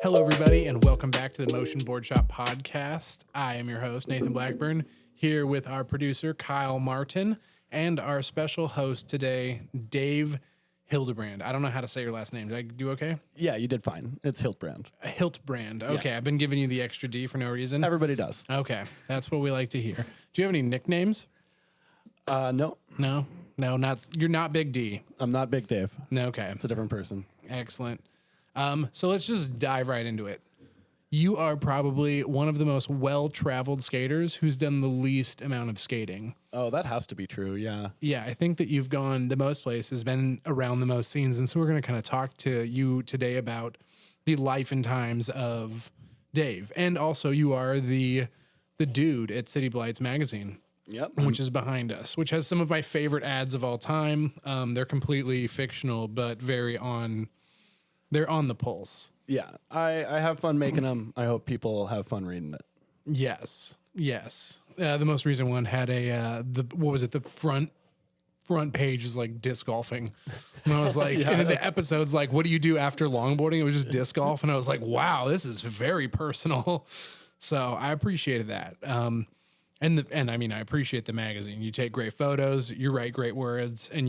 Hello, everybody, and welcome back to the Motion Boardshop podcast. I am your host, Nathan Blackburn, here with our producer, Kyle Martin, and our special host today, Dave Hiltbrand. I don't know how to say your last name. Did I do okay? Yeah, you did fine. It's Hiltbrand. Hiltbrand. Okay, I've been giving you the extra D for no reason. Everybody does. Okay, that's what we like to hear. Do you have any nicknames? No. No, not. You're not Big D. I'm not Big Dave. No, okay. It's a different person. Excellent. So let's just dive right into it. You are probably one of the most well-traveled skaters who's done the least amount of skating. Oh, that has to be true. Yeah. Yeah, I think that you've gone the most places, been around the most scenes. And so we're going to kind of talk to you today about the life and times of Dave. And also you are the dude at City Blights magazine. Yep. Which is behind us, which has some of my favorite ads of all time. They're completely fictional, but they're on the pulse. Yeah. I have fun making them. I hope people have fun reading it. Yes. The most recent one had the front page is like disc golfing. And I was like, Yeah, and the episode's like, what do you do after longboarding? It was just disc golf. And I was like, wow, this is very personal. So I appreciated that. And I mean, I appreciate the magazine. You take great photos, you write great words, and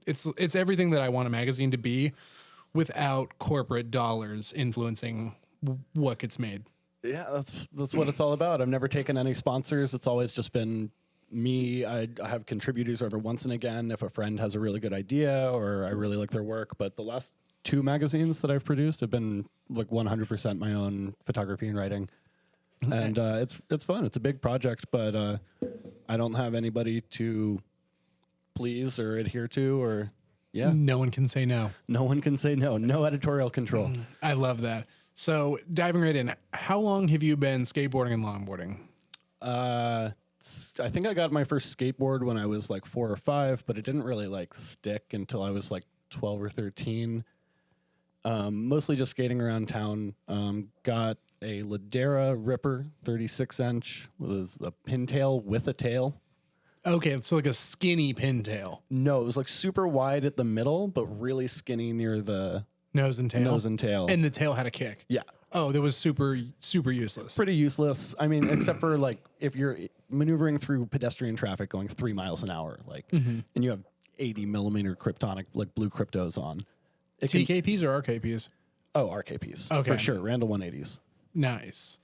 it's everything that I want a magazine to be without corporate dollars influencing what gets made. Yeah, that's what it's all about. I've never taken any sponsors. It's always just been me. I have contributors every once and again if a friend has a really good idea or I really like their work. But the last 2 magazines that I've produced have been like 100% my own photography and writing. Okay. And it's fun. It's a big project, but I don't have anybody to please or adhere to or, yeah. No one can say no. No one can say no. No editorial control. I love that. So diving right in, how long have you been skateboarding and longboarding? I think I got my first skateboard when I was like 4 or 5, but it didn't really like stick until I was like 12 or 13. Mostly just skating around town. Got a Ladera Ripper 36-inch with a pintail with a tail. Okay, it's like a skinny pintail. No, it was like super wide at the middle, but really skinny near the nose and tail. And the tail had a kick. Yeah. Oh, that was super, super useless. Pretty useless. I mean, except for like if you're maneuvering through pedestrian traffic going 3 miles an hour, like, and you have 80 millimeter kryptonic, like blue cryptos on. TKPs or RKPs? Oh, RKPs. Okay. For sure. Randall 180s. Nice.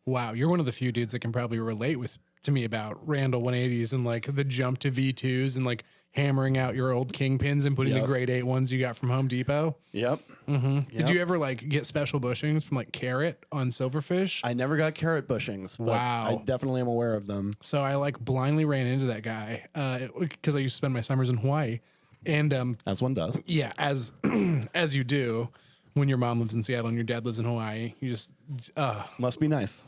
Wow. You're one of the few dudes that can probably relate to me about Randall 180s and like the jump to V2s and like hammering out your old kingpins and putting the grade 8 ones you got from Home Depot. Yep. Yep. Did you ever like get special bushings from like Carrot on Silverfish? I never got Carrot bushings. But wow. I definitely am aware of them. So I like blindly ran into that guy because I used to spend my summers in Hawaii. And as one does. Yeah, as you do when your mom lives in Seattle and your dad lives in Hawaii. You just must be nice.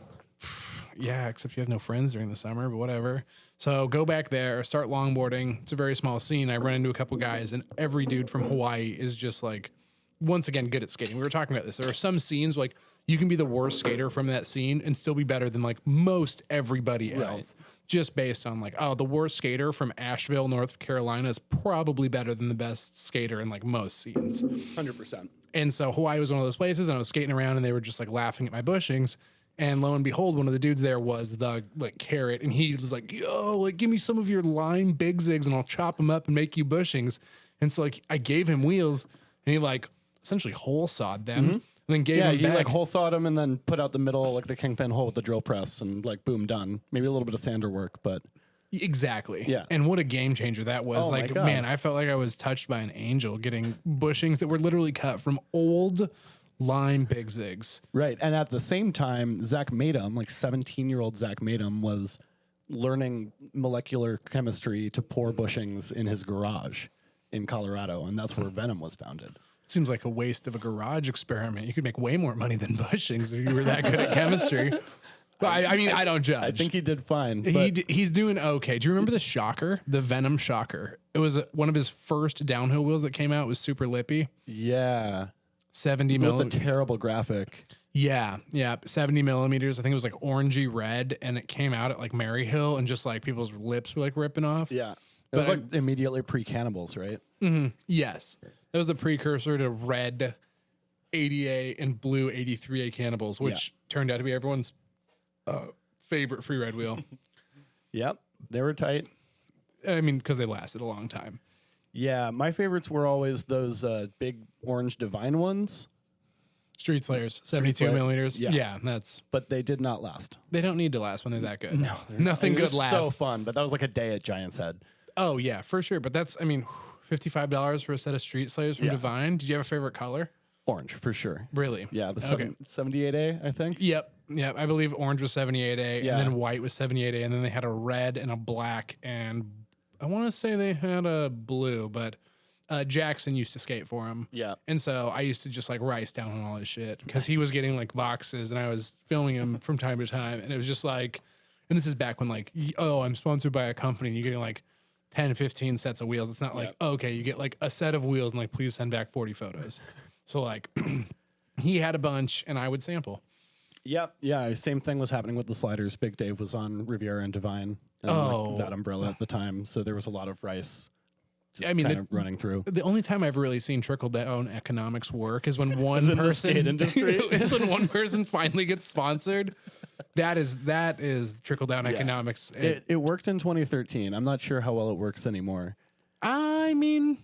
Yeah, except you have no friends during the summer, but whatever. So go back there, start longboarding. It's a very small scene. I run into a couple guys, and every dude from Hawaii is just like, once again, good at skating. We were talking about this. There are some scenes like you can be the worst skater from that scene and still be better than like most everybody else, just based on like, oh, the worst skater from Asheville, North Carolina is probably better than the best skater in like most scenes. 100%. And so Hawaii was one of those places, and I was skating around, and they were just like laughing at my bushings. And lo and behold, one of the dudes there was the like Carrot, and he was like, "Yo, like give me some of your lime big zigs, and I'll chop them up and make you bushings." And so like I gave him wheels, and he like essentially hole sawed them, and then gave him you back. like hole sawed them and then put out the middle like the kingpin hole with the drill press, and like boom, done. Maybe a little bit of sander work, but exactly. Yeah. And what a game changer that was! Oh my like God. man, I felt like I was touched by an angel getting bushings that were literally cut from old lime big zigs. Right. And at the same time, Zach Madum, like 17-year-old Zach Madum, was learning molecular chemistry to pour bushings in his garage in Colorado. And that's where Venom was founded. Seems like a waste of a garage experiment. You could make way more money than bushings if you were that good at chemistry. But I mean, I don't judge. I think he did fine. But He's doing okay. Do you remember the Shocker, the Venom Shocker? It was one of his first downhill wheels that came out. It was super lippy. yeah. 70 With the millimeters. terrible graphic. Yeah, 70 millimeters. I think it was like orangey red, and it came out at like Maryhill, and just like people's lips were like ripping off. Yeah. It was like immediately pre-cannibals, right? Yes. That was the precursor to red 80A and blue 83A cannibals, which turned out to be everyone's favorite free ride wheel. Yep, they were tight. I mean, because they lasted a long time. Yeah, my favorites were always those big orange Divine ones. Street Slayers, 72 Slayer. millimeters. Yeah. Yeah, that's. But they did not last. They don't need to last when they're that good. No, Nothing good It was lasts. so fun, but that was like a day at Giant's Head. Oh yeah, for sure. But that's, I mean, $55 for a set of Street Slayers from Yeah. Divine. Did you have a favorite color? Orange, for sure. Really? Yeah, the Okay. 78A, I think. Yep. I believe orange was 78A, Yeah. and then white was 78A, and then they had a red and a black, and I want to say they had a blue, but Jackson used to skate for him. Yeah. And so I used to just like rice down on all his shit because he was getting like boxes and I was filming him from time to time. And it was just like, and this is back when like, I'm sponsored by a company and you're getting like 10, 15 sets of wheels. It's not like, okay, you get like a set of wheels and like, please send back 40 photos. So like he had a bunch and I would sample. Yep. Yeah. Same thing was happening with the sliders. Big Dave was on Riviera and Divine and like that umbrella at the time. So there was a lot of rice. Just kind of running through. The only time I've really seen trickle down economics work is when one in the person skate industry. is when one person finally gets sponsored. That is trickle down economics. It worked in 2013. I'm not sure how well it works anymore. I mean,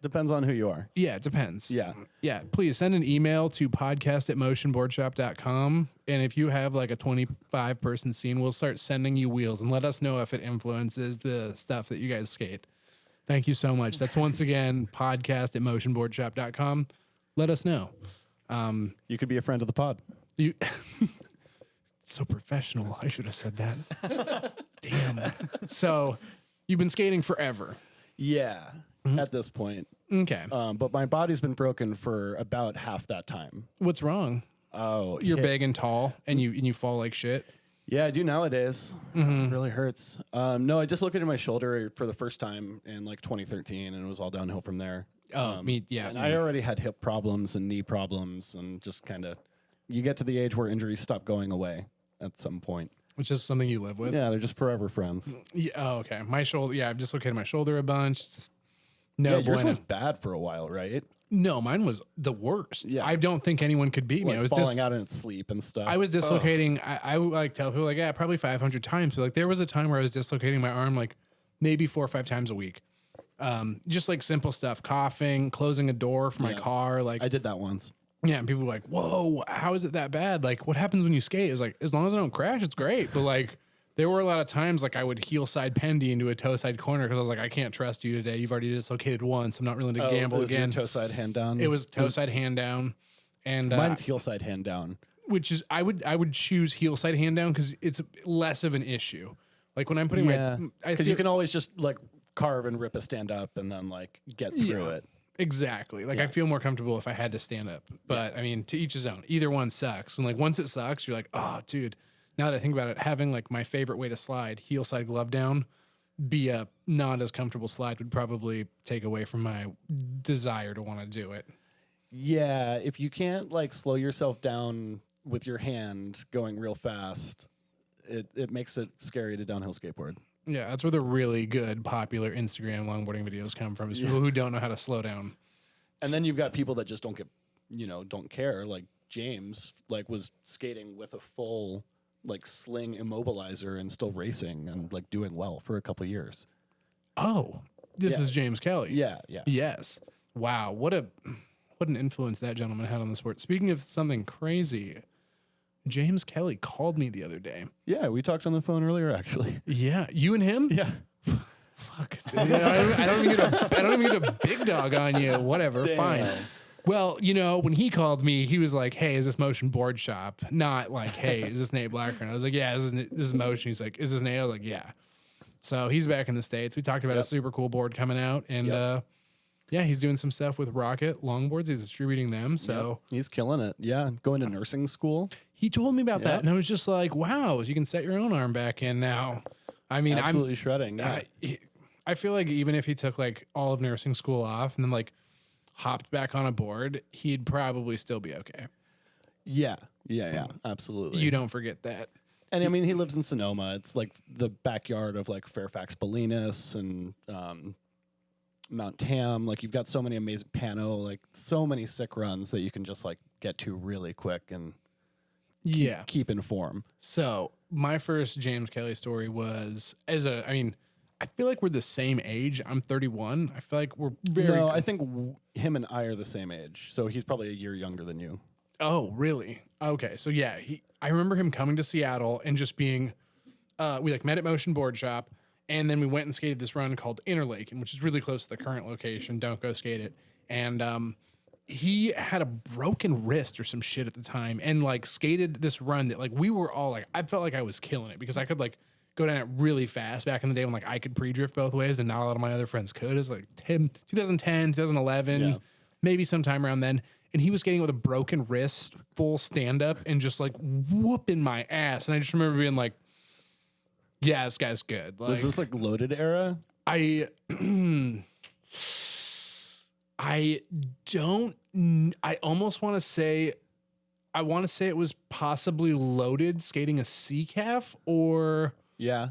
Depends on who you are. yeah, it depends. Yeah. Yeah, please send an email to podcast@motionboardshop.com. And if you have like a 25 person scene, we'll start sending you wheels and let us know if it influences the stuff that you guys skate. Thank you so much. That's once again podcast@motionboardshop.com. Let us know. You could be a friend of the pod. You so professional. I should have said that. Damn. So you've been skating forever. Yeah. At this point. Okay. But my body's been broken for about half that time. What's wrong? Oh, You're big and tall and you fall like shit. Yeah, I do nowadays. It really hurts. No, I dislocated my shoulder for the first time in like 2013, and it was all downhill from there. Yeah. And I already had hip problems and knee problems, and just kind of, you get to the age where injuries stop going away at some point. Which is something you live with. Yeah, they're just forever friends. Yeah. Oh, okay. My shoulder. Yeah, I've dislocated my shoulder a bunch. Just, Yeah, no, yours bueno. was bad for a while, right? No, mine was the worst. Yeah. I don't think anyone could beat me. Like I was falling out in its sleep and stuff. I was dislocating. I would like tell people like, yeah, probably 500 times. But like there was a time where I was dislocating my arm like maybe 4 or 5 times a week. Just like simple stuff, coughing, closing a door for my car. Like I did that once. yeah, and people were like, whoa, how is it that bad? Like what happens when you skate? It was like, as long as I don't crash, it's great. But like there were a lot of times like I would heel side pendy into a toe side corner because I was like, I can't trust you today. You've already dislocated once. I'm not willing to gamble was your again. toe side hand down. It was toe side hand down. And Mine's heel side hand down. which is I would choose heel side hand down because it's less of an issue. Like when I'm putting because you can always just like carve and rip a stand up and then like get through it. exactly like I feel more comfortable if I had to stand up. But I mean, to each his own. Either one sucks, and like once it sucks, you're like, oh, dude. Now that I think about it, having like my favorite way to slide, heel side glove down, be a not as comfortable slide would probably take away from my desire to want to do it. Yeah, if you can't like slow yourself down with your hand going real fast, it makes it scary to downhill skateboard. Yeah, that's where the really good, popular Instagram longboarding videos come from. Is people who don't know how to slow down. And then you've got people that just don't care. Like James, like was skating with a full like sling immobilizer and still racing and like doing well for a couple years. Oh, this is James Kelly. Yeah. Yes. Wow. What an influence that gentleman had on the sport. Speaking of something crazy, James Kelly called me the other day. Yeah, we talked on the phone earlier, actually. Yeah, you and him. Yeah. Fuck. I don't even get a big dog on you. Whatever. Damn. Fine. Well, when he called me, he was like, "Hey, is this Motion Board Shop?" Not like, "Hey, is this Nate Blackburn?" I was like, "Yeah, this is Motion." He's like, "Is this Nate?" I was like, "Yeah." So he's back in the States. We talked about a super cool board coming out, and he's doing some stuff with Rocket Longboards. He's distributing them. So he's killing it. Yeah, going to nursing school. he told me about that, and I was just like, "Wow, you can set your own arm back in now." I mean, Absolutely shredding. Yeah. I feel like even if he took like all of nursing school off and then like hopped back on a board, he'd probably still be okay. Yeah, absolutely. You don't forget that. And I mean, he lives in Sonoma. It's like the backyard of like Fairfax Bolinas and Mount Tam. Like you've got so many amazing Pano, like so many sick runs that you can just like get to really quick and keep in form. So my first James Kelly story was I mean, I feel like we're the same age. I'm 31. I feel like we're very. No, I think him and I are the same age. So he's probably a year younger than you. Oh, really? Okay. So yeah, I remember him coming to Seattle and just being, we like met at Motion Board Shop, and then we went and skated this run called Interlake, which is really close to the current location. Don't go skate it. And he had a broken wrist or some shit at the time, and like skated this run that like we were all like, I felt like I was killing it because I could like go down it really fast back in the day when like I could pre-drift both ways and not a lot of my other friends could. It's like 2010, 2011, maybe sometime around then. And he was skating with a broken wrist, full stand-up, and just like whooping my ass. And I just remember being like, yeah, this guy's good. Like, was this like loaded era? I almost want to say, it was possibly loaded skating a C-calf or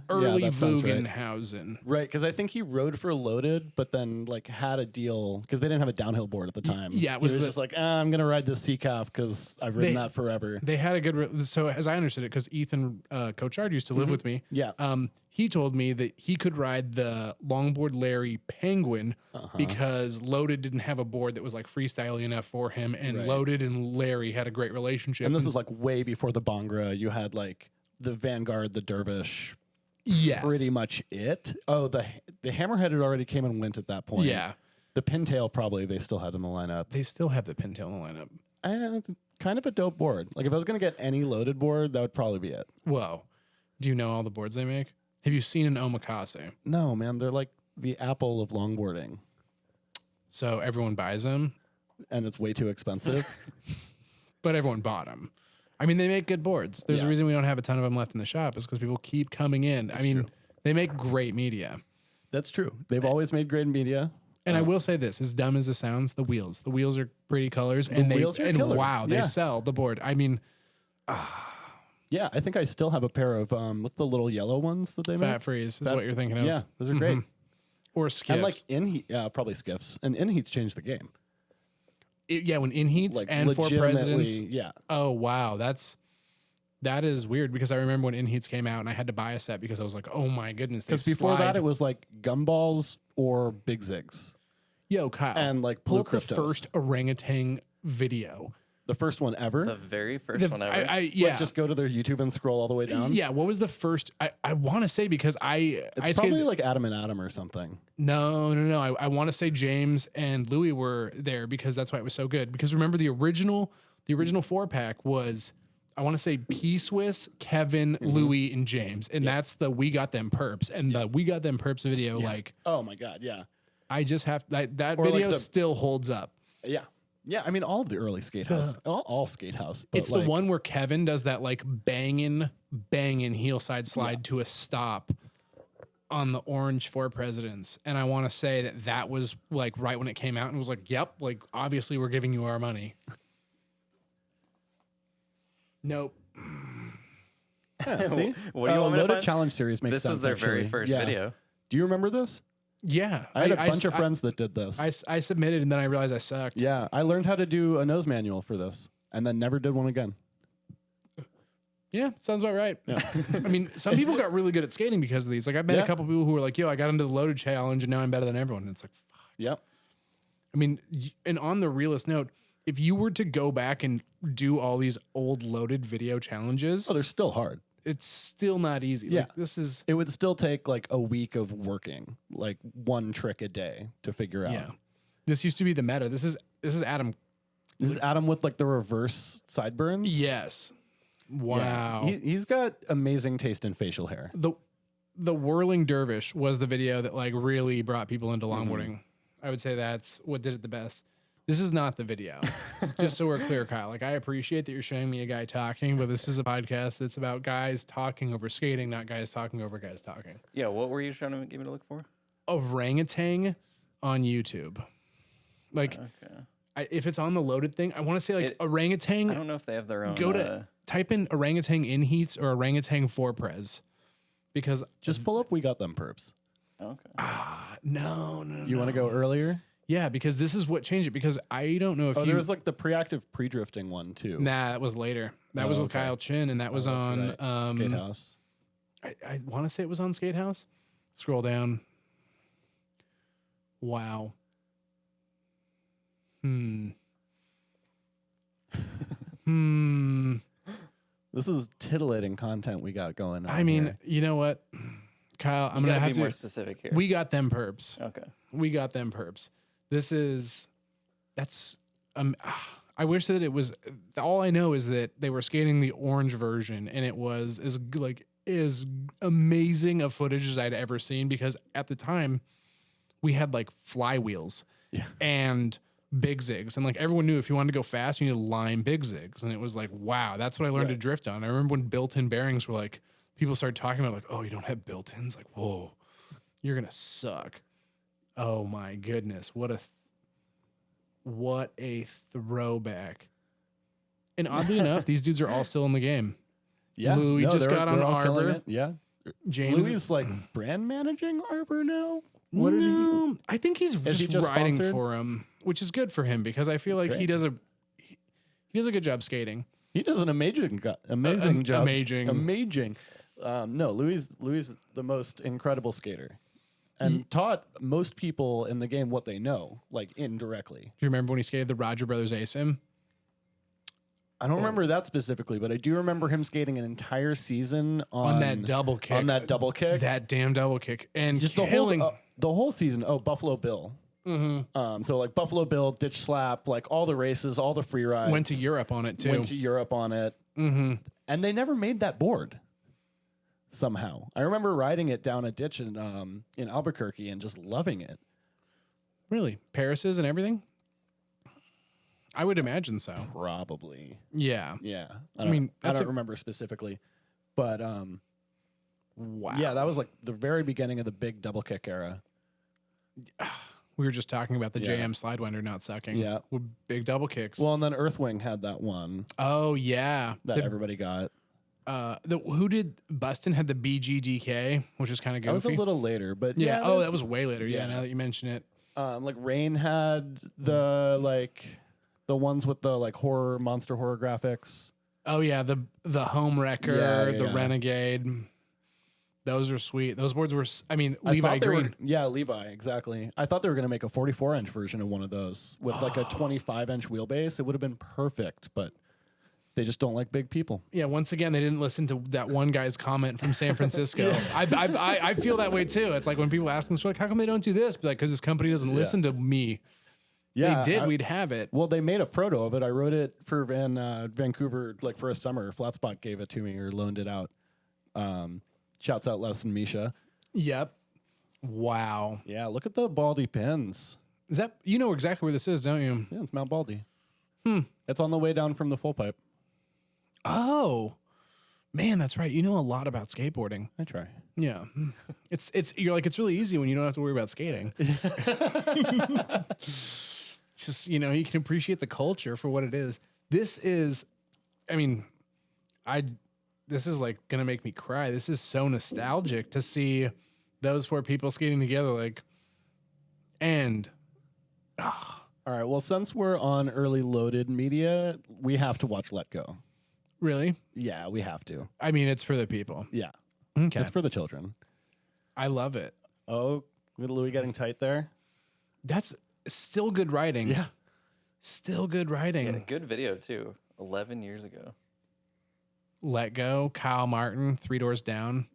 early that sounds right. Vugenhausen. Right, because I think he rode for loaded, but then like had a deal because they didn't have a downhill board at the time. Yeah, it was was just like, I'm gonna ride this C-calf because I've ridden that forever. They had a good. So as I understood it, because Ethan Coachard used to live with me. Yeah. He told me that he could ride the longboard Larry Penguin because Loaded didn't have a board that was like freestyling enough for him, and Loaded and Larry had a great relationship. And this is like way before the Bongra. You had like the Vanguard, the Dervish. Yes. Pretty much it. Oh, the Hammerhead had already came and went at that point. Yeah. The Pintail probably they still had in the lineup. They still have the Pintail in the lineup. Kind of a dope board. Like if I was going to get any loaded board, that would probably be it. Whoa. Do you know all the boards they make? Have you seen an omakase? No, man. They're like the Apple of longboarding. So everyone buys them? And it's way too expensive. But everyone bought them. I mean, they make good boards. There's a reason we don't have a ton of them left in the shop is because people keep coming in. I mean, they make great media. That's true. They've always made great media. And I will say this, as dumb as it sounds, the wheels are pretty colors. The wheels are killer. Wow, they sell the board. I mean, yeah, I think I still have a pair of, what's the little yellow ones that they make? Fat Freeze is what you're thinking of. Yeah, those are great. Or Skiffs. And like in-heat, probably Skiffs. And in-heat's changed the game. When in-heats Like and for presidents. Yeah. Oh, wow. That is weird because I remember when in-heats came out and I had to buy a set because I was like, oh my goodness. Because before that, it was like gumballs or big zigs. Yo, Kyle. And like pull Blue up the Cryptos. first orangutan video. The first one ever? The very first one ever. Like, just go to their YouTube and scroll all the way down? Yeah, what was the first? I want to say because It's probably like Adam and Adam or something. No. I want to say James and Louie were there because that's why it was so good. Because remember the original 4-pack was, I want to say P-Swiss, Kevin, Louie, and James. And that's the We Got Them Perps. And the We Got Them Perps video, like... Oh, my God, yeah. I just have... That Or video like still holds up. Yeah. Yeah, I mean, all of the early skate house. All skate house. But It's the one where Kevin does that, like, banging heel side slide to a stop on the orange for presidents. And I want to say that was, like, right when it came out and was like, yep, like, obviously we're giving you our money. Nope. Yeah, see? What do you want me to Loaded find? Challenge Series makes This sense. was their very actually. first video. Do you remember this? Yeah. I had a bunch of friends that did this. I submitted and then I realized I sucked. Yeah, I learned how to do a nose manual for this and then never did one again. Yeah, sounds about right. Yeah. I mean, some people got really good at skating because of these. Like, I've met a couple people who were like, yo, I got into the Loaded Challenge and now I'm better than everyone. And it's like, fuck. Yep. I mean, and on the realest note, if you were to go back and do all these old Loaded video challenges, Oh, they're still hard. it's still not easy. Yeah. Like, this is... It would still take like a week of working, like one trick a day to figure out. Yeah. This used to be the meta. This is Adam. This is Adam with like the reverse sideburns. Yes. Wow. Yeah. He's got amazing taste in facial hair. The Whirling Dervish was the video that like really brought people into longboarding. I would say that's what did it the best. This is not the video. Just so we're clear, Kyle. Like, I appreciate that you're showing me a guy talking, but this is a podcast that's about guys talking over skating, not guys talking over guys talking. Yeah, what were you trying to get me to look for? Orangutan on YouTube. Like, if it's on the Loaded thing, I want to say like orangutan. I don't know if they have their own. Go to type in orangutan in heats or orangutan for prez, because Just pull up We Got Them Perps. Okay. No. You want to go earlier? Yeah, because this is what changed it. Because I don't know if Oh, you. there was like the pre-active pre-drifting one too. Nah, that was later. That was with okay. Kyle Chin, and that was that's on right. Skate House. I want to say it was on Skate House. Scroll down. Wow. This is titillating content we got going on. I mean, here. you know what, Kyle? I'm You gonna gotta have be to. more specific here. We got them perps. Okay. We got them perps. That's I wish that it was. All I know is that they were skating the orange version, and it was as amazing of footage as I'd ever seen. Because at the time, we had like flywheels and big zigs, and like everyone knew if you wanted to go fast, you need to line big zigs, and it was like, wow, that's what I learned to drift on. I remember when built-in bearings were like, people started talking about like, oh, you don't have built-ins, like, whoa, you're gonna suck. Oh my goodness, what a throwback. And oddly enough, these dudes are all still in the game. Yeah, Louis just got on they're all killing Arbor. it. Yeah, James Louis is like brand managing Arbor now. What did he? I think he's he just just riding sponsored? for him, which is good for him because I feel like he does a good job skating. He does an amazing job. Amazing. No, Louis is the most incredible skater, and taught most people in the game what they know, like indirectly. Do you remember when he skated the Roger Brothers ASIM? I don't remember that specifically, but I do remember him skating an entire season on that double kick. On that double kick. That damn double kick. And Just killing. the whole season. Oh, Buffalo Bill. Mm-hmm. So like Buffalo Bill, Ditch Slap, like all the races, all the free rides. Went to Europe on it too. Mm-hmm. And they never made that board. Somehow, I remember riding it down a ditch in Albuquerque and just loving it. Really, Paris's and everything. I would imagine so. Probably. Yeah. Yeah. I mean, I don't remember specifically, but wow. Yeah, that was like the very beginning of the big double kick era. We were just talking about the JM Slidewinder not sucking. Yeah. With big double kicks. Well, and then Earthwing had that one. Oh yeah. That everybody got. Who did Bustin had the BGDK, which is kind of goofy. That was a little later, but yeah. Oh, that was way later. Yeah. Now that you mention it. Like Rain had the ones with the like monster horror graphics. Oh yeah, the Home Wrecker, the Renegade. Those are sweet. Those boards were. I mean, Levi Green. Levi, exactly. I thought they were going to make a 44-inch version of one of those with like a 25-inch wheelbase. It would have been perfect, but they just don't like big people. Yeah. Once again, they didn't listen to that one guy's comment from San Francisco. I feel that way too. It's like when people ask them, like, "How come they don't do this?" Be like, "Because this company doesn't listen to me." Yeah, they did. We'd have it. Well, they made a proto of it. I wrote it for Vancouver, like for a summer. Flatspot gave it to me or loaned it out. Shouts out Les and Misha. Yep. Wow. Yeah, look at the Baldy pins. Is that, you know exactly where this is, don't you? Yeah, it's Mount Baldy. It's on the way down from the full pipe. Oh, man, that's right. You know a lot about skateboarding. I try. Yeah. You're like, it's really easy when you don't have to worry about skating. Just, you can appreciate the culture for what it is. This is like going to make me cry. This is so nostalgic to see those four people skating together. All right. Well, since we're on early loaded media, we have to watch Let Go. Really? Yeah, we have to. I mean, it's for the people. Yeah. Okay. It's for the children. I love it. Oh, with Louis getting tight there. That's still good writing. Yeah. Still good writing. Yeah, good video too. 11 years ago. Let Go, Kyle Martin, 3 Doors Down.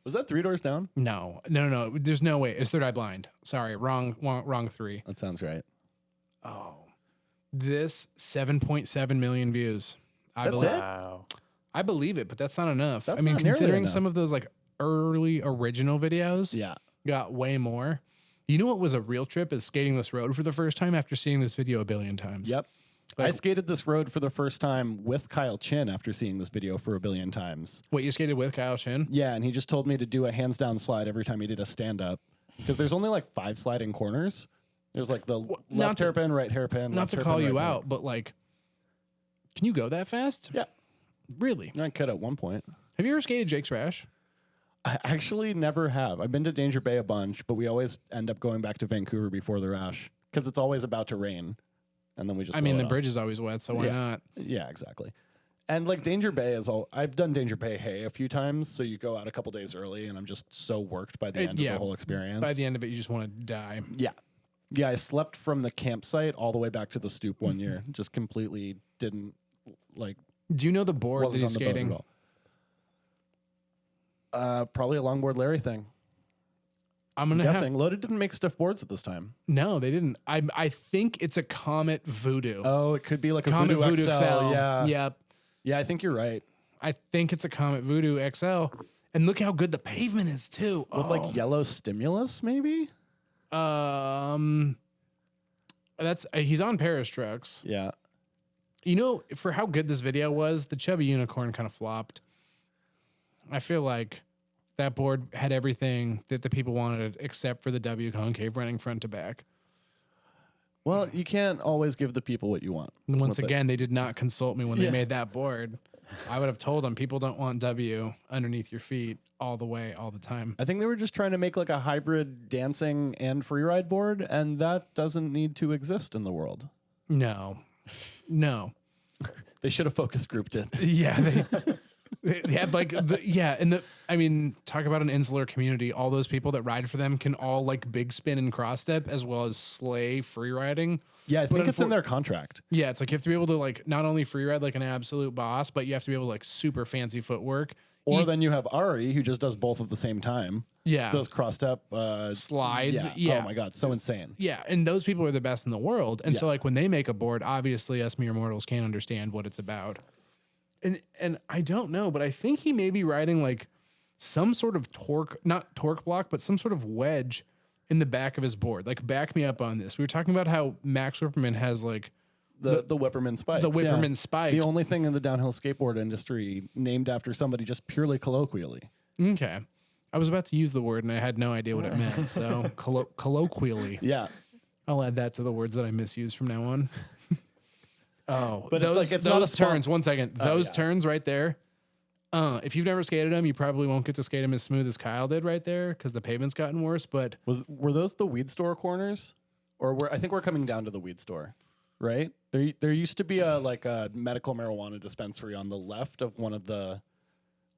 Was that 3 Doors Down? No. There's no way. It's Third Eye Blind. Sorry, wrong 3. That sounds right. Oh, this 7.7 million views. That's believe. it? Wow. I believe it, but that's not enough. That's I mean, not nearly considering enough. some of those like early original videos, got way more. You know what was a real trip is skating this road for the first time after seeing this video a billion times. Yep. I skated this road for the first time with Kyle Chin after seeing this video for a billion times. Wait, you skated with Kyle Shin? Yeah, and he just told me to do a hands down slide every time he did a stand up because there's only like 5 sliding corners. There's like the left hairpin, right hairpin. Not to call you out, but like, can you go that fast? Yeah. Really? I could at one point. Have you ever skated Jake's Rash? I actually never have. I've been to Danger Bay a bunch, but we always end up going back to Vancouver before the rash because it's always about to rain, and then we just. I mean, blow the it off. bridge is always wet, so why not? Yeah, exactly. And like Danger Bay is all. I've done Danger Bay Hay a few times, so you go out a couple days early, and I'm just so worked by the end of the whole experience. By the end of it, you just want to die. Yeah. Yeah, I slept from the campsite all the way back to the stoop one year. Just completely didn't like. Do you know the board that Wasn't he's on the boat skating? at all. Probably a longboard Larry thing. I'm I'm gonna guessing Loaded didn't make stiff boards at this time. No, they didn't. I think it's a Comet Voodoo. Oh, it could be like a Comet Voodoo, Voodoo XL. Yeah. Yep. Yeah, I think you're right. I think it's a Comet Voodoo XL. And look how good the pavement is too. With like yellow stimulus, maybe? That's he's on Paris trucks. Yeah. You know, for how good this video was, the Chubby Unicorn kind of flopped. I feel like that board had everything that the people wanted except for the W concave running front to back. Well, you can't always give the people what you want. And once with it. again, they did not consult me when they Yeah. made that board. I would have told them people don't want W underneath your feet all the way, all the time. I think they were just trying to make like a hybrid dancing and freeride board, and that doesn't need to exist in the world. No. They should have focus grouped it. Yeah, they had like I mean, talk about an insular community. All those people that ride for them can all like big spin and cross step as well as sleigh free riding. Yeah, I think it's in their contract. Yeah, it's like you have to be able to like not only free ride like an absolute boss, but you have to be able to like super fancy footwork. Or then you have Ari who just does both at the same time. Yeah. Those crossed up Slides. Yeah. Oh my god, so insane. Yeah, and those people are the best in the world. And so like when they make a board, obviously us mere mortals can't understand what it's about. And I don't know, but I think he may be riding like some sort of not torque block, but some sort of wedge in the back of his board. Like back me up on this. We were talking about how Max Whipperman has like The Whipperman spikes. the Whipperman yeah. spikes. The only thing in the downhill skateboard industry named after somebody just purely colloquially. Okay. I was about to use the word and I had no idea what it meant. So colloquially. Yeah. I'll add that to the words that I misuse from now on. Oh, But those, it's not a those turns. One second. Those yeah. turns right there. If you've never skated them, you probably won't get to skate them as smooth as Kyle did right there because the pavement's gotten worse. But Were those the weed store corners? Or I think we're coming down to the weed store, right? There used to be a medical marijuana dispensary on the left of one of the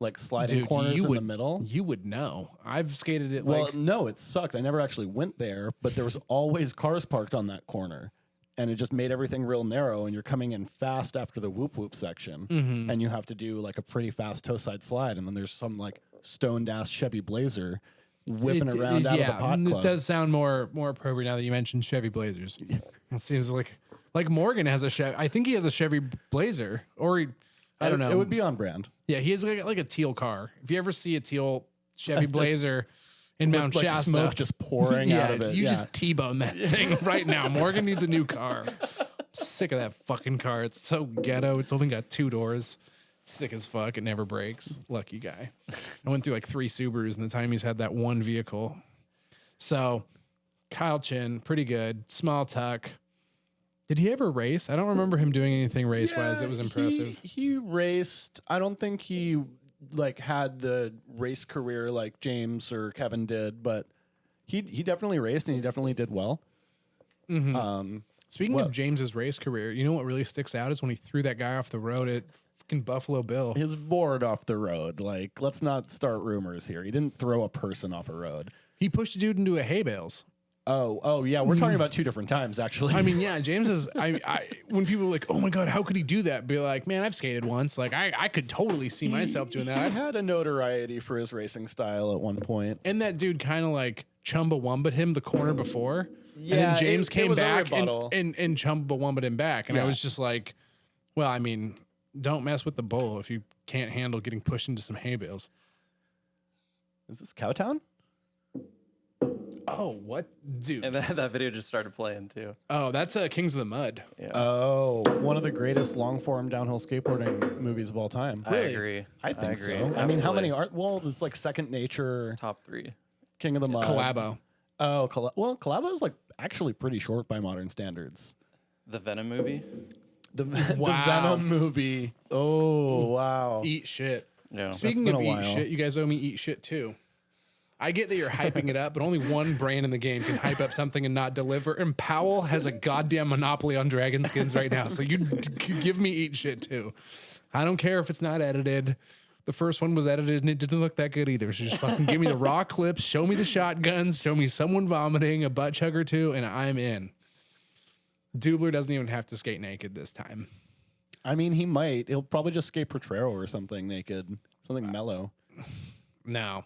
like sliding corners in the middle. You would know. I've skated it Well, like no, it sucked. I never actually went there, but there was always cars parked on that corner. And it just made everything real narrow, and you're coming in fast after the whoop whoop section, and you have to do like a pretty fast toe side slide, and then there's some like stoned ass Chevy Blazer whipping around out of the pot this club. does sound more appropriate now that you mentioned Chevy Blazers. It seems like Morgan has a Chevy. I think he has a Chevy Blazer, or I don't know. It would be on brand. Yeah, he has like a teal car. If you ever see a teal Chevy Blazer in Mount With, like, Shasta, smoke just pouring out of it. You yeah. just T-bone that thing right now. Morgan needs a new car. I'm sick of that fucking car. It's so ghetto. It's only got 2 doors. Sick as fuck. It never breaks. Lucky guy. I went through like 3 Subarus in the time he's had that one vehicle. So, Kyle Chin, pretty good. Small tuck. Did he ever race? I don't remember him doing anything race-wise that was impressive. He raced. I don't think he like had the race career like James or Kevin did, but he definitely raced and he definitely did well. Speaking of James's race career, you know what really sticks out is when he threw that guy off the road at fucking Buffalo Bill. His board off the road. Like, let's not start rumors here. He didn't throw a person off a road. He pushed a dude into a hay bales. Oh yeah. We're talking about 2 different times, actually. I mean, yeah, James is. When people are like, "Oh my god, how could he do that?" Be like, "Man, I've skated once. Like, I could totally see myself doing He that." had a notoriety for his racing style at one point. And that dude kind of like Chumbawamba'd him the corner before, and Yeah, then James it came was a back rebuttal. and Chumbawamba'd him back, and I Yeah. was just like, "Well, I mean, don't mess with the bull if you can't handle getting pushed into some hay bales." Is this Cowtown? Oh, what, dude? And that video just started playing too. Oh, that's Kings of the Mud. Yeah, Oh, one of the greatest long form downhill skateboarding movies of all time. I really? agree. I think agree. so. I mean, how many Absolutely. are? Well, it's like Second Nature, Top 3? King of the Mud. Collabo. Oh, Collabo is like actually pretty short by modern standards. The Venom movie. The Wow. Venom movie. Oh, wow. Eat shit. No. Speaking been of a eat while. shit, you guys owe me eat shit too. I get that you're hyping it up, but only one brand in the game can hype up something and not deliver. And Powell has a goddamn monopoly on dragon skins right now. So you give me eat shit too. I don't care if it's not edited. The first one was edited and it didn't look that good either. So just fucking give me the raw clips, show me the shotguns, show me someone vomiting, a butt chug or two, and I'm in. Dubler doesn't even have to skate naked this time. I mean, he might. He'll probably just skate Potrero or something naked, something mellow. No.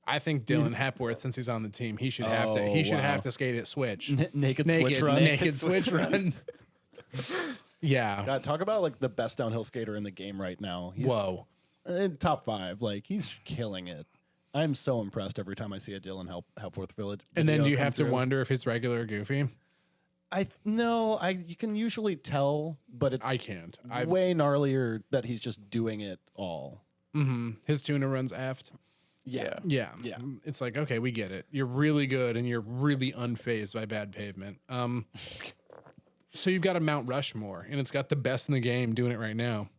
I think Dylan Hepworth, since he's on the team, he should have to. He should have to skate at Switch. Naked switch run. Naked switch run. Yeah. God, talk about like the best downhill skater in the game right now. He's Whoa. in top 5. Like he's killing it. I'm so impressed every time I see a Dylan Hepworth Village. And then video do you come have to through. wonder if it's regular or goofy? You can usually tell, but it's I can't. way gnarlier that he's just doing it all. His tuna runs aft. Yeah. Yeah. Yeah. It's like, okay, we get it. You're really good and you're really unfazed by bad pavement. So you've got a Mount Rushmore and it's got the best in the game doing it right now.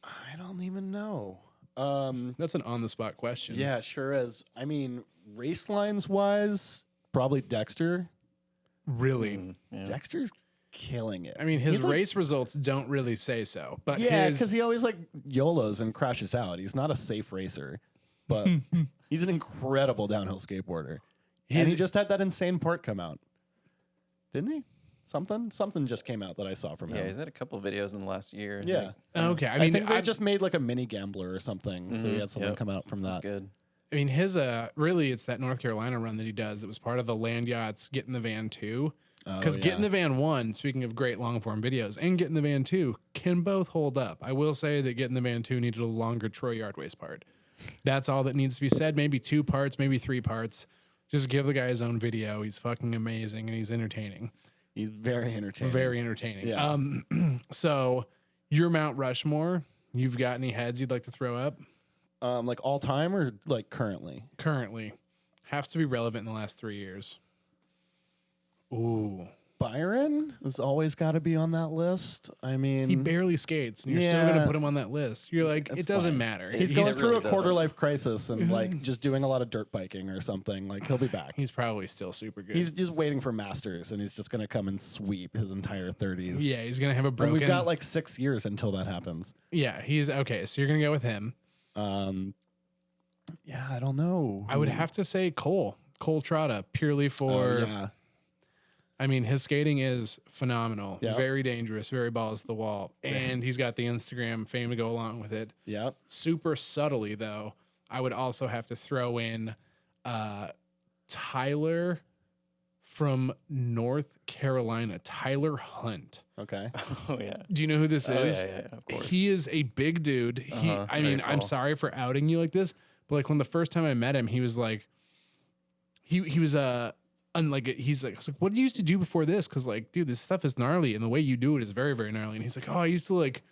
I don't even know. That's an on the spot question. Yeah, sure is. I mean, race lines wise, probably Dexter. Really. Yeah. Dexter's killing it. I mean, his He's like- race results don't really say so, but yeah, his because he always like YOLOs and crashes out. He's not a safe racer, but he's an incredible downhill skateboarder. And His- he just had that insane part come out, didn't he? Something just came out that I saw from Yeah, him. he's had a couple videos in the last year. I Yeah. think. okay. I I think they mean, just made like a mini gambler or something, so he had something Yep. come out from That's that. good. I mean, his really, it's that North Carolina run that he does. That was part of the Land Yachts Get in the Van 2. Because Oh, Get in yeah. the Van 1, speaking of great long form videos, and Get in the Van 2 can both hold up. I will say that Get in the Van 2 needed a longer Troy Yardways part. That's all that needs to be said. Maybe 2 parts, maybe 3 parts. Just give the guy his own video. He's fucking amazing and he's entertaining. He's very entertaining. Very entertaining. Yeah. So your Mount Rushmore, you've got any heads you'd like to throw up? Like all time or like currently? Currently. Have to be relevant in the last 3 years. Ooh. Byron has always got to be on that list. I mean, He barely skates, and you're still going Yeah. to put him on that list. You're like, That's it doesn't fine. matter. he's He going really through a doesn't. quarter life crisis and like just doing a lot of dirt biking or something. Like he'll be back. He's probably still super good. He's just waiting for masters, and he's just going to come and sweep his entire 30s. yeah, he's going to have a And broken. we've got like 6 years until that happens. yeah, he's okay. So you're going to go with him. Yeah, I don't know. I would have to say Cole Trotta, purely for. yeah. I mean, his skating is phenomenal. Yeah. Very dangerous. Very balls to the wall, and he's got the Instagram fame to go along with it. Yeah. Super subtly, though, I would also have to throw in Tyler from North Carolina, Tyler Hunt. Okay. Oh yeah. Do you know who this Oh is? yeah, of course. He is a big dude. Uh-huh, I very mean, I'm tall. sorry for outing you like this, but like when the first time I met him, he was like, he was unlike he's like, I was like, what did you used to do before this? Because like, dude, this stuff is gnarly, and the way you do it is very, very gnarly. And he's like, oh, I used to like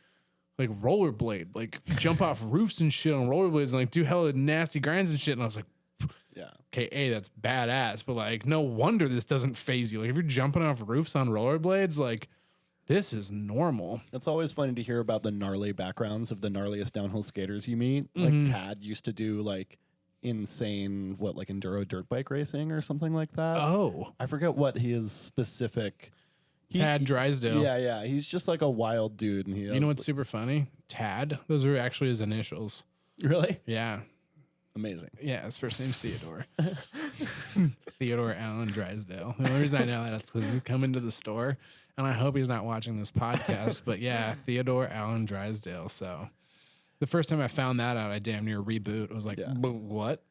rollerblade, like jump off roofs and shit on rollerblades, and like do hella nasty grinds and shit. And I was like, Yeah. okay, A, that's badass, but like, no wonder this doesn't phase you. Like, if you're jumping off roofs on rollerblades, like, this is normal. It's always funny to hear about the gnarly backgrounds of the gnarliest downhill skaters you meet. Like Tad used to do like insane, like enduro dirt bike racing or something like that. Oh, I forget what his specific. Tad Drysdale. Yeah. He's just like a wild dude, and he. You know what's super funny? Tad. Those are actually his initials. really Yeah. amazing? Yeah, his first name's Theodore. Theodore Allen Drysdale. The only reason I know that is because we come into the store, and I hope he's not watching this podcast, but yeah, Theodore Allen Drysdale. So the first time I found that out, I damn near reboot. I was like, Yeah. what?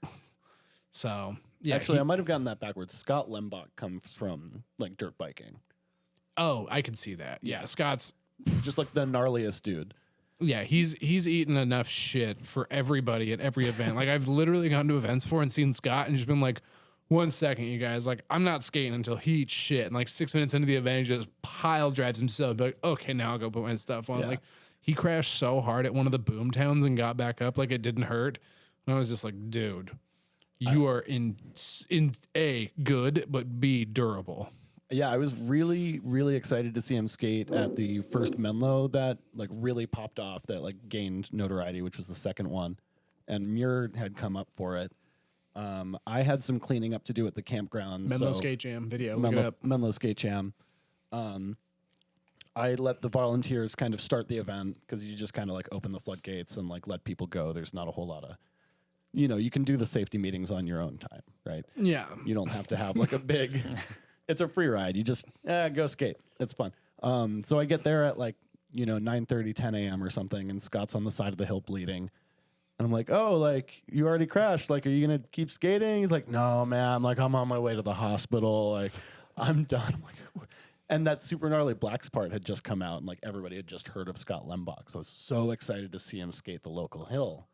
So yeah. Actually, I might have gotten that backwards. Scott Lembach comes from like dirt biking, oh, I could see that. Yeah, Scott's. just like the gnarliest dude. Yeah, he's eaten enough shit for everybody at every event. Like I've literally gone to events before and seen Scott and just been like, 1 second, you guys. Like I'm not skating until he eats shit. And like 6 minutes into the event, he just pile drives himself. Be like, okay, now I'll go put my stuff on. Yeah. Like he crashed so hard at one of the boom towns and got back up like it didn't hurt. And I was just like, dude, you are in A, good, but B, durable. Yeah, I was really, really excited to see him skate at the first Menlo that like really popped off, that like gained notoriety, which was the second one. And Muir had come up for it. I had some cleaning up to do at the campground. Menlo so Skate Jam video. Look it up. Menlo Skate Jam. I let the volunteers kind of start the event because you just kind of like open the floodgates and like let people go. There's not a whole lot of, you can do the safety meetings on your own time, right? Yeah. You don't have to have like a big, it's a free ride. You just go skate. It's fun. So I get there at like, 9:30, 10 a.m. or something, and Scott's on the side of the hill bleeding. And I'm like, oh, like, you already crashed. Like, are you going to keep skating? He's like, no, man. Like, I'm on my way to the hospital. Like, I'm done. I'm like, and that super gnarly blacks part had just come out, and like everybody had just heard of Scott Lembach. So I was so excited to see him skate the local hill.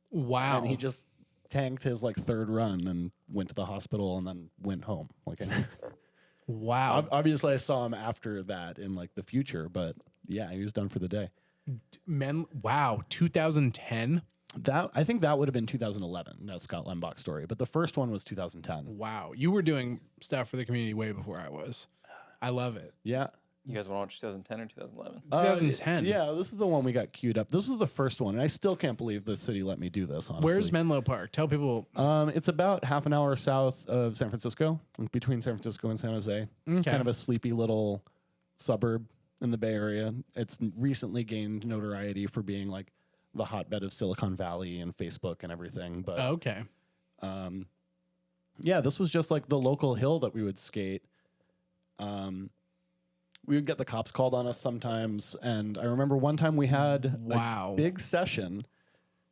Wow. And he just tanked his like third run and went to the hospital and then went home. Like, wow. obviously I saw him after that in like the future, but yeah, he was done for the day. Wow. 2010. I think that would have been 2011. That Scott Lembach story, but the first one was 2010. Wow. You were doing stuff for the community way before I was. I love it. Yeah. You guys want to watch 2010 or 2011? 2010. Yeah, this is the one we got queued up. This was the first one, and I still can't believe the city let me do this, honestly. Where's Menlo Park? Tell people. It's about half an hour south of San Francisco, between San Francisco and San Jose. It's kind of a sleepy little suburb in the Bay Area. It's recently gained notoriety for being like the hotbed of Silicon Valley and Facebook and everything. But Okay. yeah, this was just like the local hill that we would skate. We would get the cops called on us sometimes, and I remember one time we had a big session.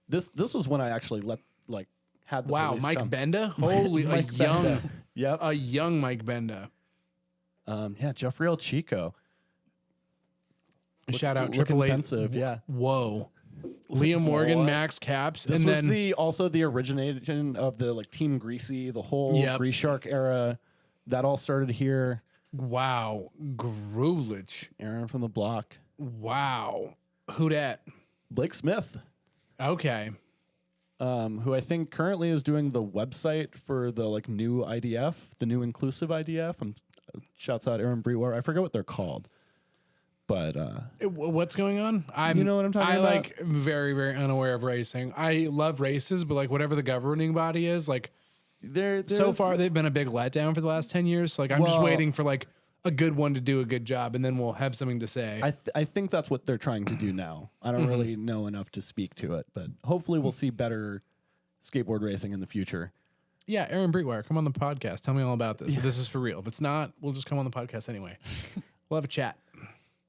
This was when I actually had the police Mike come. Benda, holy Mike a young, Benda. Yep. a young Mike Benda. Yeah, Jeffrey El Chico. Shout out looking Triple Eight. pensive, yeah. Whoa. Liam Morgan, What? Max Caps, This and was then also the origination of the like Team Greasy, the whole Grease Shark era. That all started here. wow, Grulich. Aaron from the block. Wow, who dat? Blake Smith, Okay, who I think currently is doing the website for the like new IDF, the new inclusive IDF. Shouts out Aaron Brewer. I forget what they're called. But what's going on? You know what I'm talking about? I like very, very unaware of racing. I love races, but like whatever the governing body is, like so far they've been a big letdown for the last 10 years. So, like I'm just waiting for like a good one to do a good job, and then we'll have something to say. I think that's what they're trying to do now. I don't really know enough to speak to it, but hopefully we'll see better skateboard racing in the future. Yeah, Aaron Breitwire, come on the podcast. Tell me all about this. If this is for real. If it's not, we'll just come on the podcast anyway. We'll have a chat.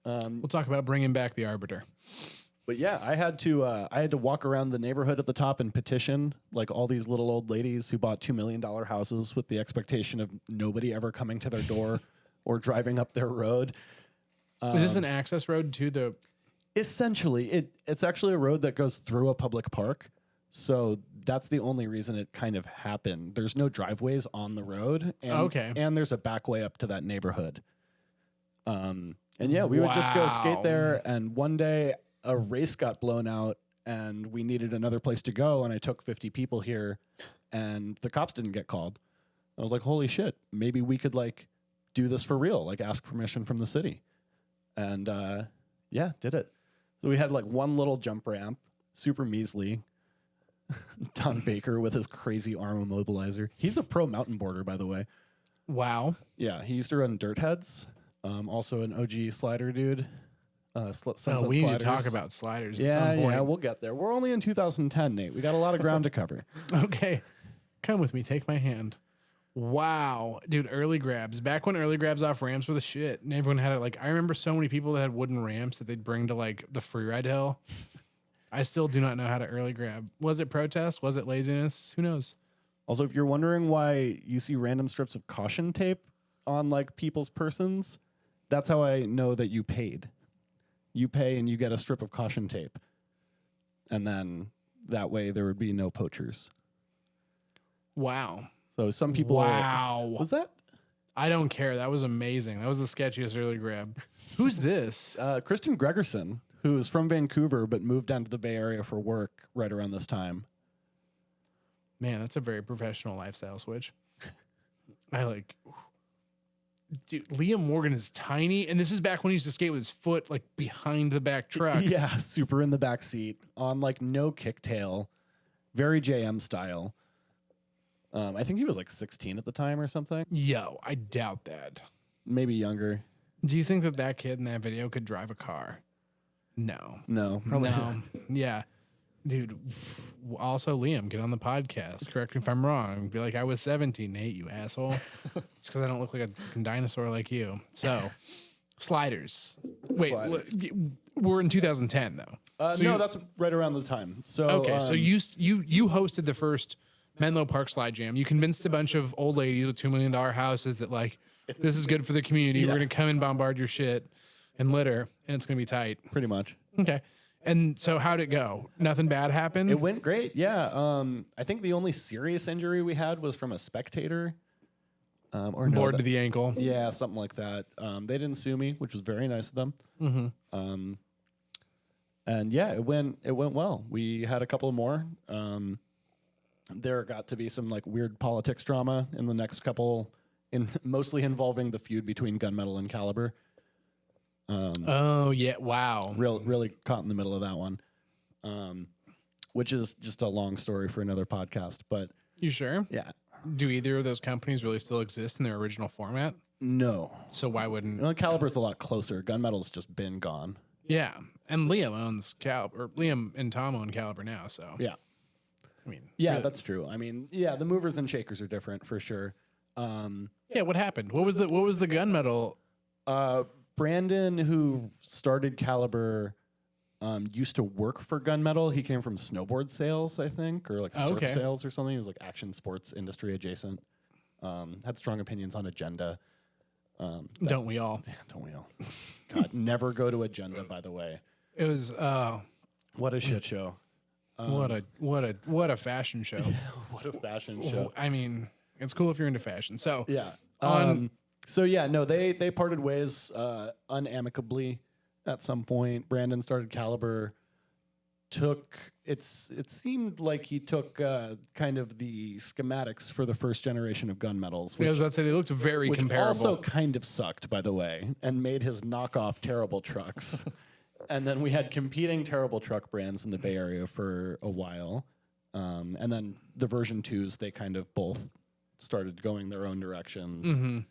We'll talk about bringing back the Arbiter. But yeah, I had to walk around the neighborhood at the top and petition like all these little old ladies who bought $2 million houses with the expectation of nobody ever coming to their door or driving up their road. Is this an access road to the... Essentially, it's actually a road that goes through a public park. So that's the only reason it kind of happened. There's no driveways on the road. And, and there's a back way up to that neighborhood. And yeah, we would just go skate there. And one day a race got blown out and we needed another place to go. And I took 50 people here and the cops didn't get called. I was like, holy shit, maybe we could like do this for real, like ask permission from the city. And yeah, did it. So we had like one little jump ramp, super measly. Don Baker with his crazy arm immobilizer. He's a pro mountain boarder, by the way. Wow. Yeah, he used to run Dirt Heads. Also an OG slider dude. We need to talk about sliders at some point. Yeah, we'll get there. We're only in 2010, Nate. We got a lot of ground to cover. Okay. Come with me. Take my hand. Wow. Dude, early grabs. Back when early grabs off ramps were the shit. And everyone had it. Like, I remember so many people that had wooden ramps that they'd bring to, like, the freeride hill. I still do not know how to early grab. Was it protest? Was it laziness? Who knows? Also, if you're wondering why you see random strips of caution tape on, like, people's persons, that's how I know that you paid. You pay and you get a strip of caution tape. And then that way there would be no poachers. Wow. So some people... Wow. Was that? I don't care. That was amazing. That was the sketchiest early grab. Who's this? Christian Gregerson, who is from Vancouver but moved down to the Bay Area for work right around this time. Man, that's a very professional lifestyle switch. I like... dude, Liam Morgan is tiny, and this is back when he used to skate with his foot like behind the back truck. Yeah, super in the back seat on like no kicktail, very JM style. I think he was like 16 at the time or something, Yo, I doubt that. maybe younger. Do you think that kid in that video could drive a car? No. No, probably not. No. Yeah. Dude, also Liam, get on the podcast. Correct me if I'm wrong. Be like, I was 17, Nate, you asshole. Just because I don't look like a fucking dinosaur like you. So, sliders. Wait, Sliders. we're in 2010 though. So no, you- that's right around the time. So okay. So you hosted the first Menlo Park Slide Jam. You convinced a bunch of old ladies with $2 million houses that like this is good for the community. We're gonna come and bombard your shit and litter, and it's gonna be tight. pretty much. Okay. And so how'd it go? Nothing bad happened? It went great. Yeah. I think the only serious injury we had was from a spectator. Or no, Bored to the ankle. yeah, something like that. They didn't sue me, which was very nice of them. Mm-hmm. And yeah, it went well. We had a couple more. There got to be some like weird politics drama in the next couple, mostly involving the feud between Gunmetal and Caliber. Oh yeah! Wow. Really caught in the middle of that one, which is just a long story for another podcast. But You sure? yeah, Do either of those companies really still exist in their original format? no. So why wouldn't? Well, Caliber's a lot closer. Gunmetal's just been gone. Yeah. And Liam owns Caliber. Liam and Tom own Caliber now. So Yeah. I mean, Yeah, really- that's true. I mean, yeah, the movers and shakers are different for sure. yeah. What happened? What was the Gunmetal? Brandon, who started Caliber, used to work for Gunmetal. He came from snowboard sales, I think, or like Oh, surf okay. sales or something. He was like action sports industry adjacent. Had strong opinions on Agenda. Don't we all? Don't we all? God, never go to Agenda, by the way. It was What a shit show. what a fashion show. What a fashion show. I mean, it's cool if you're into fashion. So Yeah. On- So yeah, no, they parted ways unamicably at some point. Brandon started Caliber. It seemed like he took kind of the schematics for the first generation of gunmetals, I was which, about to say they looked very which comparable. also kind of sucked, by the way, and made his knockoff terrible trucks. And then we had competing terrible truck brands in the Bay Area for a while. And then the version 2s, they kind of both started going their own directions. Mhm.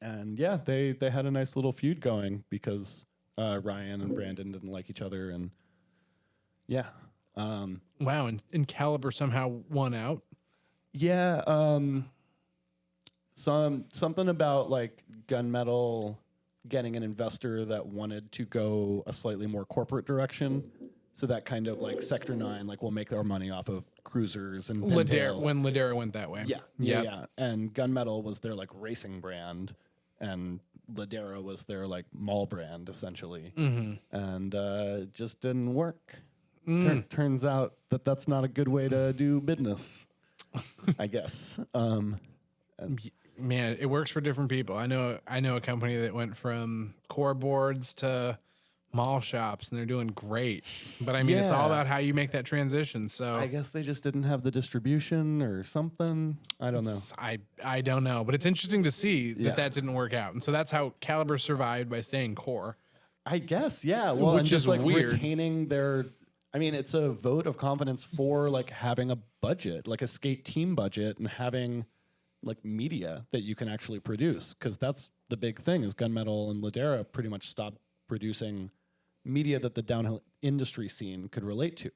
And yeah, they had a nice little feud going because Ryan and Brandon didn't like each other, and yeah, Wow, and Caliber somehow won out. yeah. Something about like Gunmetal getting an investor that wanted to go a slightly more corporate direction. So that kind of like Sector 9, like we'll make our money off of cruisers and pintails. When Ladera went that way. Yeah, Yep. yeah. And Gunmetal was their like racing brand, and Ladera was their like mall brand essentially, and it just didn't work. Turns out that that's not a good way to do business, I guess. Man, it works for different people. I know a company that went from core boards to mall shops, and they're doing great. But I mean, it's all Yeah. about how you make that transition. So I guess they just didn't have the distribution or something. I don't know. I don't know, but it's interesting to see Yeah. that didn't work out. And so that's how Caliber survived, by staying core. I guess, yeah. Well, and Which just is like weird. retaining their. I mean, it's a vote of confidence for like having a budget, like a skate team budget, and having like media that you can actually produce, because that's the big thing. Is Gunmetal and Ladera pretty much stopped producing media that the downhill industry scene could relate to.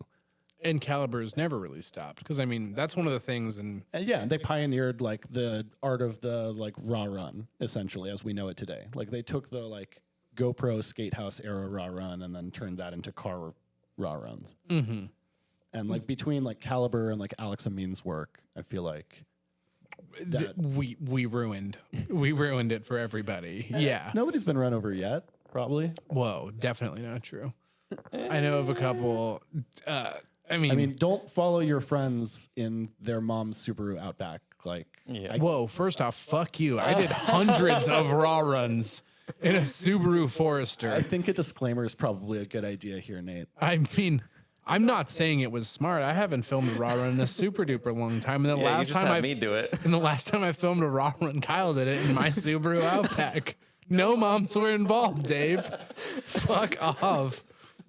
And Caliber's never really stopped, because I mean that's one of the things. And And yeah, they pioneered like the art of the like raw run, essentially, as we know it today. Like they took the like GoPro skate house era raw run and then turned that into car raw runs. mm-hmm. And like between like Caliber and like Alex Amin's work, I feel like that we ruined it for everybody. Yeah. nobody's been run over yet, probably. Whoa, definitely not true. I know of a couple. I mean, Don't follow your friends in their mom's Subaru Outback. Like, Yeah. whoa. First off, fuck you. I did hundreds of raw runs in a Subaru Forester. I think a disclaimer is probably a good idea here, Nate. I mean, I'm not saying it was smart. I haven't filmed a raw run in a super duper long time. And the Yeah, you last just time had me do it. and the last time I filmed a raw run, Kyle did it in my Subaru Outback. No moms were involved, Dave. Fuck off.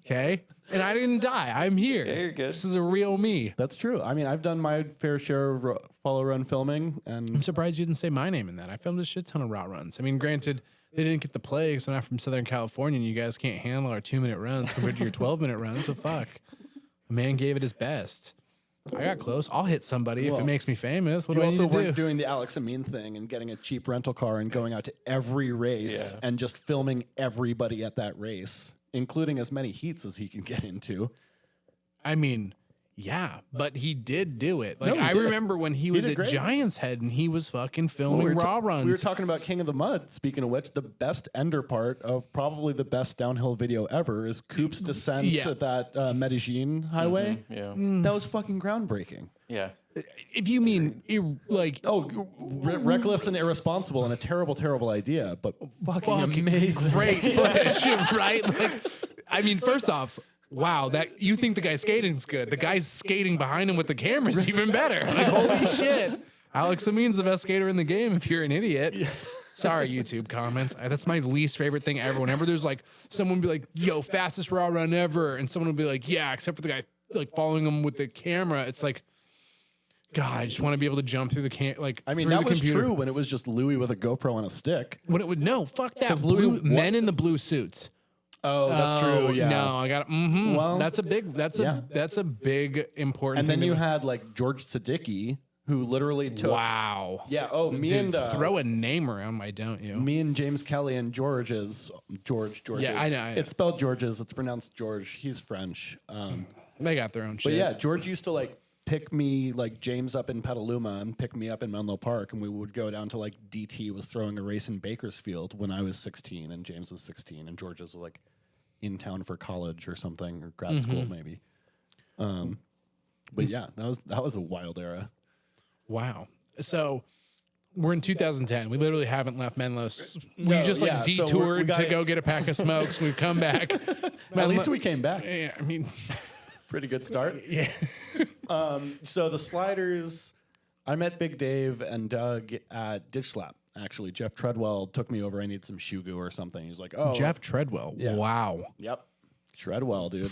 Okay? And I didn't die. I'm here. Yeah, you're good. This is a real me. That's true. I mean, I've done my fair share of follow run filming, I'm and surprised you didn't say my name in that. I filmed a shit ton of raw runs. I mean, granted, they didn't get the play because I'm not from Southern California and you guys can't handle our 2-minute runs compared to your 12-minute runs. So fuck. A man gave it his best. I got close. I'll hit somebody if it Well, makes me famous. What you do I also need to weren't do? doing the Alex Amin thing and getting a cheap rental car and going out to every race Yeah. and just filming everybody at that race, including as many heats as he can get into. I mean, yeah, but he did do it. Like No, he I did. remember when he was did at great. Giants Head and he was fucking Well, filming raw runs. We were talking about King of the Mud. Speaking of which, the best ender part of probably the best downhill video ever is Coop's descent Yeah. to that Medellin highway. Yeah. That was fucking groundbreaking. Yeah. If you mean like Reckless and irresponsible and a terrible, terrible idea, but fucking fucking amazing. great footage, right? Like, I mean, first off, wow, that you think the guy skating's good. The guy's skating behind him with the camera's even better. Like, holy shit. Alex Amin's the best skater in the game if you're an idiot. Sorry, YouTube comments. That's my least favorite thing ever. Whenever there's like someone be like, yo, fastest raw run ever, and someone will be like, yeah, except for the guy like following him with the camera. It's like, God, I just want to be able to jump through the I mean, through that the was computer. true when it was just Louis with a GoPro on a stick. When it would no, fuck that. 'Cause Louis- Men in the blue suits. Oh, that's Oh, true. Yeah. No, I got. Mm-hmm. Well, that's a big. That's yeah. a big important. And thing then to you me. had like George Siddiqui, who literally took. Wow. Yeah. Oh, me Dude, and throw a name around, why don't you? me and James Kelly and George. Yeah, I know. It's spelled George's. It's pronounced George. He's French. They got their own shit. But yeah, George used to like pick me, like James up in Petaluma and pick me up in Menlo Park, and we would go down to like DT was throwing a race in Bakersfield when I was 16 and James was 16 and George's was like in town for college or something or grad school maybe. But yeah, that was a wild era. Wow. So we're in 2010. We literally haven't left Menlo. We No, just like yeah, so we detoured to got- go get a pack of smokes. We've come back. At least we came back. Yeah, I mean, Pretty good start. yeah. So the sliders, I met Big Dave and Doug at Ditch Slap. Actually, Jeff Treadwell took me over. I need some shoe goo or something. He's like, "Oh, Jeff Treadwell. Yeah. Wow. yep, Treadwell, dude."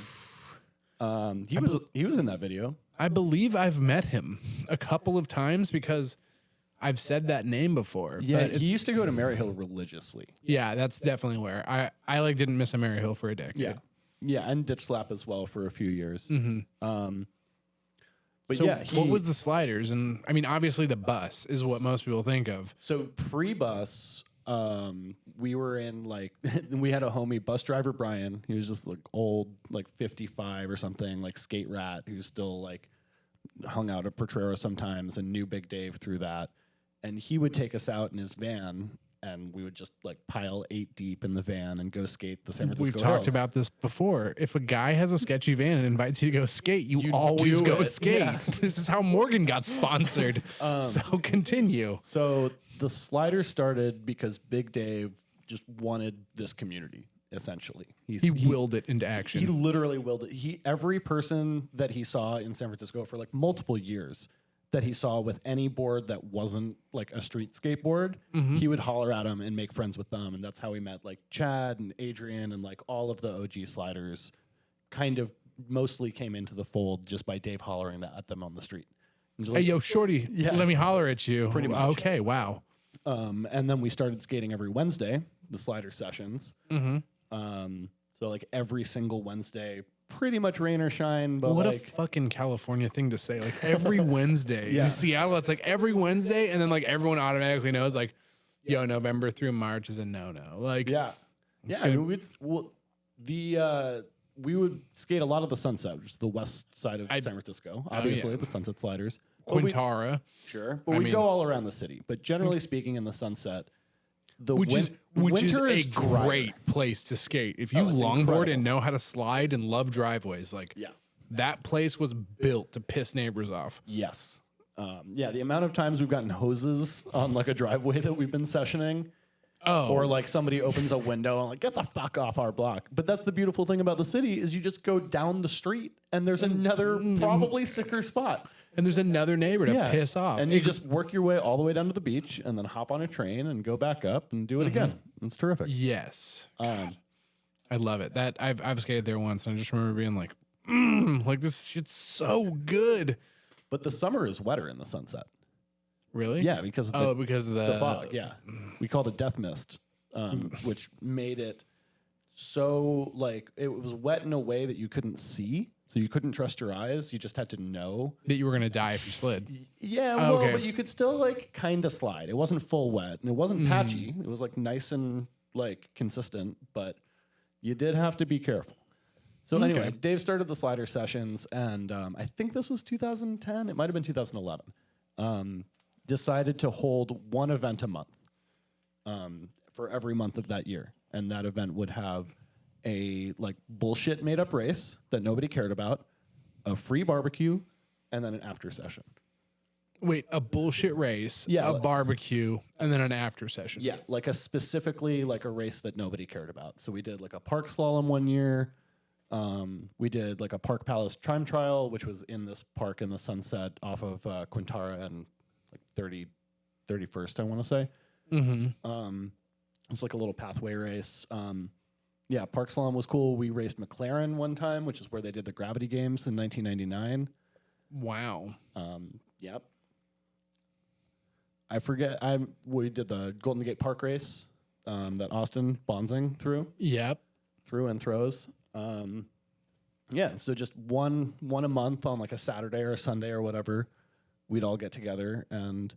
He was in that video. I believe I've met him a couple of times because I've said that name before. Yeah, but it's, he used to go to Maryhill religiously. yeah, that's definitely where I like didn't miss a Maryhill for a decade. Yeah, and Ditch Slap as well for a few years. But So yeah, what was the sliders? And I mean, obviously the bus is what most people think of. so pre-bus? We were in like we had a homie bus driver Brian. He was just like old, like 55 or something, like skate rat who still like hung out at Potrero sometimes and knew Big Dave through that. And he would take us out in his van, and we would just like pile 8 deep in the van and go skate the San Francisco We've talked Hills. about this before. If a guy has a sketchy van and invites you to go skate, you always do go it. skate. Yeah. This is how Morgan got sponsored. So continue. So the slider started because Big Dave just wanted this community. Essentially, He willed it into action. He literally willed it. Every person that he saw in San Francisco for like multiple years that he saw with any board that wasn't like a street skateboard, he would holler at them and make friends with them. And that's how we met like Chad and Adrian and like all of the OG sliders kind of mostly came into the fold just by Dave hollering at them on the street. And just Hey, like, yo, shorty, Yeah. let me holler at you. Pretty much. Okay, wow. and then we started skating every Wednesday, the slider sessions. So like every single Wednesday, pretty much rain or shine, but What like a fucking California thing to say. Like every Wednesday Yeah. in Seattle, it's like every Wednesday, and then like everyone automatically knows, like, yo, November through March is a no-no. Like, yeah. I mean, we would skate a lot of the Sunset, which is the west side of San Francisco. Obviously, yeah. the Sunset sliders. But we- Quintara, Sure, but I we mean- go all around the city. But generally speaking, in the Sunset, which is winter a drier. great place to skate. If you Oh, it's longboard incredible. and know how to slide and love driveways, like Yeah. that place was built to piss neighbors off. Yes. Yeah, the amount of times we've gotten hoses on like a driveway that we've been sessioning. Oh. Or like somebody opens a window and like, get the fuck off our block. But that's the beautiful thing about the city is you just go down the street and there's another probably sicker spot. And there's another neighbor to piss off. And you just work your way all the way down to the beach and then hop on a train and go back up and do it again. It's terrific. Yes. Um, I love it. That I've skated there once, and I just remember being like, like this shit's so good. but the summer is wetter in the Sunset. Really? Yeah, because of because of the fog. Yeah, we called it death mist, which made it so like it was wet in a way that you couldn't see, so you couldn't trust your eyes. You just had to know that you were gonna die if you slid. Yeah, well, but you could still like kind of slide. It wasn't full wet and it wasn't patchy. It was like nice and like consistent, but you did have to be careful. So anyway, Dave started the slider sessions, and I think this was 2010. It might have been 2011. Decided to hold one event a month for every month of that year, and that event would have a like bullshit made up race that nobody cared about, a free barbecue, and then an after session. Wait, a bullshit race, Yeah, a barbecue, and then an after session. Yeah, like a specifically like a race that nobody cared about. So we did like a park slalom one year. We did like a Park Palace time trial, which was in this park in the Sunset off of Quintara and like 31st, I want to say. It was like a little pathway race. Yeah, Park Slalom was cool. We raced McLaren one time, which is where they did the Gravity Games in 1999. Wow. Yep. I forget. We did the Golden Gate Park race that Austin Bonzing threw. Yep. Threw and throws. Yeah, so just one a month on like a Saturday or a Sunday or whatever, we'd all get together and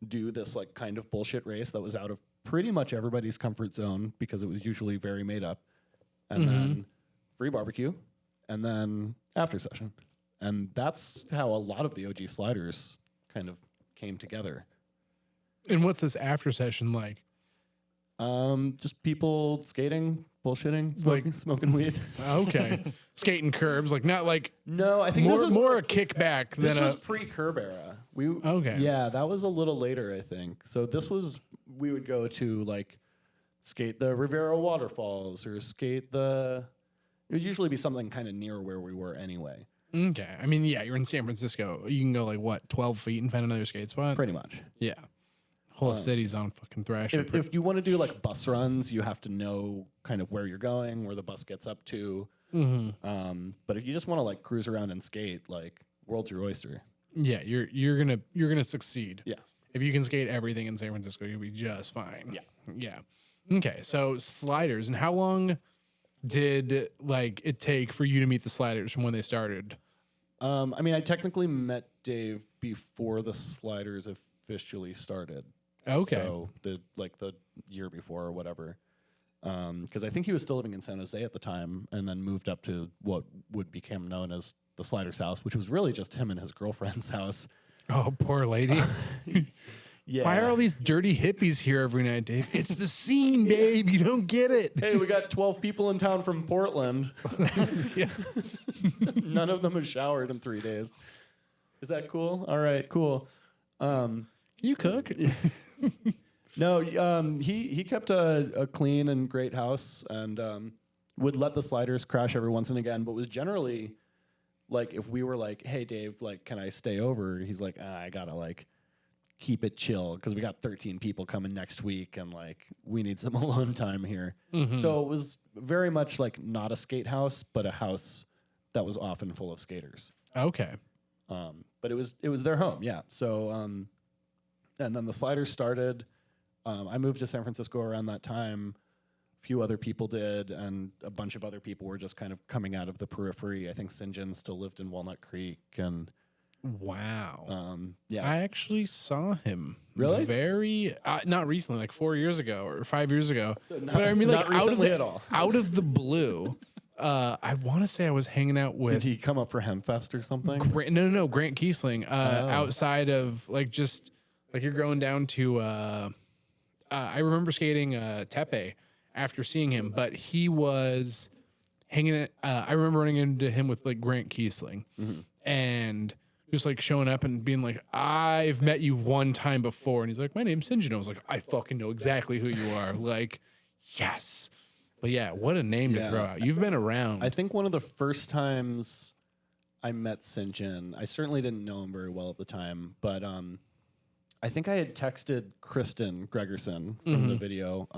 do this like kind of bullshit race that was out of pretty much everybody's comfort zone because it was usually very made up. And then free barbecue and then after session. And that's how a lot of the OG sliders kind of came together. And what's this after session like? Just people skating, bullshitting, smoking weed. Okay. Skating curbs, like not like No, I think more, this is more a kickback This than was a pre-curb era. Okay. Yeah, that was a little later, I think. So we would go to like skate the Rivera waterfalls or skate it would usually be something kind of near where we were anyway. Okay. I mean, yeah, you're in San Francisco. You can go like what, 12 feet and find another skate spot? Pretty much. Yeah. Whole city's on fucking Thrasher. If you want to do like bus runs, you have to know kind of where you're going, where the bus gets up to. But if you just want to like cruise around and skate, like world's your oyster. Yeah, you're gonna succeed. Yeah. If you can skate everything in San Francisco, you'll be just fine. Yeah. Yeah. Okay, so sliders, and how long did like it take for you to meet the sliders from when they started? I mean, I technically met Dave before the sliders officially started. Okay. So the year before or whatever. Because I think he was still living in San Jose at the time and then moved up to what would become known as the Sliders house, which was really just him and his girlfriend's house. Oh, poor lady. Yeah. Why are all these dirty hippies here every night, Dave? It's the scene, babe. You don't get it. Hey, we got 12 people in town from Portland. Yeah. None of them have showered in 3 days. Is that cool? All right, cool. Can you cook? No, he kept a clean and great house and would let the sliders crash every once and again, but was generally like if we were like, hey Dave, like can I stay over? He's like, I gotta like keep it chill because we got 13 people coming next week and like we need some alone time here. So it was very much like not a skate house, but a house that was often full of skaters. Okay. But it was their home, yeah. So and then the sliders started. I moved to San Francisco around that time. A few other people did, and a bunch of other people were just kind of coming out of the periphery. I think Sinjin still lived in Walnut Creek, and wow. yeah. I actually saw him. Really? Very not recently, like 4 years ago or 5 years ago. Not- but I mean, like not recently at all. out of the blue. I want to say I was hanging out with. Did he come up for Hemfest or something? No, Grant Kiesling. Outside of like just like you're going down to. I remember skating Tepe after seeing him, but he was hanging. I remember running into him with like Grant Kiesling, and just like showing up and being like, I've met you one time before. And he's like, my name's Sinjin. I was like, I fucking know exactly who you are. Like, yes. But yeah, what a name to throw out. You've been around. I think one of the first times I met Sinjin, I certainly didn't know him very well at the time, but I think I had texted Kristen Gregerson from the video,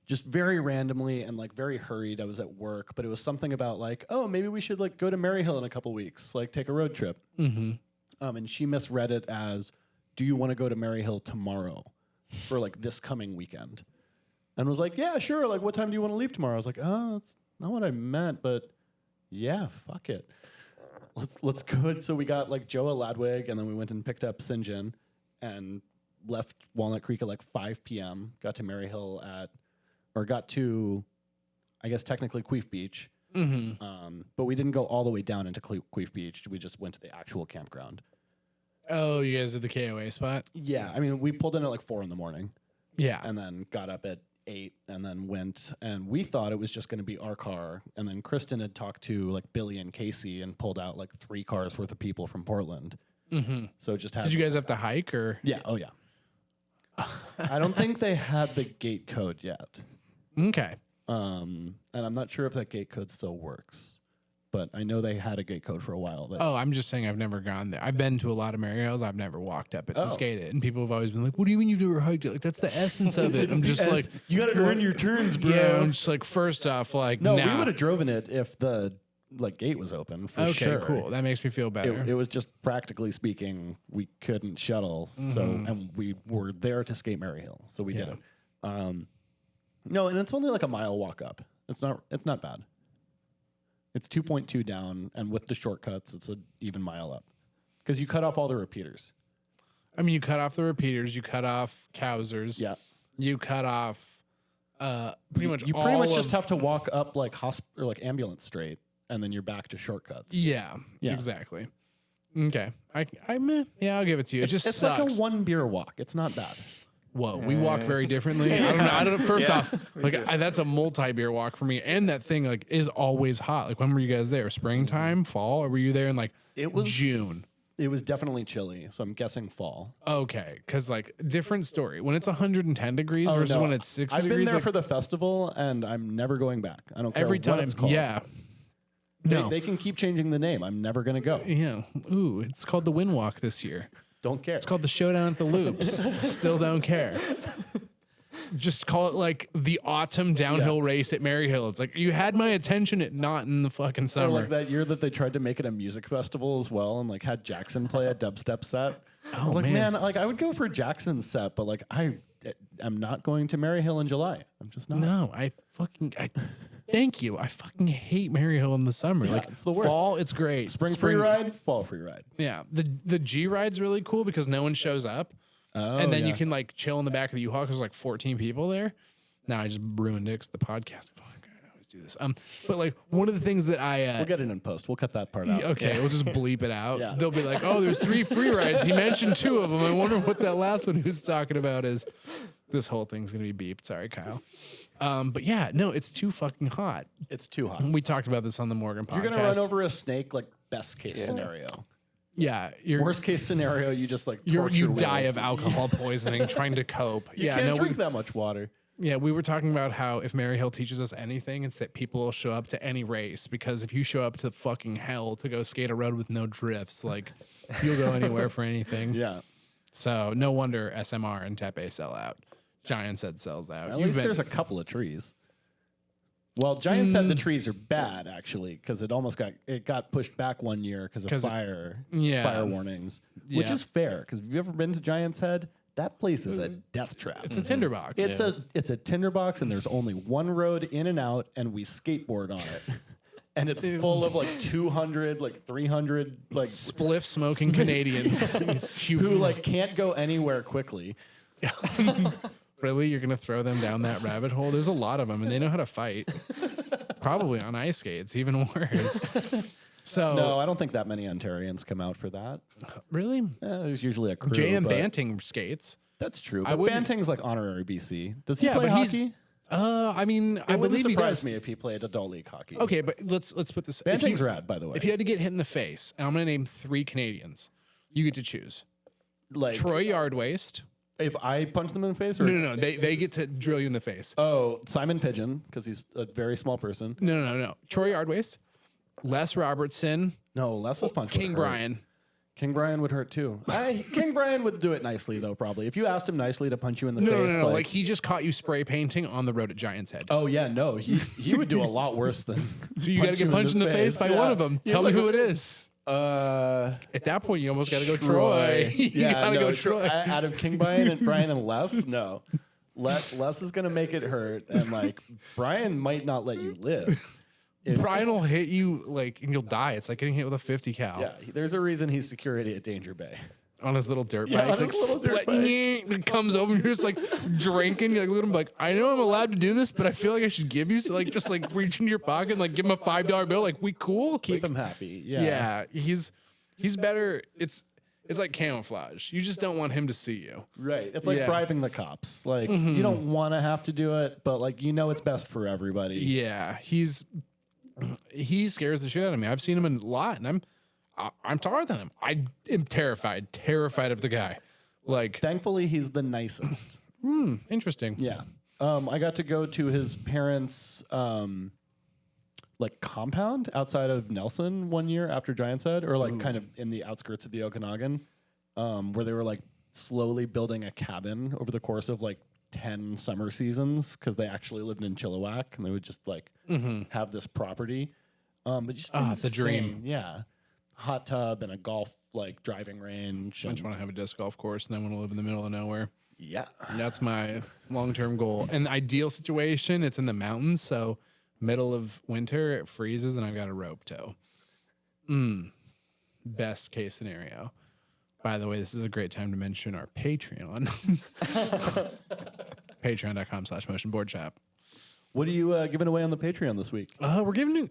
just very randomly and like very hurried. I was at work, but it was something about like, oh, maybe we should like go to Maryhill in a couple weeks, like take a road trip. And she misread it as, do you want to go to Maryhill tomorrow for like this coming weekend? And was like, yeah, sure. Like, what time do you want to leave tomorrow? I was like, oh, that's not what I meant, but yeah, fuck it. Let's go. So we got like Joa Ladwig, and then we went and picked up Sinjin and left Walnut Creek at like 5 p.m. Got to Maryhill got to, I guess technically Queef Beach. But we didn't go all the way down into Queef Beach. We just went to the actual campground. Oh, you guys did the KOA spot? Yeah. I mean, we pulled in at like 4 a.m. Yeah. And then got up at 8 and then went, and we thought it was just going to be our car. And then Kristen had talked to like Billy and Casey and pulled out like 3 cars worth of people from Portland. So it just had. Did you guys have to hike or? Yeah. Oh yeah. I don't think they had the gate code yet. Okay. And I'm not sure if that gate code still works, but I know they had a gate code for a while. Oh, I'm just saying I've never gone there. I've been to a lot of Marihills. I've never walked up it to skate it. And people have always been like, what do you mean you've never hiked it? Like, that's the essence of it. I'm just like, you got to earn your turns, bro. Yeah, I'm just like, first off, like, no, we would have driven it if the like gate was open for sure. Okay, cool. That makes me feel better. It was just practically speaking, we couldn't shuttle. So, and we were there to skate Maryhill. So we did it. No, and it's only like a mile walk up. It's not bad. It's 2.2 down, and with the shortcuts, it's an even mile up. Because you cut off all the repeaters. I mean, you cut off the repeaters, you cut off Cowsers. Yeah. You cut off pretty much You pretty much just have to walk up like or like ambulance straight, and then you're back to shortcuts. Yeah, exactly. Okay. I'll give it to you. It just it's sucks. like a 1 beer walk. It's not bad. Whoa, we walk very differently. I don't know. First off, like that's a multi-beer walk for me, and that thing like is always hot. Like when were you guys there? Springtime, fall, or were you there in like June? It was definitely chilly, so I'm guessing fall. Okay, because like different story. When it's 110 degrees versus when it's 60 degrees. I've been there like, for the festival, and I'm never going back. I don't care every time. what it's called. Yeah. No. They can keep changing the name. I'm never going to go. Yeah. Ooh, it's called the Wind Walk this year. Don't care. It's called the Showdown at the Loops. Still don't care. Just call it like the autumn downhill race at Maryhill. It's like you had my attention at not in the fucking summer. Or like that year that they tried to make it a music festival as well, and like had Jackson play a dubstep set. I was like, man, like I would go for Jackson's set, but like I'm not going to Maryhill in July. I'm just not. No, thank you. I fucking hate Maryhill in the summer. Like it's the worst. Fall, it's great. Spring free ride, fall free ride. Yeah, the G ride's really cool because no one shows up, and then you can like chill in the back of the U-Haul because there's like 14 people there. Now I just ruined it 'cause the podcast. Fuck, I always do this. But like one of the things that I we'll get it in post. We'll cut that part out. Okay, we'll just bleep it out. They'll be like, oh, there's 3 free rides. He mentioned 2 of them. I wonder what that last one he was talking about is. This whole thing's gonna be beeped. Sorry, Kyle. But yeah, no, it's too fucking hot. It's too hot. We talked about this on the Morgan podcast. You're gonna run over a snake, like best case scenario. Yeah, worst case scenario, you just like you die of alcohol poisoning trying to cope. You can't drink that much water. Yeah, we were talking about how if Maryhill teaches us anything, it's that people will show up to any race because if you show up to fucking hell to go skate a road with no drifts, like you'll go anywhere for anything. Yeah. So no wonder SMR and Tepe sell out. Giant Said sells out. At least there's a couple of trees. Well, Giant said the trees are bad actually because it got pushed back one year because of fire warnings, which is fair because if you've ever been to Giant's Head, that place is a death trap. It's a tinderbox. It's a tinderbox, and there's only one road in and out, and we skateboard on it. And it's full of like 200, like 300, like spliff smoking Canadians who like can't go anywhere quickly. Really? You're going to throw them down that rabbit hole? There's a lot of them, and they know how to fight. Probably on ice skates, even worse. So no, I don't think that many Ontarians come out for that. Really? There's usually a crew. J.M. Banting skates. That's true. But Banting's like honorary BC. Does he play but hockey? I mean, I It wouldn't believe he surprise does. me if he played adult league hockey. Okay, but let's put this. If Banting's you, rad, by the way. if you had to get hit in the face, and I'm going to name 3 Canadians, you get to choose. Like, Troy Yardwaste. if I punch them in the face, or No. They get to drill you in the face. oh, Simon Pigeon, because he's a very small person. No. Troy Yardwaste, Les Robertson, No, Les's punch. King would hurt. Brian. King Brian would hurt too. King Brian would do it nicely though, probably. If you asked him nicely to punch you in the face, No. Like he just caught you spray painting on the road at Giant's Head. oh yeah, no, he would do a lot worse than. So you got to get punched in the face by one of them. Tell me who it is. At that point, you almost got to go Troy. You Yeah, gotta go Troy. Out of King Brian and Les, no. Les is gonna make it hurt, and like Brian might not let you live. Brian will hit you like, and you'll die. It's like getting hit with a 50 cal. Yeah, there's a reason he's security at Danger Bay. On his little dirt Yeah, bike, on his little dirt bike. It comes over, and you're just like drinking. You're like, look at him, like, I know I'm allowed to do this, but I feel like I should give you, so like, just like reach into your pocket, and, like, give him a $5 bill. Like, we cool? Keep Like, him happy. Yeah. yeah, he's better. It's like camouflage. You just don't want him to see you. Right. It's like Yeah. bribing the cops. Like you don't want to have to do it, but like you know it's best for everybody. Yeah, he scares the shit out of me. I've seen him a lot, and I'm taller than him. I am terrified of the guy. Like, Thankfully, he's the nicest. interesting. Yeah. I got to go to his parents' like compound outside of Nelson one year after Giants Head, or like kind of in the outskirts of the Okanagan, where they were like slowly building a cabin over the course of like 10 summer seasons because they actually lived in Chilliwack and they would just like have this property. But just it's a dream. insane. Yeah. Hot tub and a golf like driving range. I just want to have a disc golf course, and then want to live in the middle of nowhere. Yeah. That's my long-term goal. And the ideal situation, it's in the mountains, so middle of winter, it freezes, and I've got a rope tow. Best case scenario. By the way, this is a great time to mention our Patreon. Patreon.com/motionboardshop. What are you giving away on the Patreon this week? We're giving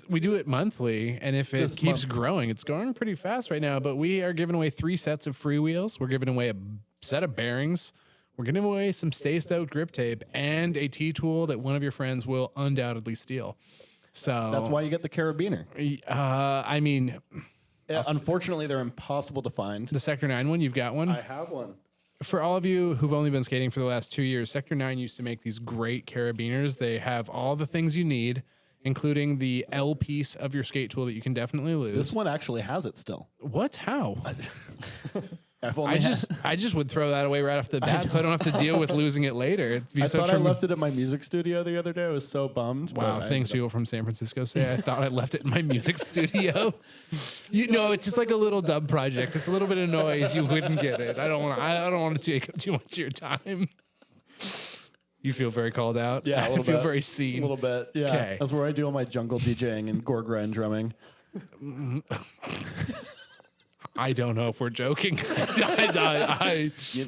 we do it monthly, and if it This keeps month. growing, it's growing pretty fast right now. But we are giving away 3 sets of free wheels. We're giving away a set of bearings. We're giving away some Stay Stoked grip tape and a T-tool that one of your friends will undoubtedly steal. So That's why you get the carabiner. I mean, Unfortunately, they're impossible to find. the Sector 9 one, you've got one. I have one. For all of you who've only been skating for the last 2 years, Sector 9 used to make these great carabiners. They have all the things you need, including the L piece of your skate tool that you can definitely lose. This one actually has it still. What? How? I've only I just would throw that away right off the bat, so I don't have to deal with losing it later. It'd be I so thought I left it at my music studio the other day. I was so bummed. Wow, but thanks people from San Francisco say I thought I left it in my music studio. You know, it's just like a little dub project. It's a little bit of noise. You wouldn't get it. I don't want to take up too much of your time. You feel very called out. Yeah, a I little feel bit. very A seen. little bit. Yeah. 'Kay. That's where I do all my jungle DJing and gore grind drumming. I don't know if we're joking.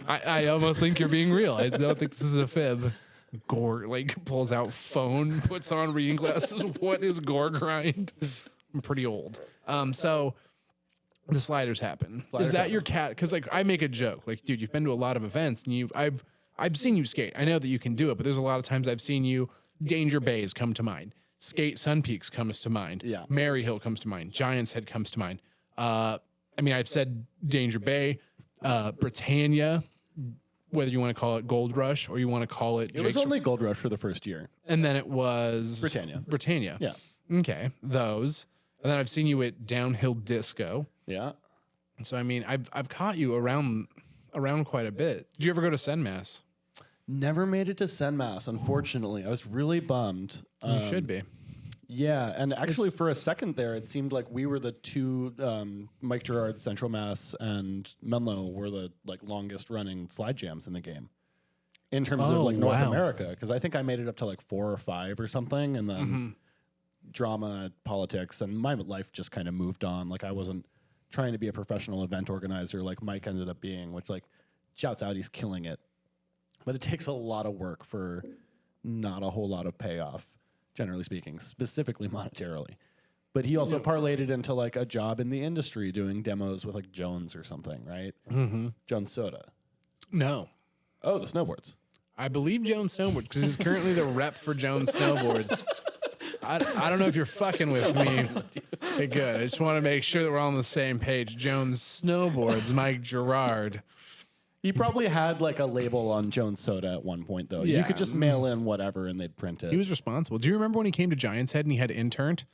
I almost think you're being real. I don't think this is a fib. Gore like pulls out phone, puts on reading glasses. What is gore grind? I'm pretty old. So the sliders happen. Is that your cat? Because like I make a joke. Like, dude, you've been to a lot of events, and I've seen you skate. I know that you can do it, but there's a lot of times I've seen you. Danger Bays come to mind. Skate Sun Peaks comes to mind. Yeah. Maryhill comes to mind. Giants Head comes to mind. I mean, I've said Danger Bay, Britannia, whether you want to call it Gold Rush or you want to call it It was Jake's, only Gold Rush for the first year. and then it was Britannia. Yeah. Okay, those. And then I've seen you at Downhill Disco. Yeah. So I mean, I've caught you around quite a bit. Did you ever go to Senmass? Never made it to Senmass, unfortunately. I was really bummed. You should be. Yeah, and actually for a second there, it seemed like we were the two, Mike Gerard, Central Mass, and Menlo were the like longest running slide jams in the game. In terms of like North wow. America, because I think I made it up to like 4 or 5 or something, and then drama, politics, and my life just kind of moved on. Like I wasn't trying to be a professional event organizer like Mike ended up being, which like shouts out, he's killing it. But it takes a lot of work for not a whole lot of payoff, generally speaking, specifically monetarily. But he also parlayed it into like a job in the industry doing demos with like Jones or something, right? Jones Soda. No. Oh, the snowboards. I believe Jones Snowboard because he's currently the rep for Jones Snowboards. I don't know if you're fucking with me. Okay, good. I just want to make sure that we're all on the same page. Jones Snowboards, Mike Gerard. He probably had like a label on Jones Soda at one point, though. You Yeah. could just mail in whatever and they'd print it. He was responsible. Do you remember when he came to Giant's Head and he had interned?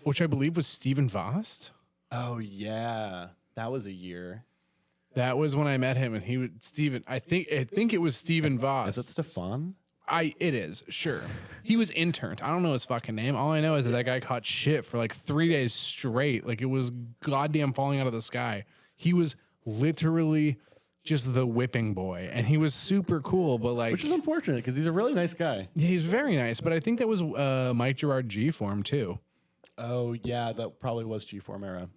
Which I believe was Steven Vost. Oh, yeah. That was a year. That was when I met him, and he was Steven. I think it was Steven Voss. Is it Stefan? It is, sure. He was interned. I don't know his fucking name. All I know is that guy caught shit for like 3 days straight. Like it was goddamn falling out of the sky. He was literally just the whipping boy, and he was super cool, but like, Which is unfortunate because he's a really nice guy. yeah, he's very nice. But I think that was Mike Gerard G form too. Oh, yeah. That probably was G-Form era.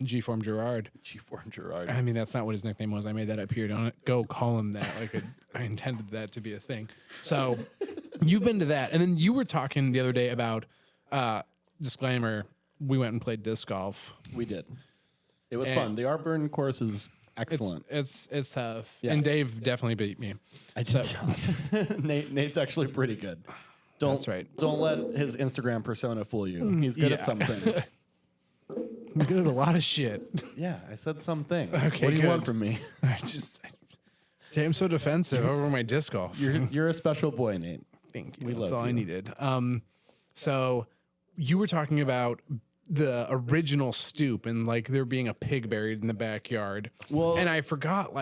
G form Gerard. G-Form Gerard. I mean, that's not what his nickname was. I made that up here. Don't go call him that. Like I intended that to be a thing. So you've been to that, and then you were talking the other day about disclaimer. We went and played disc golf. We did. It was fun. The Artburn course is excellent. It's tough, Yeah. and Dave definitely beat me. I did not. Nate's actually pretty good. That's right. Don't let his Instagram persona fool you. He's good at some things. I'm good at a lot of shit. Yeah, I said some things. Okay, what do you good. want from me? I'm so defensive over my disc golf. You're a special boy, Nate. Thank you. We That's love all I you. needed. So you were talking about the original stoop and like there being a pig buried in the backyard. Well- and I forgot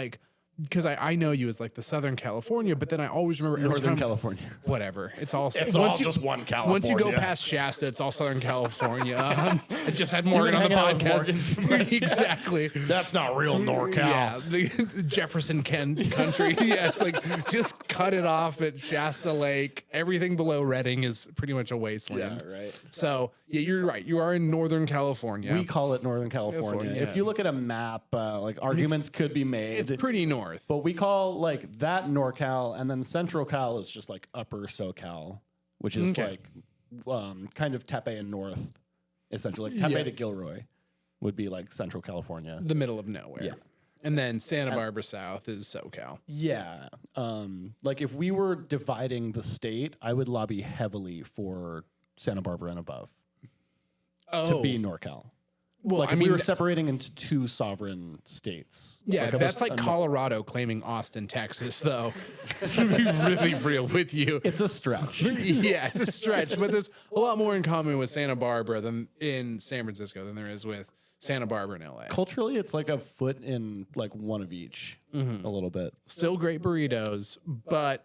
because I know you as like the Southern California, but then I always remember every Northern time, California. Whatever. It's all just one California. Once you go past Shasta, it's all Southern California. I just had Morgan on the hanging out with podcast. Morgan too much. Exactly. That's not real NorCal. Yeah, the Jefferson country. Yeah, it's like just cut it off at Shasta Lake. Everything below Redding is pretty much a wasteland. Yeah, right. So yeah, you're right. You are in Northern California. We call it Northern California. California, If yeah. you look at a map, like arguments could be made. it's pretty north. But we call like that NorCal, and then Central Cal is just like Upper SoCal, which is Okay. like kind of Tepe and North, essentially. Like Tepe Yeah. to Gilroy would be like Central California. The middle of nowhere. Yeah. And then Santa Barbara South is SoCal. Yeah. Like if we were dividing the state, I would lobby heavily for Santa Barbara and above to be NorCal. well, Like I if mean, we were separating into two sovereign states. yeah, if that's a- like Colorado claiming Austin, Texas, though. To be really real with you. It's a stretch. Yeah, it's a stretch, but there's a lot more in common with Santa Barbara than in San Francisco than there is with Santa Barbara and LA. Culturally, it's like a foot in like one of each, a little bit. Still great burritos, but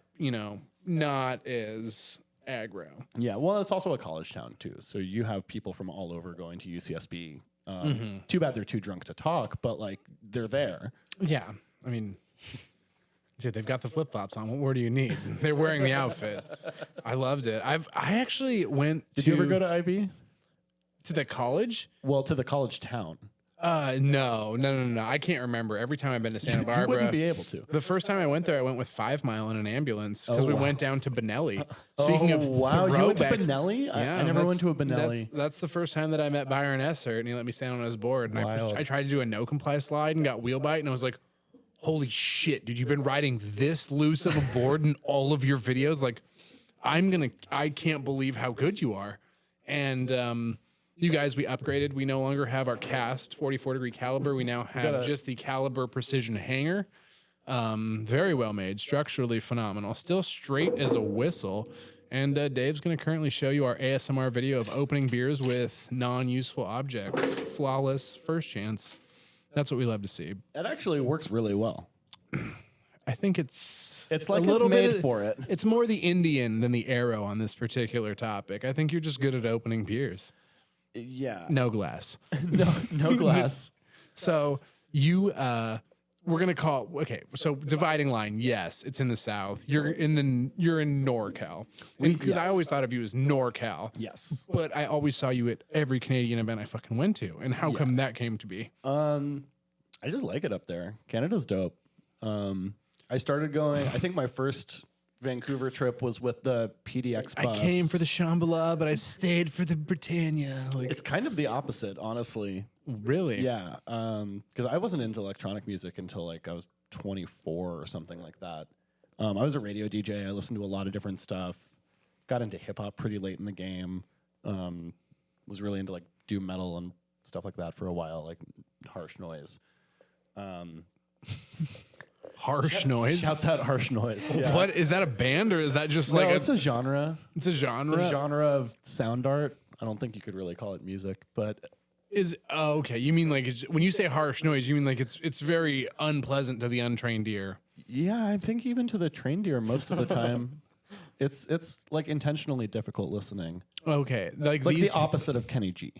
not as aggro. Yeah, well, it's also a college town too, so you have people from all over going to UCSB. Too bad they're too drunk to talk, but like they're there. Yeah, I mean, dude, they've got the flip flops on. What more do you need? They're wearing the outfit. I loved it. I actually went. Did you ever go to IB? to the college? Well, to the college town. No. I can't remember. Every time I've been to Santa You Barbara, wouldn't be able to. the first time I went there, I went with 5 Mile in an ambulance because Oh, we wow. went down to Benelli. Speaking of wow, you went to throwback- Benelli? I never that's- went to a Benelli. That's the first time that I met Byron Essert, and he let me stand on his board. And Wild. I tried to do a no comply slide and got wheel bite, and I was like, "Holy shit, dude! You've been riding this loose of a board in all of your videos. Like, I can't believe how good you are." And you guys, we upgraded. We no longer have our cast 44 degree caliber. We now have just the caliber precision hanger. Very well made, structurally phenomenal, still straight as a whistle. And Dave's going to currently show you our ASMR video of opening beers with non-useful objects. Flawless, first chance. That's what we love to see. It actually works really well. I think it's It's a like it's little made bit, for it. It's more the Indian than the arrow on this particular topic. I think you're just good at opening beers. Yeah. No glass. No glass. So you we're gonna call so dividing line. Yes, it's in the South. You're in NorCal, because I always thought of you as NorCal. Yes. But I always saw you at every Canadian event I fucking went to. And how come that came to be? I just like it up there. Canada's dope. I started going, I think my first Vancouver trip was with the PDX bus. I came for the Shambhala, but I stayed for the Britannia. Like, It's kind of the opposite, honestly. really? Yeah. Because I wasn't into electronic music until like I was 24 or something like that. I was a radio DJ. I listened to a lot of different stuff. Got into hip hop pretty late in the game. Was really into like doom metal and stuff like that for a while, like Harsh Noise. Harsh Noise. Shouts out Harsh Noise. Yeah. What is that, a band, or is that just No, like it's a genre. it's a genre? It's a genre of sound art. I don't think you could really call it music, but Okay. You mean like when you say harsh noise, you mean like it's very unpleasant to the untrained ear. yeah, I think even to the trained ear, most of the time, it's like intentionally difficult listening. Okay, like It's like these. the opposite of Kenny G.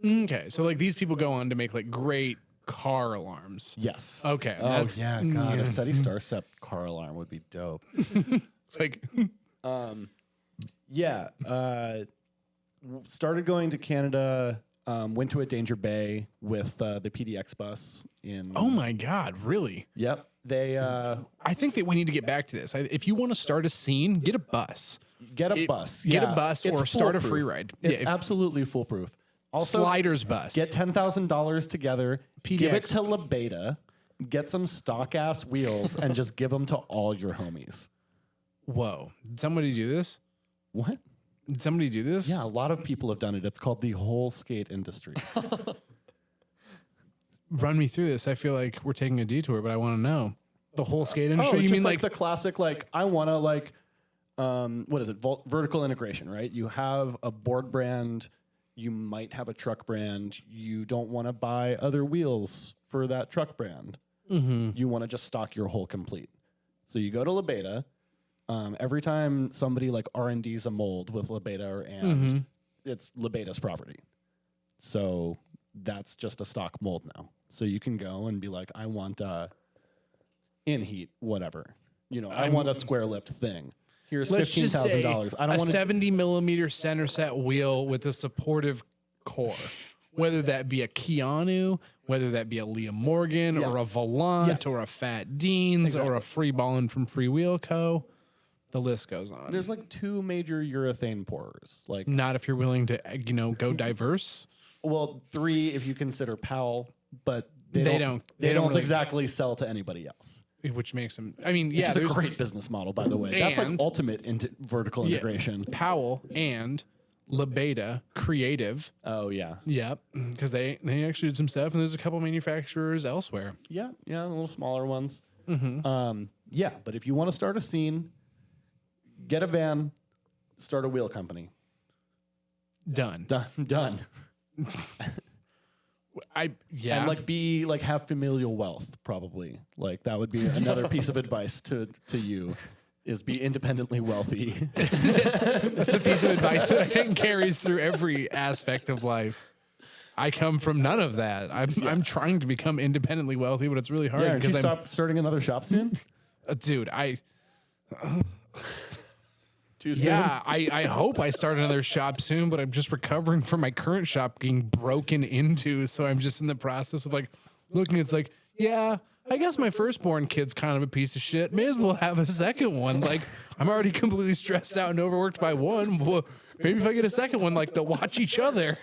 Okay, so like these people go on to make like great car alarms. Yes. Okay. Oh that's- yeah, God, a steady Starcept car alarm would be dope. Like Yeah. Started going to Canada. Went to a Danger Bay with the PDX bus in. oh my God, really? Yep. They I think that we need to get back to this. If you want to start a scene, get a bus. get a bus. Get a Yeah. bus It's or start a foolproof. free ride. It's Yeah, absolutely foolproof. Also, Sliders bus. get $10,000 together, give PDX. it to La Beta, get some stock ass wheels, and just give them to all your homies. Whoa. Did somebody do this? What? Did somebody do this? Yeah, a lot of people have done it. It's called the whole skate industry. Run me through this. I feel like we're taking a detour, but I want to know. The whole skate industry? You just mean like like the classic, like I want to like, what is it? Vertical integration, right? You have a board brand, you might have a truck brand. You don't want to buy other wheels for that truck brand. You want to just stock your whole complete. So you go to La Beta. Every time somebody like R&D's a mold with La Beta or and, it's La Beta's property. So that's just a stock mold now. So you can go and be like, I want in heat, whatever. You know, I want a square lipped thing. Here's let's just say $15,000. I don't a want to 70 millimeter center set wheel with a supportive core, whether that be a Keanu, whether that be a Liam Morgan or a Volant Yes. or a Fat Deans or a Free Ballin' from Free Wheel Co. The list goes on. There's like two major urethane pourers. Like, Not if you're willing to, go diverse. well, three if you consider Powell, but they They don't don't really- exactly sell to anybody else. Which makes them, I mean, Which yeah, is a there's great business model, by the way. That's like And- ultimate into vertical integration. Powell and La Beta Creative. Oh yeah, Yep, because they actually did some stuff, and there's a couple manufacturers elsewhere. yeah, a little smaller ones. Yeah, but if you want to start a scene, get a van, start a wheel company. Done. Done. Yeah. And like have familial wealth, probably. Like that would be another piece of advice to you is be independently wealthy. That's a piece of advice that I think carries through every aspect of life. I come from none of that. I'm trying to become independently wealthy, but it's really hard Yeah, did you because stop starting another shop soon? dude, Too soon? yeah, I hope I start another shop soon, but I'm just recovering from my current shop being broken into, so I'm just in the process of like looking. It's like, yeah, I guess my firstborn kid's kind of a piece of shit. May as well have a second one. Like, I'm already completely stressed out and overworked by one. Well, maybe if I get a second one, like they'll watch each other.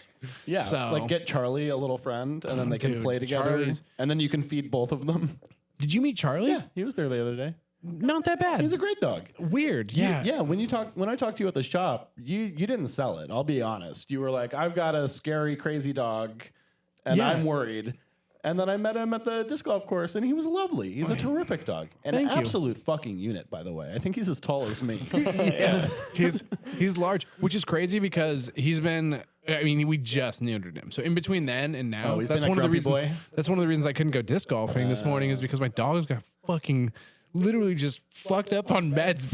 Yeah, So- like get Charlie a little friend, and then they can Dude, play together, Charlie's- and then you can feed both of them. Did you meet Charlie? Yeah, he was there the other day. Not that bad. He's a great dog. Weird. You- Yeah. yeah. When I talked to you at the shop, you didn't sell it. I'll be honest. You were like, I've got a scary, crazy dog, and Yeah. I'm worried. And then I met him at the disc golf course, and he was lovely. He's a terrific dog. An Thank you. absolute fucking unit, by the way. I think he's as tall as me. Yeah. He's large, which is crazy because he's been. I mean, we just neutered him. So in between then and now, Oh, he's that's been a one of the grumpy reasons. boy? That's one of the reasons I couldn't go disc golfing this morning is because my dog's got fucking literally just fucked up on meds.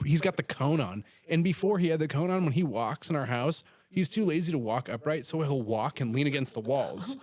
He's got the cone on, and before he had the cone on, when he walks in our house, he's too lazy to walk upright, so he'll walk and lean against the walls.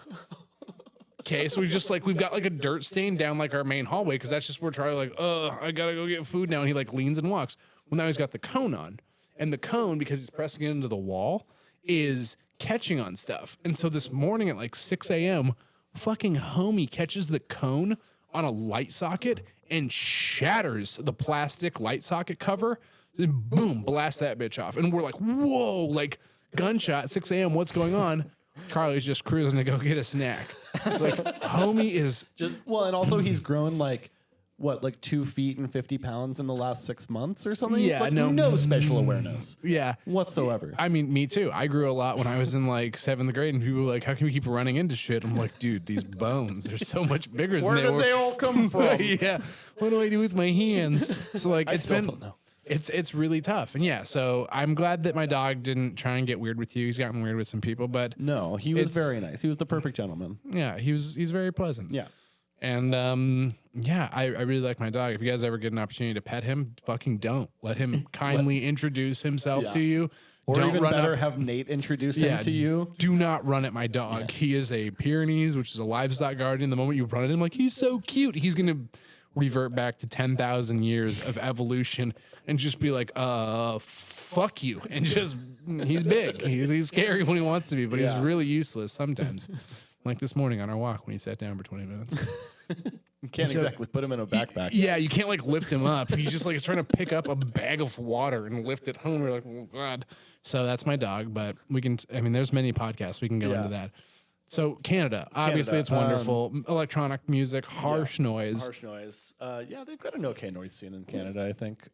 Okay, so we've got like a dirt stain down like our main hallway because that's just where Charlie I gotta go get food now, and he like leans and walks. Well, now he's got the cone on, and the cone, because he's pressing it into the wall, is catching on stuff. And so this morning at like 6 a.m., fucking homie catches the cone on a light socket and shatters the plastic light socket cover. And boom, blast that bitch off. And we're like, whoa, like gunshot, 6 a.m., what's going on? Charlie's just cruising to go get a snack. Like, homie is And also he's grown like what, like 2 feet and 50 pounds in the last 6 months or something? Yeah, Like, no. no special awareness Yeah. whatsoever. I mean, me too. I grew a lot when I was in like 7th grade, and people were like, how can we keep running into shit? I'm like, dude, these bones, they're so much bigger than Where they did were. they all come from? Yeah. What do I do with my hands? So like, I it's still been, don't know. it's really tough. And yeah, so I'm glad that my dog didn't try and get weird with you. He's gotten weird with some people, but No, he was It's- very nice. He was the perfect gentleman. yeah, he's very pleasant. Yeah. And yeah, I really like my dog. If you guys ever get an opportunity to pet him, fucking don't. Let him kindly introduce himself Yeah. to you. Or don't even run better, up. have Nate introduce him to you. Do not run at my dog. He is a Pyrenees, which is a livestock guardian. The moment you run at him, like, he's so cute, he's gonna revert back to 10,000 years of evolution and just be like, fuck you. And just, he's big. He's scary when he wants to be, but he's Yeah. really useless sometimes. Like this morning on our walk when he sat down for 20 minutes. You can't exactly put him in a backpack. Yeah, you can't like lift him up. He's just like trying to pick up a bag of water and lift it home. We're like, oh God. So that's my dog, but we can, I mean, there's many podcasts. We can go Yeah. into that. So Canada, obviously it's wonderful. Electronic music, harsh noise. Harsh noise. Yeah, they've got an okay noise scene in Canada, I think.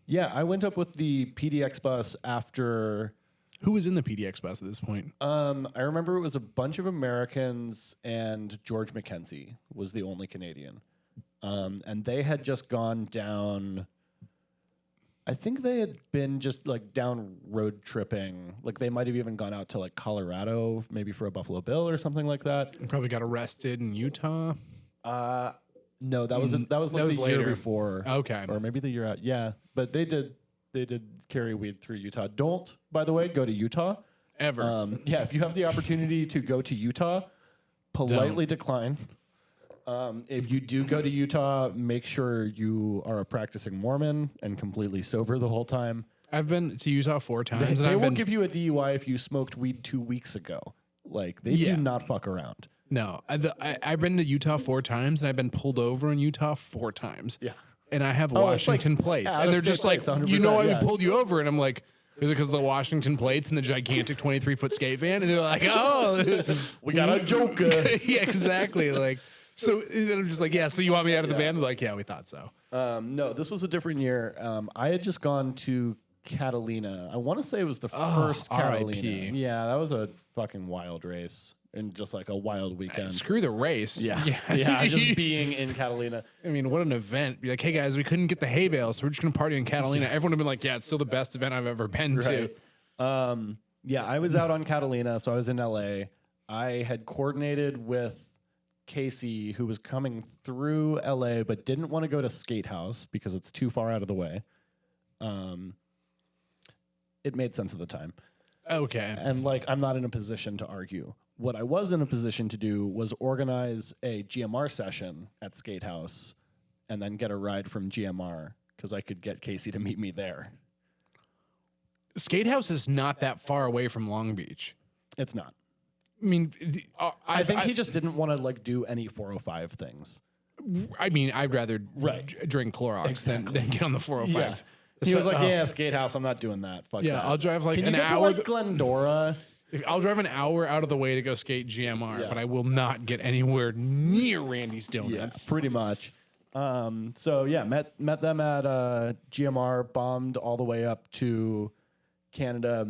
Yeah, I went up with the PDX bus after. Who was in the PDX bus at this point? I remember it was a bunch of Americans and George McKenzie was the only Canadian. And they had just gone down. I think they had been just like down road tripping. Like they might have even gone out to like Colorado, maybe for a Buffalo Bill or something like that. Probably got arrested in Utah. No, that was like was the year later. before. Okay. Or maybe the year out. Yeah, but they did carry weed through Utah. Don't, by the way, go to Utah. Ever. Yeah, if you have the opportunity to go to Utah, politely decline. If you do go to Utah, make sure you are a practicing Mormon and completely sober the whole time. I've been to Utah 4 times. They and I've won't been, give you a DUI if you smoked weed 2 weeks ago. Like, they Yeah. do not fuck around. No, I've been to Utah 4 times, and I've been pulled over in Utah 4 times. Yeah. And I have Oh, it's like Washington plates. And they're out-of-state just like, plates, you know why 100%, yeah. we pulled you over? And I'm like, is it because of the Washington plates and the gigantic 23-foot skate van? And they're like, oh. We got a joker. Yeah, exactly. Like, so and I'm just like, yeah, so you want me out of the van? They're like, yeah, we thought so. No, this was a different year. I had just gone to Catalina. I want to say it was the first Catalina. RIP. Yeah, that was a fucking wild race and just like a wild weekend. Screw the race. Yeah, yeah, just being in Catalina. I mean, what an event. Be like, hey, guys, we couldn't get the hay bale, so we're just going to party in Catalina. Everyone would have been like, yeah, it's still the best event I've ever been to. Yeah, I was out on Catalina, so I was in LA. I had coordinated with Casey, who was coming through LA, but didn't want to go to Skate House because it's too far out of the way. It made sense at the time. Okay. And like, I'm not in a position to argue. What I was in a position to do was organize a GMR session at Skate House and then get a ride from GMR because I could get Casey to meet me there. Skate House is not that far away from Long Beach. It's not. I mean, I think he just didn't want to like do any 405 things. I mean, I'd rather Right. drink Clorox than get on the 405. He was like, Oh. yeah, Skate House, I'm not doing that. Fuck Yeah, that. I'll drive like Can an you get hour. to like Glendora? I'll drive an hour out of the way to go skate GMR, Yeah. but I will not get anywhere near Randy's Donuts. Yeah, pretty much. So yeah, met them at GMR, bombed all the way up to Canada,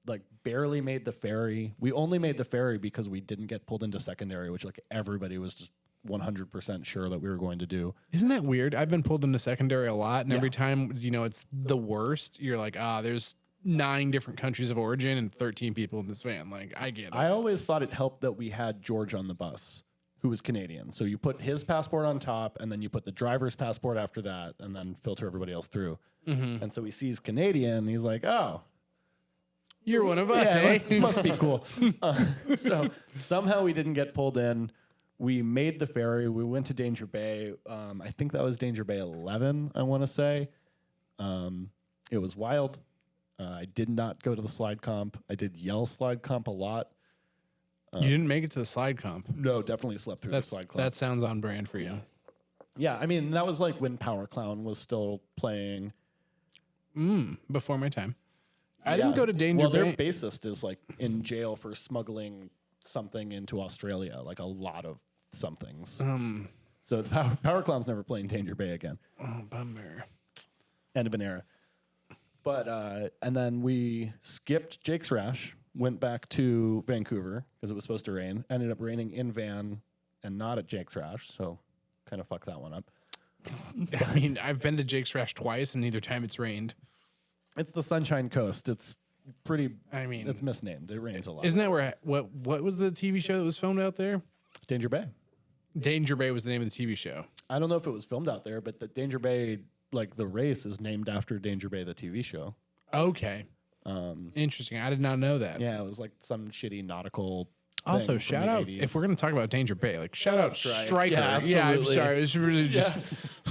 like barely made the ferry. We only made the ferry because we didn't get pulled into secondary, which like everybody was just 100% sure that we were going to do. Isn't that weird? I've been pulled into secondary a lot, and Yeah. every time, you know, it's the worst. You're like, there's 9 different countries of origin and 13 people in this van. Like, I get it. I always thought it helped that we had George on the bus, who was Canadian. So you put his passport on top, and then you put the driver's passport after that, and then filter everybody else through. Mm-hmm. And so he sees Canadian, he's like, oh, You're one of us, yeah, eh? must be cool. So somehow we didn't get pulled in. We made the ferry. We went to Danger Bay. I think that was Danger Bay 11, I want to say. It was wild. I did not go to the slide comp. I did yell slide comp a lot. You didn't make it to the slide comp. No, definitely slept through the slide comp. That sounds on brand for you. Yeah, I mean, that was like when Power Clown was still playing. Before my time. I didn't go to Danger Well, their Bay. bassist is like in jail for smuggling something into Australia, like a lot of somethings. So the Power Clown's never playing Danger Bay again. Oh, bummer. End of an era. But and then we skipped Jake's Rash, went back to Vancouver because it was supposed to rain. Ended up raining in Van and not at Jake's Rash, so kind of fucked that one up. I mean, I've been to Jake's Rash twice, and neither time it's rained. It's the Sunshine Coast. It's pretty. I mean, it's misnamed. It rains a lot. Isn't that where what was the TV show that was filmed out there? Danger Bay. Danger Bay was the name of the TV show. I don't know if it was filmed out there, but the Danger Bay, like the race, is named after Danger Bay, the TV show. Okay. Interesting. I did not know that. Yeah, it was like some shitty nautical. Also, thing shout from the out 80s. if we're going to talk about Danger Bay, like shout out Strike. Striker. Yeah, I'm absolutely. sorry. It's really just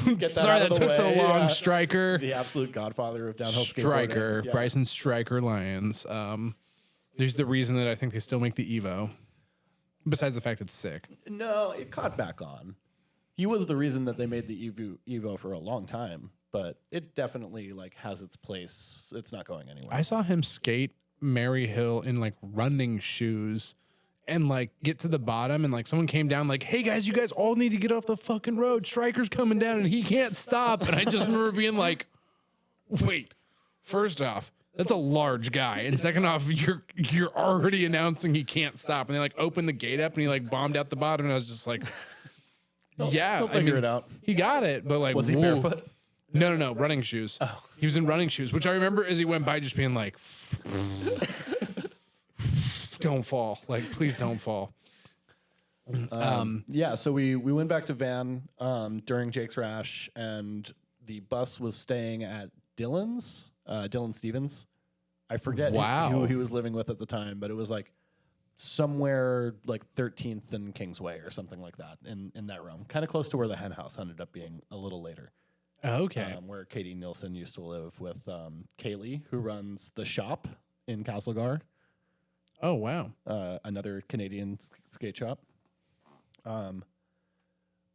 Get that sorry out that of the took so way, long. yeah. Striker, The absolute godfather of downhill Striker, skateboarding. Yeah. Bryson Striker Lions. There's the reason that I think they still make the Evo. Besides the fact it's sick. No, it caught back on. He was the reason that they made the Evo for a long time, but it definitely like has its place. It's not going anywhere. I saw him skate Mary Hill in like running shoes and like get to the bottom and like someone came down like, hey guys, you guys all need to get off the fucking road. Striker's coming down and he can't stop. And I just remember being like, wait, first off, that's a large guy. And second off, you're already announcing he can't stop. And they like opened the gate up and he like bombed out the bottom. And I was just like, yeah, He'll figure it out. He got it, but like, Was he whoa. barefoot? No, running shoes. Oh. He was in running shoes, which I remember as he went by just being like, don't fall. Like, please don't fall. Yeah, so we went back to Van during Jake's Rash, and the bus was staying at Dylan's, Dylan Stevens. I forget who he was living with at the time, but it was like somewhere like 13th and Kingsway or something like that in that realm. Kind of close to where the hen house ended up being a little later. Okay. Where Katie Nielsen used to live with Kaylee, who runs the shop in Castlegar. Oh, wow. Another Canadian skate shop.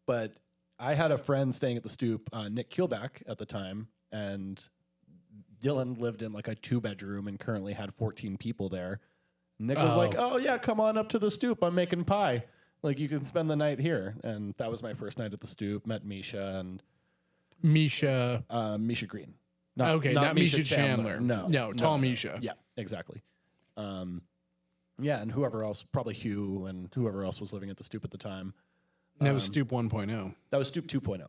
But I had a friend staying at the Stoop, Nick Keelback at the time, and Dylan lived in like a 2-bedroom and currently had 14 people there. Nick was like, oh yeah, come on up to the Stoop. I'm making pie. Like you can spend the night here. And that was my first night at the Stoop. Met Misha and Misha Green. Not Misha Chandler. No, tall Misha. Yeah, exactly. Yeah, and whoever else, probably Hugh and whoever else was living at the Stoop at the time. And that was Stoop 1.0. That was Stoop 2.0.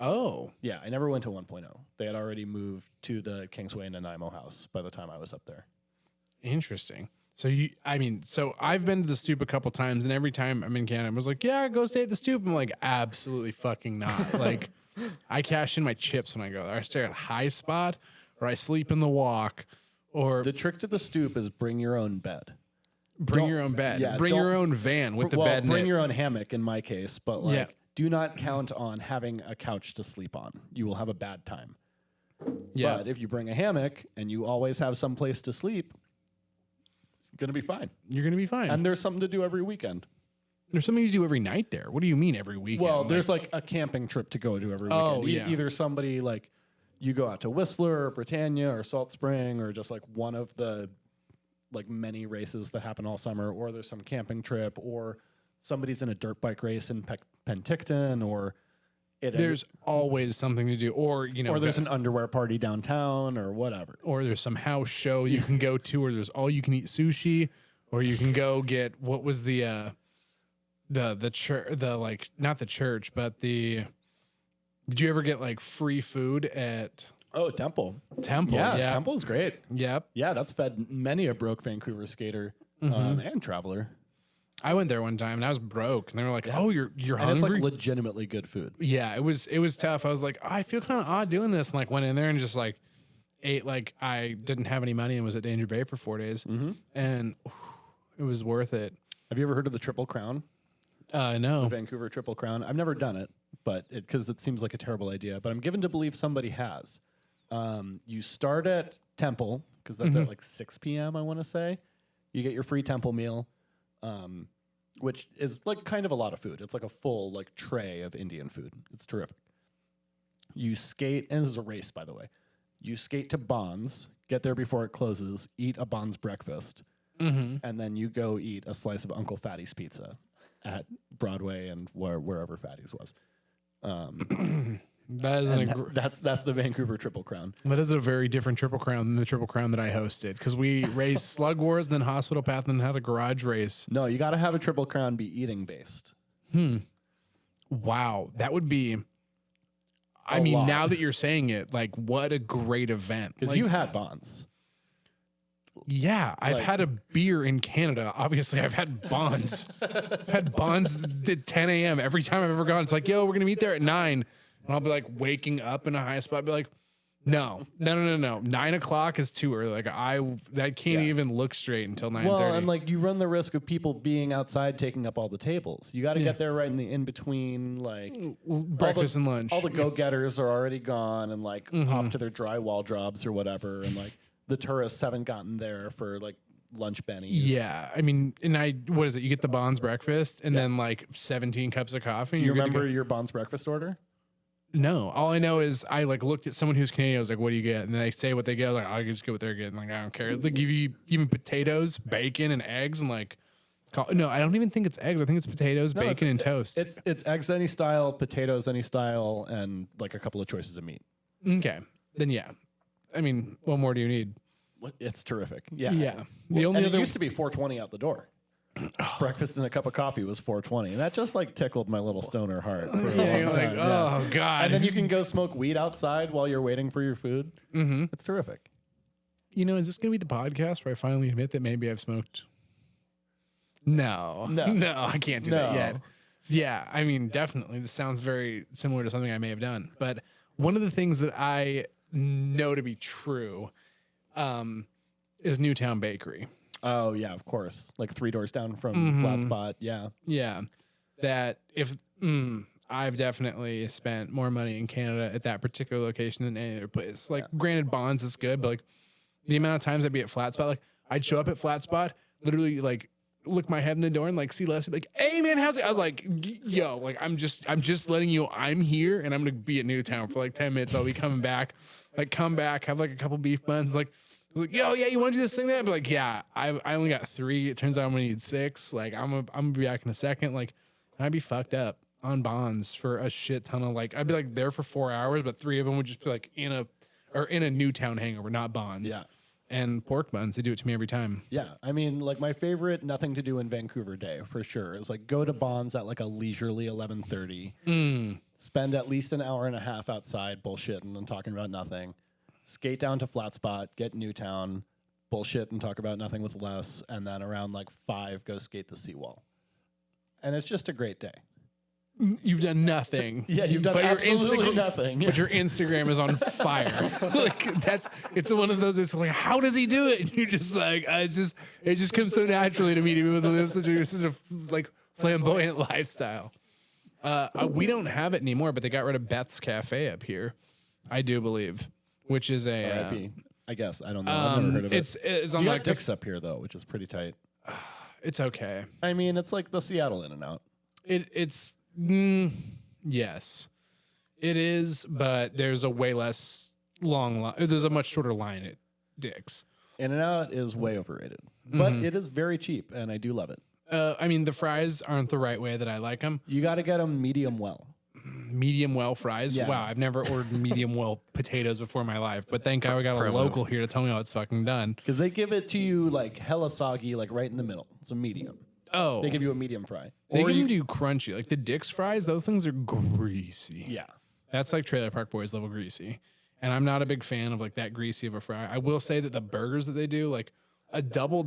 Oh. Yeah, I never went to 1.0. They had already moved to the Kingsway and Nanaimo house by the time I was up there. Interesting. So so I've been to the Stoop a couple times, and every time I'm in Canada, I was like, yeah, go stay at the Stoop. I'm like, absolutely fucking not. Like, I cash in my chips when I go there. I stay at High Spot, or I sleep in the Walk, or The trick to the Stoop is bring your own bed. bring your own bed. Yeah, bring your own van with the bed in bring it. your own hammock in my case, but like, Yeah. do not count on having a couch to sleep on. You will have a bad time. Yeah. But if you bring a hammock and you always have some place to sleep, you're gonna be fine. You're going to be fine. And there's something to do every weekend. There's something to do every night there. What do you mean every weekend? Well, there's like a camping trip to go to every weekend. Oh, yeah. Either somebody like you go out to Whistler or Britannia or Salt Spring or just like one of the like many races that happen all summer, or there's some camping trip, or somebody's in a dirt bike race in Penticton, or there's always something to do, or or there's an underwear party downtown, or whatever. or there's some house show you can go to, or there's all you can eat sushi, or you can go get what was the church, not the church, but did you ever get like free food at Oh, Temple. Yeah. Temple's great. Yep. Yeah, that's fed many a broke Vancouver skater and traveler. I went there one time and I was broke, and they were like, "Oh, you're And hungry." it's like legitimately good food. Yeah, it was tough. I was like, I feel kind of odd doing this, and like went in there and just like ate like I didn't have any money and was at Danger Bay for 4 days, and it was worth it. Have you ever heard of the Triple Crown? No. The Vancouver Triple Crown. I've never done it, but because it seems like a terrible idea. But I'm given to believe somebody has. You start at Temple because that's at like 6 p.m. I want to say. You get your free Temple meal. Which is like kind of a lot of food. It's like a full like tray of Indian food. It's terrific. You skate, and this is a race, by the way. You skate to Bonds, get there before it closes, eat a Bonds breakfast, and then you go eat a slice of Uncle Fatty's pizza at Broadway and wherever Fatty's was. That is That's the Vancouver Triple Crown. that is a very different Triple Crown than the Triple Crown that I hosted because we raced Slug Wars, then Hospital Path, and then had a garage race. No, you got to have a Triple Crown be eating based. Wow, that would be. I A mean, lot. now that you're saying it, like, what a great event! Because Like, you had bonds. yeah, I've like- had a beer in Canada. Obviously, I've had bonds. I've had bonds at 10 a.m. every time I've ever gone. It's like, yo, we're gonna meet there at 9, and I'll be like waking up in a high spot. I'll be like, no. 9 o'clock is too early. Like I can't even look straight until 9:30. Well, and like you run the risk of people being outside taking up all the tables. You got to get there right in the in between, like breakfast and lunch. All the go getters are already gone and like off to their drywall jobs or whatever, and like the tourists haven't gotten there for like lunch bennies. Yeah, I mean, and what is it? You get the Bonds breakfast and then like 17 cups of coffee. Do and you you're good to remember go. your Bonds breakfast order? No, all I know is I like looked at someone who's Canadian. I was like, "What do you get?" And they say what they get. I was like, "I just get what they're getting." Like, I don't care. They give me potatoes, bacon, and eggs, and like, no, I don't even think it's eggs. I think it's potatoes, bacon, and toast. It's eggs any style, potatoes any style, and like a couple of choices of meat. Okay, then yeah. I mean, what more do you need? It's terrific. Yeah. Yeah. The only And other it used to be $4.20 out the door. Breakfast and a cup of coffee was $4.20, and that just like tickled my little stoner heart. For a yeah, long you're like, time, yeah. oh god. And then you can go smoke weed outside while you're waiting for your food. Mm-hmm. It's terrific. You know, is this gonna be the podcast where I finally admit that maybe I've smoked? No, No. I can't do that yet. Yeah, I mean, definitely. This sounds very similar to something I may have done. But one of the things that I know to be true is Newtown Bakery. Oh yeah, of course. Like 3 doors down from Flat Spot. Yeah. Yeah, that if I've definitely spent more money in Canada at that particular location than any other place. Like, granted, Bonds is good, but like the amount of times I'd be at Flat Spot, like I'd show up at Flat Spot, literally like look my head in the door and like see Leslie, like, "Hey man, how's it?" I was like, "Yo, like I'm just letting you know I'm here and I'm gonna be at Newtown for like 10 minutes. I'll be coming back, like come back, have like a couple beef buns, like." I was like, "Yo, yeah, you want to do this thing?" There, I'd be like, "Yeah, I only got 3. It turns out I'm gonna need 6. Like, I'm gonna be back in a second. Like, I'd be fucked up on Bonds for a shit ton of like, I'd be like there for 4 hours, but 3 of them would just be like in a Newtown hangover, not Bonds. Yeah. And pork buns, they do it to me every time. Yeah. I mean, like my favorite nothing to do in Vancouver day for sure is like go to Bonds at like a leisurely 11:30. Spend at least an hour and a half outside bullshitting and talking about nothing. Skate down to Flat Spot, get Newtown, bullshit and talk about nothing with Les, and then around like 5 go skate the seawall. And it's just a great day. You've done nothing. Yeah, you've done But your absolutely nothing. But your Instagram is on fire. Like it's one of those. It's like, how does he do it? And you're just like, it just comes so naturally to me to be able to live such a like flamboyant lifestyle. We don't have it anymore, but they got rid of Beth's Cafe up here, I do believe, which is a. RIP, I guess. I don't know. I've never heard of it. It's on You like got Dick's up here though, which is pretty tight. it's okay. I mean, it's like the Seattle In-N-Out. It's yes, it is, but there's a way less long line. There's a much shorter line at Dick's. In-N-Out is way overrated, but it is very cheap, and I do love it. I mean, the fries aren't the right way that I like them. You got to get them medium well. Medium well fries. Yeah. Wow, I've never ordered medium well potatoes before in my life, but thank God we got a local here to tell me how it's fucking done. Because they give it to you like hella soggy, like right in the middle. It's a medium. Oh, They give you a medium fry. they Or can you, do crunchy. Like the Dick's fries, those things are greasy. yeah. That's like Trailer Park Boys level greasy. And I'm not a big fan of like that greasy of a fry. I will say that the burgers that they do, like a double,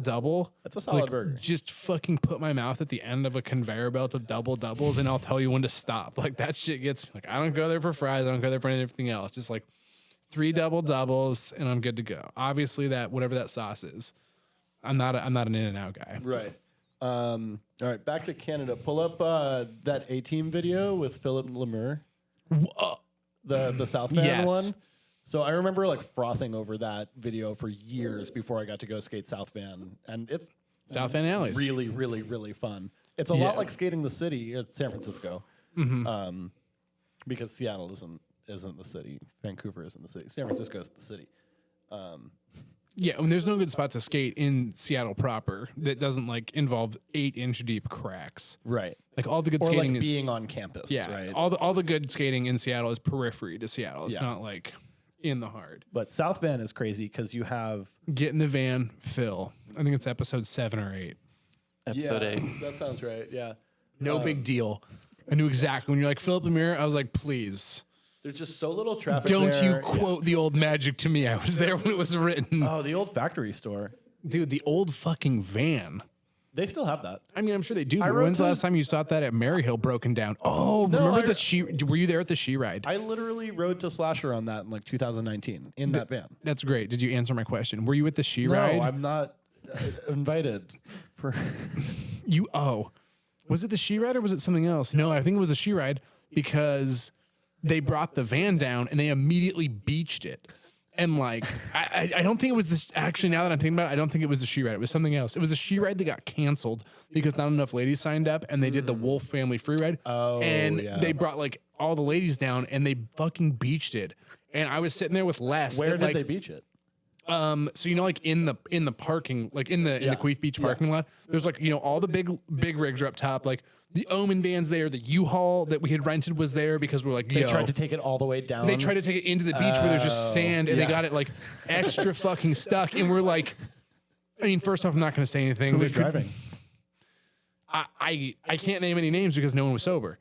That's a solid like, burger. just fucking put my mouth at the end of a conveyor belt of double doubles and I'll tell you when to stop. Like that shit gets like, I don't go there for fries. I don't go there for anything else. Just like 3 double doubles and I'm good to go. Obviously that whatever that sauce is, I'm not an In-N-Out guy. Right. All right, back to Canada. Pull up that A-Team video with Philip Lemur, the South Van Yes. one. So I remember like frothing over that video for years before I got to go skate South Van, and it's South Van Alleys. really, really, really fun. It's a Yeah. lot like skating the city at San Francisco, because Seattle isn't the city, Vancouver isn't the city, San Francisco is the city. Yeah, and there's no good spot to skate in Seattle proper that doesn't like involve 8-inch deep cracks. Right. Like all the good Or skating like is being on campus. yeah, Right. all the good skating in Seattle is periphery to Seattle. It's Yeah. not like in the heart. But South Van is crazy because you have Get in the van, Phil. I think it's episode 7 or 8. Episode 8. That sounds right. Yeah. No big deal. I knew exactly when you're like Philip Lemire. I was like, please There's just so little traffic. don't there. you quote the old magic to me. I was there when it was written. Oh, the old factory store. Dude, the old fucking van. They still have that. I mean, I'm sure they do. But rode when's the to- last time you saw that at Maryhill broken down? Oh, No, remember I- the she? Were you there at the she ride? I literally rode to Slasher on that in like 2019 in that van. That's great. Did you answer my question? Were you at the she ride? No, I'm not invited. For You was it the she ride or was it something else? No, I think it was the she ride because they brought the van down and they immediately beached it. And like, I don't think it was this. Actually, now that I'm thinking about it, I don't think it was the she ride. It was something else. It was the she ride that got canceled because not enough ladies signed up, and they did the Wolf Family Free Ride. Oh, and yeah. they brought like all the ladies down, and they fucking beached it. And I was sitting there with Les. where and, did like, they beach it? so you know, like in the parking, like in the Queef Beach parking lot, there's like, you know, all the big rigs are up top. Like the Omen van's there, the U-Haul that we had rented was there because we're like, They tried to take it all the way down. they tried to take it into the beach where there's just sand, and they got it like extra fucking stuck. And we're like, I mean, first off, I'm not going to say anything. Who was There could- driving? I can't name any names because no one was sober.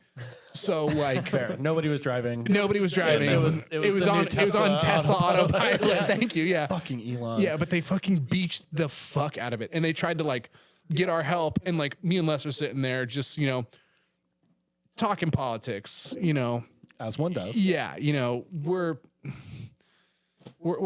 So like, Fair. Nobody was driving. nobody was driving. It was it the was new on Tesla autopilot. Yeah. Thank you. Yeah. Fucking Elon. Yeah, but they fucking beached the fuck out of it. And they tried to like get our help. And like me and Les were sitting there just, you know, talking politics, you know. As one does. Yeah, you know, we're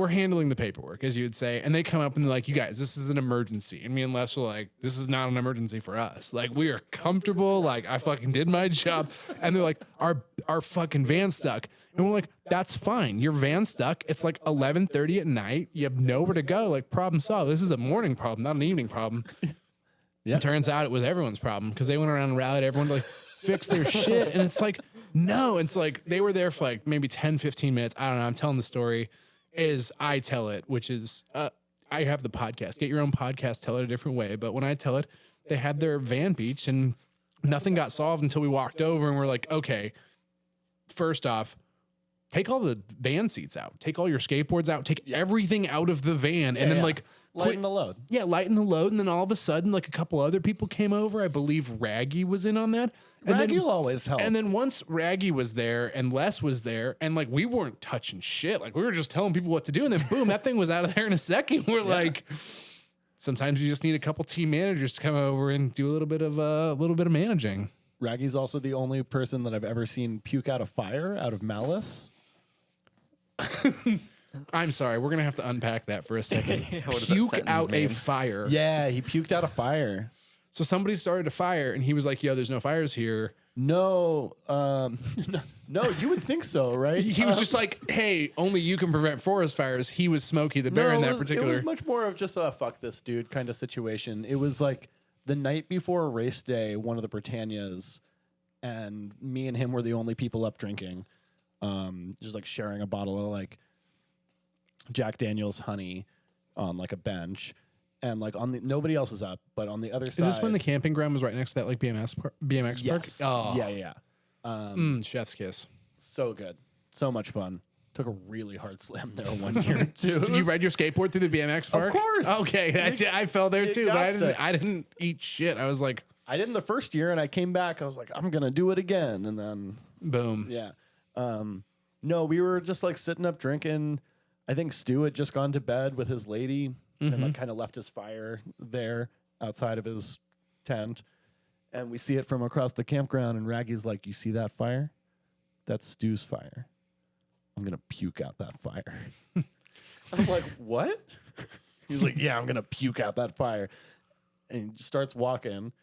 handling the paperwork, as you would say. And they come up and they're like, you guys, this is an emergency. And me and Les were like, this is not an emergency for us. Like, we are comfortable. Like, I fucking did my job. And they're like, our fucking van's stuck. And we're like, that's fine. Your van's stuck. It's like 11:30 at night. You have nowhere to go. Like, problem solved. This is a morning problem, not an evening problem. Yeah. Turns out it was everyone's problem because they went around and rallied everyone to like fix their shit. And it's like, no. It's like they were there for like maybe 10, 15 minutes. I don't know. I'm telling the story as I tell it, which is I have the podcast. Get your own podcast, tell it a different way. But when I tell it, they had their van beach and nothing got solved until we walked over and we're like, okay, first off, take all the van seats out, take all your skateboards out, take everything out of the van, and then like lighten the load. yeah, lighten the load. And then all of a sudden, like a couple other people came over. I believe Raggy was in on that. And Raggy then, will always help. and then once Raggy was there and Les was there, and like we weren't touching shit. Like we were just telling people what to do. And then boom, that thing was out of there in a second. We're like, sometimes you just need a couple team managers to come over and do a little bit of managing. Raggy's also the only person that I've ever seen puke out a fire out of malice. I'm sorry, we're gonna have to unpack that for a second. What does that Puke sentence out a mean? fire. Yeah, he puked out a fire. So somebody started a fire, and he was like, "Yo, there's no fires here." No, no, you would think so, right? He was just like, "Hey, only you can prevent forest fires." He was Smokey the Bear in that particular. It was much more of just a fuck this dude kind of situation. It was like the night before race day, one of the Britannias, and me and him were the only people up drinking, just like sharing a bottle of like Jack Daniel's honey on like a bench. And like on the nobody else is up, but on the other side. Is this when the camping ground was right next to that like BMX yes. park? Oh, Yeah. chef's kiss. So good, so much fun. Took a really hard slam there one year too. Did you ride your skateboard through the BMX park? course. Okay, I fell there you too, but gots I didn't eat shit. I was like, I did in the first year, and I came back. I was like, I'm gonna do it again, and then boom. yeah. No, we were just like sitting up drinking. I think Stu had just gone to bed with his lady and like kind of left his fire there outside of his tent. And we see it from across the campground, and Raggy's like, "You see that fire? That's Stu's fire. I'm gonna puke out that fire." I'm like, "What?" He's like, "Yeah, I'm gonna puke out that fire." And he starts walking,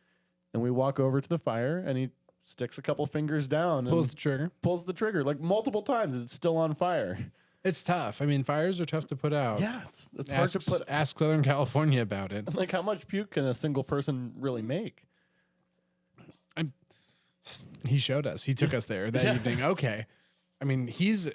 and we walk over to the fire, and he sticks a couple fingers down Pulls and the trigger. pulls the trigger like multiple times. It's still on fire. It's tough. I mean, fires are tough to put out. Yeah, it's hard to put. Ask Southern California about it. Like, how much puke can a single person really make? He showed us. He took us there that evening. Okay. I mean, he's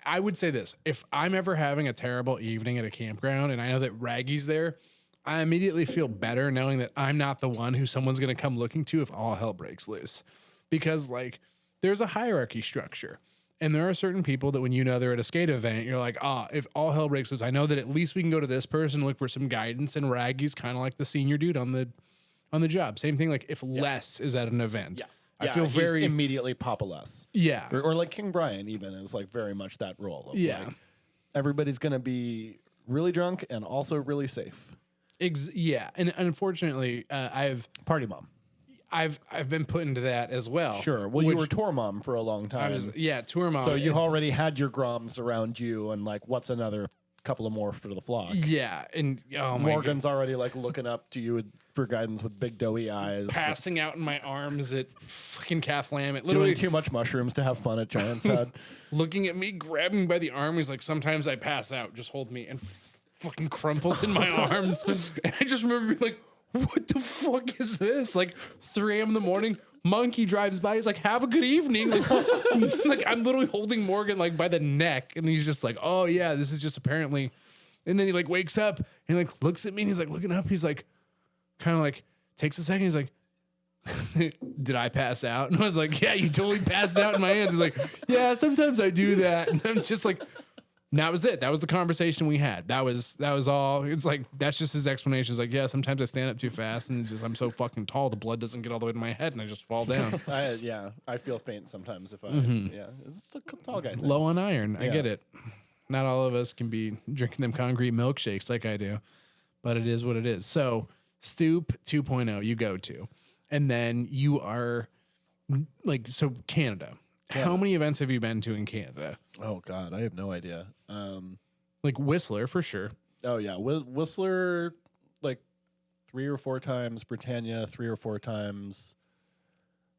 I would say this: if I'm ever having a terrible evening at a campground and I know that Raggy's there, I immediately feel better knowing that I'm not the one who someone's going to come looking to if all hell breaks loose, because like there's a hierarchy structure. And there are certain people that when you know they're at a skate event, you're like, if all hell breaks loose, I know that at least we can go to this person and look for some guidance. And Raggy's kind of like the senior dude on the job. Same thing, like if Les is at an event. Yeah. I feel he's very immediately Papa Les. Yeah. Or like King Brian even is like very much that role. Of Yeah. like, everybody's going to be really drunk and also really safe. Yeah. And unfortunately, Party mom. I've been put into that as well. Sure. Well, you were tour mom for a long time. Tour mom. So you already had your groms around you, and like, what's another couple of more for the flock? Yeah, and oh my Morgan's already like looking up to you for guidance with big doughy eyes. passing out in my arms at fucking Kath Lammet. Doing Literally too much mushrooms to have fun at Giant's Head. looking at me, grabbing me by the arm. He's like, sometimes I pass out. Just hold me, and fucking crumples in my arms. And I just remember being like, what the fuck is this? Like 3 a.m. in the morning, Monkey drives by. He's like, have a good evening. Like, like I'm literally holding Morgan like by the neck. And he's just like, oh yeah, this is just apparently. And then he like wakes up and like looks at me and he's like looking up. He's like, kind of like takes a second. He's like, did I pass out? And I was like, yeah, you totally passed out in my hands. He's like, yeah, sometimes I do that. And I'm just like, and that was it. That was the conversation we had. That was all. It's like, that's just his explanation. It's like, yeah, sometimes I stand up too fast and just, I'm so fucking tall, the blood doesn't get all the way to my head and I just fall down. I feel faint sometimes if it's a tall guy thing. Low on iron. I Yeah. get it. Not all of us can be drinking them concrete milkshakes like I do, but it is what it is. So Stoop 2.0 you go to, and then you are like, so Canada. How many events have you been to in Canada? Oh God, I have no idea. Like Whistler for sure. Oh yeah, Whistler like 3 or 4 times, Britannia 3 or 4 times,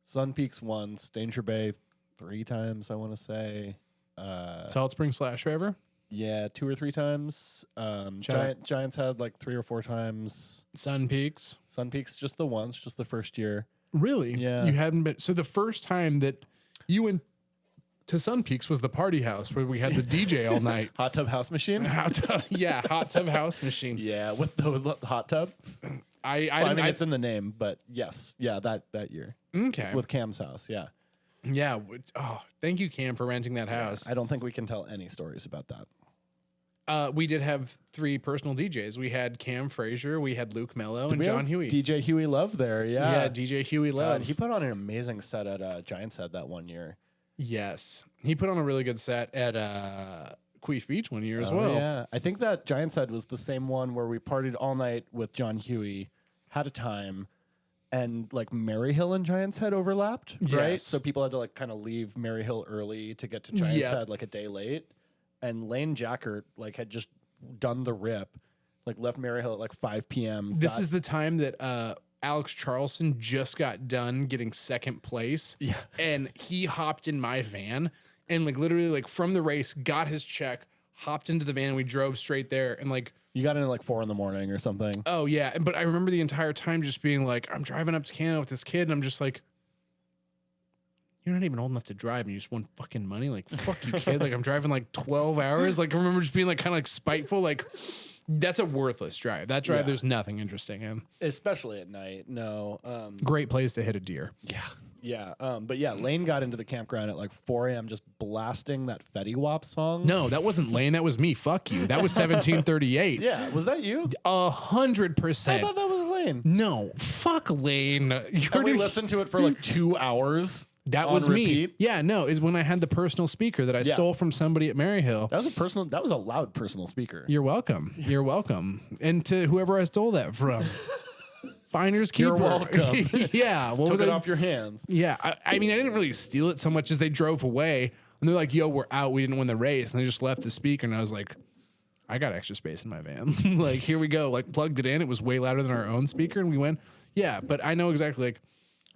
Sun Peaks once, Danger Bay 3 times, I want to say. Salt Spring Slash River. Yeah, 2 or 3 times. Giants had like 3 or 4 times. Sun Peaks. Sun Peaks just the once, just the first year. Really? Yeah. You hadn't been. So the first time that you went to Sun Peaks was the party house where we had the DJ all night. Hot tub house machine. Hot tub house machine. Yeah, with the hot tub. I mean, it's in the name, but yes, yeah, that year. Okay. With Cam's house, yeah. Yeah. Oh, thank you, Cam, for renting that house. I don't think we can tell any stories about that. We did have 3 personal DJs. We had Cam Frazier, we had Luke Mello, and John Huey. DJ Huey Love there, yeah. Yeah, DJ Huey Love. God, he put on an amazing set at Giant's Head that one year. Yes. He put on a really good set at Queef Beach one year as well. Yeah, I think that Giant's Head was the same one where we partied all night with John Huey, had a time, and like Maryhill and Giant's Head overlapped, right? Yes. So people had to like kind of leave Maryhill early to get to Giant's Head like a day late. And Lane Jackert like had just done the rip, like left Maryhill at like 5 p.m. This is the time that Alex Charleston just got done getting second place. Yeah. And he hopped in my van and like literally like from the race, got his check, hopped into the van, and we drove straight there. And like, you got in at like 4 a.m. or something. oh yeah. But I remember the entire time just being like, I'm driving up to Canada with this kid and I'm just like, you're not even old enough to drive and you just want fucking money. Like, fuck you, kid. Like, I'm driving like 12 hours. Like, I remember just being like kind of like spiteful. Like, that's a worthless drive. That drive, there's nothing interesting in. Especially at night. No. Great place to hit a deer. Yeah. Yeah. But yeah, Lane got into the campground at like 4 a.m. just blasting that Fetty Wap song. No, that wasn't Lane. That was me. Fuck you. That was 1738. Yeah. Was that you? 100%. I thought that was Lane. No, fuck Lane. And we listened to it for like 2 hours. That on was me. repeat. Yeah, no, is when I had the personal speaker that I stole from somebody at Maryhill. That was a loud personal speaker. You're welcome. You're welcome. And to whoever I stole that from. Finders keeper. You're welcome. Yeah. What Took was it it off your hands. Yeah. I mean, I didn't really steal it so much as they drove away and they're like, yo, we're out. We didn't win the race. And they just left the speaker. And I was like, I got extra space in my van. Like, here we go. Like, plugged it in. It was way louder than our own speaker. And we went, yeah, but I know exactly like,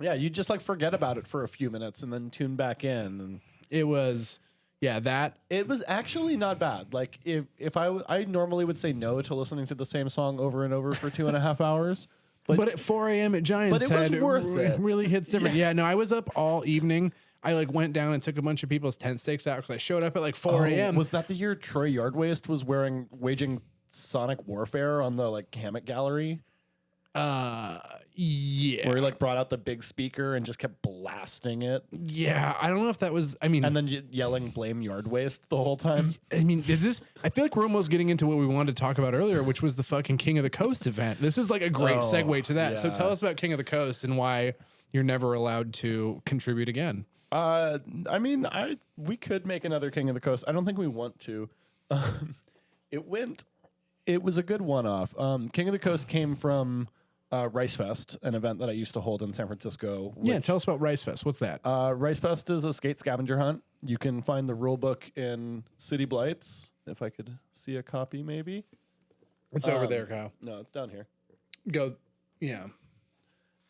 Yeah, you just like forget about it for a few minutes and then tune back in. And it was, yeah, that. it was actually not bad. Like if I normally would say no to listening to the same song over and over for 2.5 hours. But at 4 a.m. at Giants But it was Head, worth it. really hits different. Yeah, no, I was up all evening. I like went down and took a bunch of people's tent stakes out because I showed up at like 4 a.m. Was that the year Troy Yardwaste was waging sonic warfare on the like hammock gallery? Yeah. Where he like brought out the big speaker and just kept blasting it. Yeah, I don't know if that was. I mean, And then yelling blame yard waste the whole time. I mean, is this? I feel like we're almost getting into what we wanted to talk about earlier, which was the fucking King of the Coast event. This is like a great segue to that. So yeah. tell us about King of the Coast and why you're never allowed to contribute again. I mean, we could make another King of the Coast. I don't think we want to. It was a good one-off. King of the Coast came from Rice Fest, an event that I used to hold in San Francisco. Yeah, tell us about Rice Fest. What's that? Rice Fest is a skate scavenger hunt. You can find the rule book in City Blights. If I could see a copy, maybe. It's over there, Kyle. No, it's down here. Go. Yeah.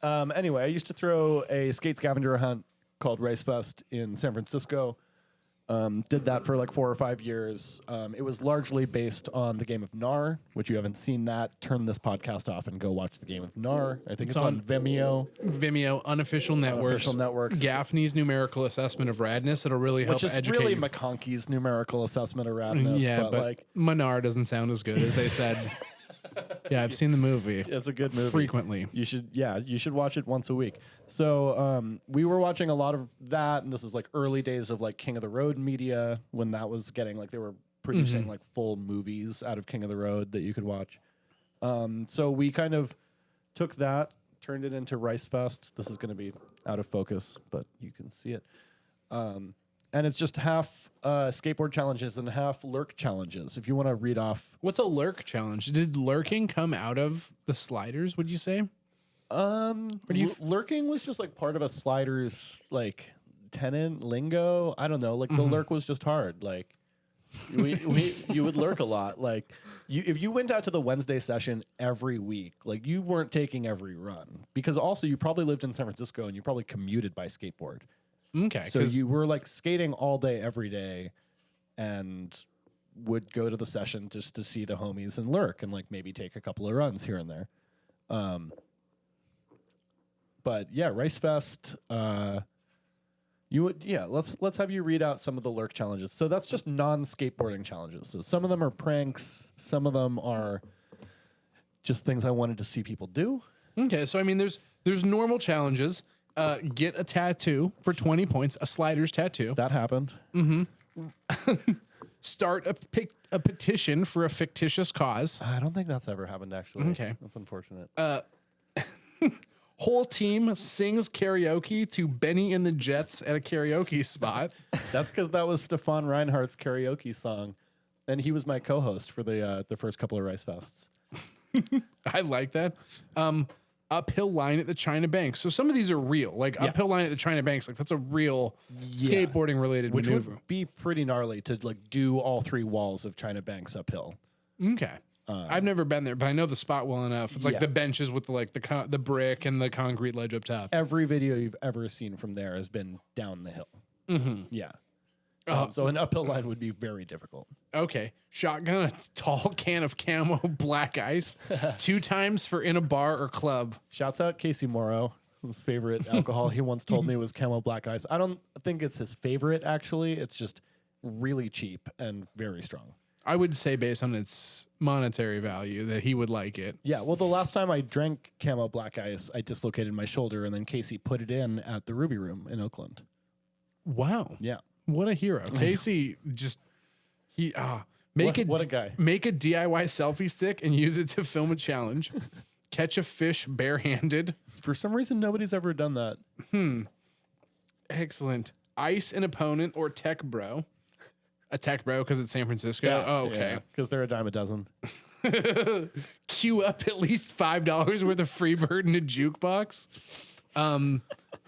Anyway, I used to throw a skate scavenger hunt called Rice Fest in San Francisco. Did that for like 4 or 5 years. It was largely based on the game of Gnar, which you haven't seen that. Turn this podcast off and go watch the game of Gnar. I think it's on Vimeo. Vimeo, unofficial networks. Unofficial networks. Gaffney's numerical assessment of radness. It'll really help Which is educate really you. McConkey's numerical assessment of radness. Yeah, but like Manar doesn't sound as good as they said. Yeah, I've seen the movie. it's a good movie. Frequently. You should watch it once a week. So we were watching a lot of that, and this is like early days of like King of the Road media when that was getting like they were producing like full movies out of King of the Road that you could watch. So we kind of took that, turned it into Rice Fest. This is going to be out of focus, but you can see it. And it's just half skateboard challenges and half lurk challenges. If you want to read off, What's a lurk challenge? Did lurking come out of the sliders, would you say? lurking was just like part of a sliders like tenant lingo. I don't know. Like the lurk was just hard. Like you would lurk a lot. Like if you went out to the Wednesday session every week, like you weren't taking every run because also you probably lived in San Francisco and you probably commuted by skateboard. Okay. So you were like skating all day, every day, and would go to the session just to see the homies and lurk and like maybe take a couple of runs here and there. But yeah, Rice Fest. Let's have you read out some of the lurk challenges. So that's just non-skateboarding challenges. So some of them are pranks, some of them are just things I wanted to see people do. Okay, so I mean, there's normal challenges. Get a tattoo for 20 points, a sliders tattoo. That happened. Start a petition for a fictitious cause. I don't think that's ever happened actually. Okay. That's unfortunate. Whole team sings karaoke to Benny and the Jets at a karaoke spot. That's because that was Stefan Reinhardt's karaoke song, and he was my co-host for the first couple of Rice Fests. I like that. Uphill line at the China Banks. So some of these are real. Like uphill line at the China Banks, like that's a real skateboarding related Which maneuver. would be pretty gnarly to like do all 3 walls of China Banks uphill. Okay. I've never been there, but I know the spot well enough. It's like Yeah. the benches with the brick and the concrete ledge up top. Every video you've ever seen from there has been down the hill. Yeah. So an uphill line would be very difficult. Okay. Shotgun a tall can of camo black ice 2 times for in a bar or club. Shouts out Casey Morrow. His favorite alcohol he once told me was Camo Black Ice. I don't think it's his favorite, actually. It's just really cheap and very strong. I would say based on its monetary value that he would like it. Yeah, well, the last time I drank Camo Black Ice, I dislocated my shoulder, and then Casey put it in at the Ruby Room in Oakland. Wow. Yeah. What a hero. Casey just, What a guy. Make a DIY selfie stick and use it to film a challenge. Catch a fish barehanded. For some reason, nobody's ever done that. Excellent. Ice an opponent or tech bro. A tech bro because it's San Francisco. Oh, okay. Because they're a dime a dozen. Queue up at least $5 worth of Freebird in a jukebox.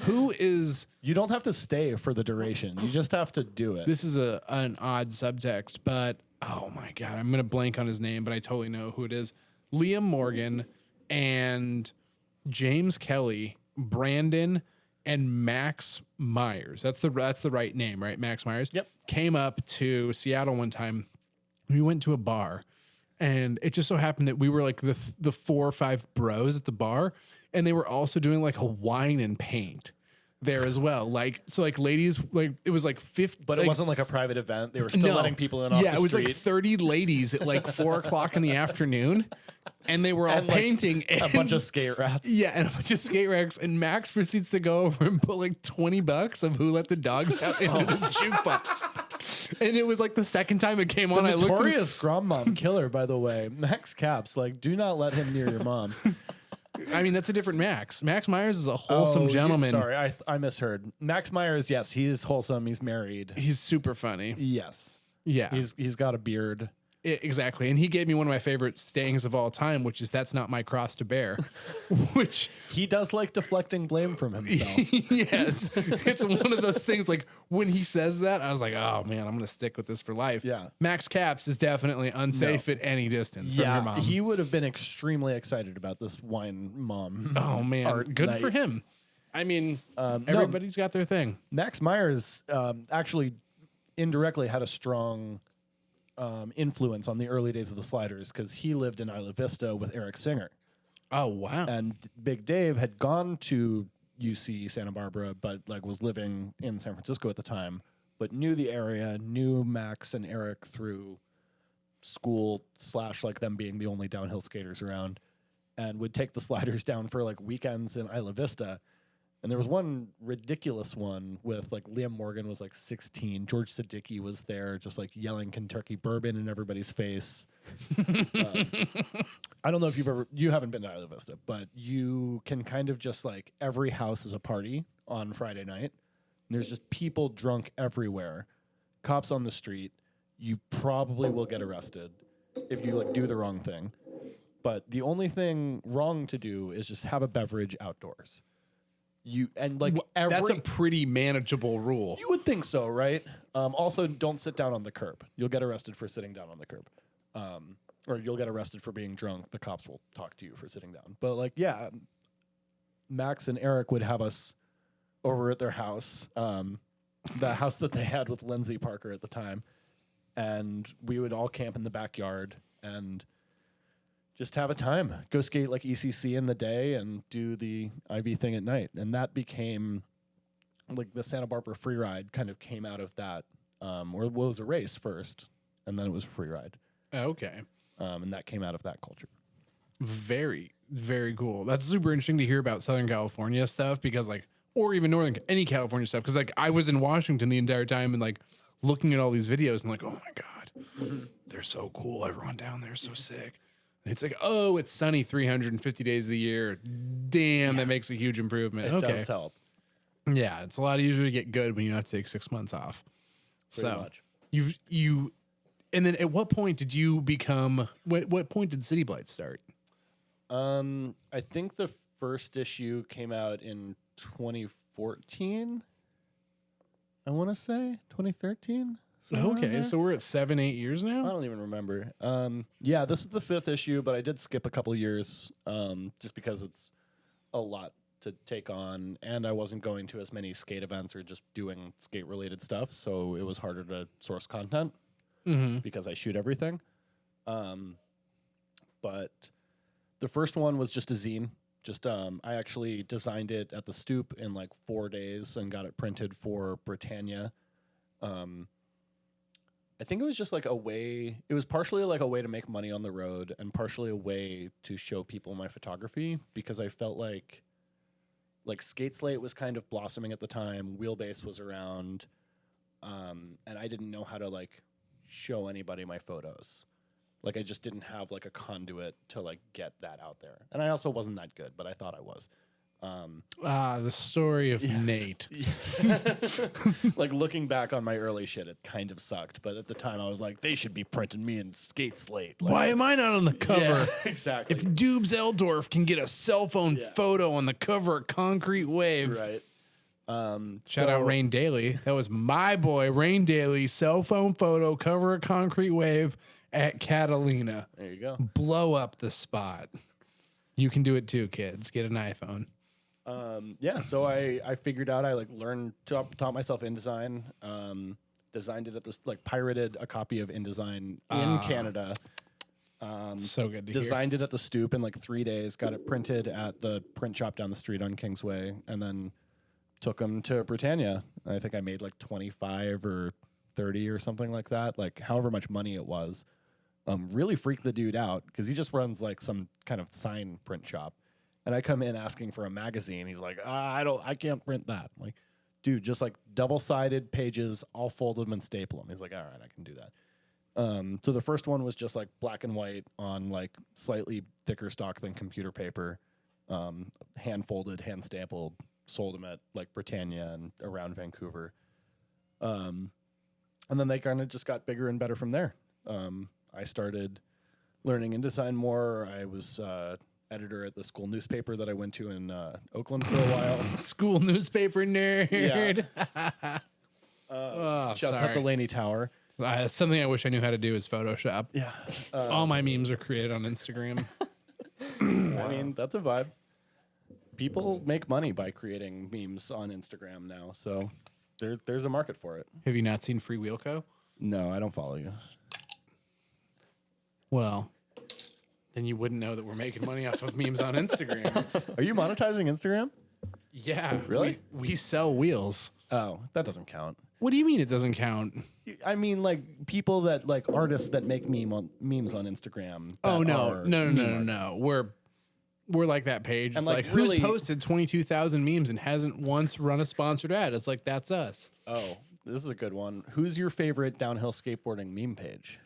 Who is... You don't have to stay for the duration. You just have to do it. This is an odd subtext, but oh my God, I'm going to blank on his name, but I totally know who it is. Liam Morgan and James Kelly, Brandon, and Max Myers. That's the right name, right? Max Myers. Yep. Came up to Seattle one time. We went to a bar, and it just so happened that we were like the 4 or 5 bros at the bar, and they were also doing like a wine and paint. there as well. Like, so like ladies, like it was like 50, But like, it wasn't like a private event. They were still letting people in off yeah, the it was street. like 30 ladies at like 4:00 in the afternoon, and they were all And, like, painting a and, bunch of skate rats. yeah, and a bunch of skate racks. And Max proceeds to go over and put like $20 of Who Let the Dogs Out into the jukebox. And it was like the second time it came on. The I looked. notorious grandmom killer, by the way, Max Caps. Like, do not let him near your mom. I mean, that's a different Max. Max Myers is a wholesome gentleman. Sorry, I misheard. Max Myers, yes, he's wholesome. He's married. He's super funny. Yes, Yeah, he's got a beard. Exactly. And he gave me one of my favorite sayings of all time, which is "That's not my cross to bear," which He does like deflecting blame from himself. yes, it's one of those things. Like when he says that, I was like, "Oh man, I'm gonna stick with this for life." Yeah. Max Caps is definitely unsafe at any distance from your mom. he would have been extremely excited about this wine mom. Oh man, art good night. for him. I mean, No, everybody's got their thing. Max Myers actually indirectly had a strong influence on the early days of the Sliders because he lived in Isla Vista with Eric Singer. Oh wow. And Big Dave had gone to UC Santa Barbara, but like was living in San Francisco at the time, but knew the area, knew Max and Eric through school / like them being the only downhill skaters around, and would take the Sliders down for like weekends in Isla Vista. And there was one ridiculous one with like Liam Morgan was like 16. George Siddiqui was there just like yelling Kentucky bourbon in everybody's face. I don't know if you haven't been to Isla Vista, but you can kind of just like every house is a party on Friday night. And there's just people drunk everywhere, cops on the street. You probably will get arrested if you like do the wrong thing. But the only thing wrong to do is just have a beverage outdoors. That's a pretty manageable rule. You would think so, right? Also, don't sit down on the curb. You'll get arrested for sitting down on the curb. Or you'll get arrested for being drunk. The cops will talk to you for sitting down. But like, yeah, Max and Eric would have us over at their house, the house that they had with Lindsay Parker at the time. And we would all camp in the backyard and just have a time. Go skate like ECC in the day and do the IV thing at night. And that became like the Santa Barbara free ride kind of came out of that, or it was a race first and then it was free ride. Okay. And that came out of that culture. Very, very cool. That's super interesting to hear about Southern California stuff because like, or even any California stuff. Cause like I was in Washington the entire time and like looking at all these videos and like, oh my God, they're so cool. Everyone down there is so sick. And it's like, oh, it's sunny 350 days of the year. Damn, that makes a huge improvement. It does help. Yeah, it's a lot easier to get good when you don't have to take 6 months off. Pretty So much. you, and then at what point did you become? What point did City Blights start? I think the first issue came out in 2014. I want to say 2013. Okay, so we're at 7-8 years I now. don't even remember. Yeah, this is the 5th issue, but I did skip a couple years just because it's a lot to take on, and I wasn't going to as many skate events or just doing skate-related stuff, so it was harder to source content because I shoot everything. But the first one was just a zine. Just I actually designed it at the Stoop in like 4 days and got it printed for Britannia. I think it was just like a way, it was partially like a way to make money on the road and partially a way to show people my photography because I felt like Skate Slate was kind of blossoming at the time, Wheelbase was around, and I didn't know how to like show anybody my photos. Like I just didn't have like a conduit to like get that out there. And I also wasn't that good, but I thought I was. The story of Nate. Like looking back on my early shit, it kind of sucked. But at the time, I was like, they should be printing me in Skate Slate. Like, Why am I not on the cover? Yeah, exactly. If Dubes Eldorf can get a cell phone photo on the cover of Concrete Wave. Right. Shout out Rain Daly. That was my boy, Rain Daly, cell phone photo, cover of Concrete Wave at Catalina. There you go. Blow up the spot. You can do it too, kids. Get an iPhone. Yeah, so I figured out, I like learned, taught myself InDesign, designed it at this, like pirated a copy of InDesign in Canada. So good to hear. Designed it at the Stoop in like 3 days, got it printed at the print shop down the street on Kingsway, and then took them to Britannia. I think I made like 25 or 30 or something like that, like however much money it was. Really freaked the dude out because he just runs like some kind of sign print shop. And I come in asking for a magazine. He's like, I can't print that. I'm like, dude, just like double-sided pages, I'll fold them and staple them. He's like, all right, I can do that. So the first one was just like black and white on like slightly thicker stock than computer paper, hand folded, hand stapled, sold them at like Britannia and around Vancouver. And then they kind of just got bigger and better from there. I started learning InDesign more. I was editor at the school newspaper that I went to in Oakland for a while. School newspaper nerd. Yeah. Shouts sorry. out the Laney Tower. That's something I wish I knew how to do is Photoshop. Yeah. All my memes are created on Instagram. I mean, that's a vibe. People make money by creating memes on Instagram now, so there's a market for it. Have you not seen Free Wheel Co? No, I don't follow you. Well, then you wouldn't know that we're making money off of memes on Instagram. Are you monetizing Instagram? Yeah. Really? We sell wheels. Oh, that doesn't count. What do you mean it doesn't count? I mean, like people that like artists that make memes on Instagram. Oh, that no. are No. meme artists. We're like that page. And, It's like, like, really- who's posted 22,000 memes and hasn't once run a sponsored ad? It's like, that's us. Oh, this is a good one. Who's your favorite downhill skateboarding meme page?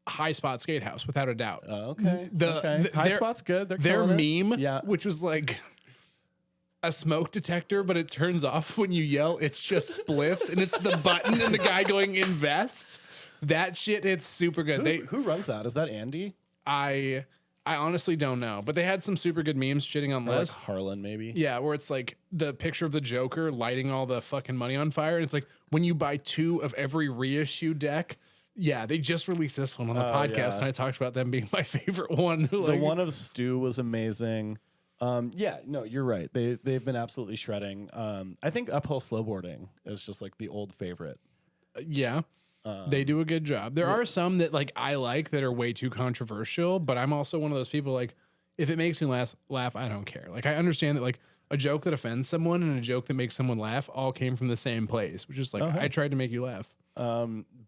High Spot Skate House, without a doubt. Okay. The- High their- Spot's good. They're Their killing it. meme, Yeah. which was like a smoke detector, but it turns off when you yell. It's just spliffs, and it's the button and the guy going invest. That shit, it's super good. Who runs that? Is that Andy? I honestly don't know, but they had some super good memes shitting on Or like Les. Harlan, maybe? Yeah, where it's like the picture of the Joker lighting all the fucking money on fire. And it's like when you buy 2 of every reissue deck. Yeah, they just released this one on the podcast, yeah. and I talked about them being my favorite one. The Like, one of Stu was amazing. Yeah, no, you're right. They've been absolutely shredding. I think uphill snowboarding is just like the old favorite. yeah, they do a good job. There are some that like I like that are way too controversial, but I'm also one of those people like if it makes me laugh, I don't care. Like I understand that like a joke that offends someone and a joke that makes someone laugh all came from the same place, which is like I tried to make you laugh.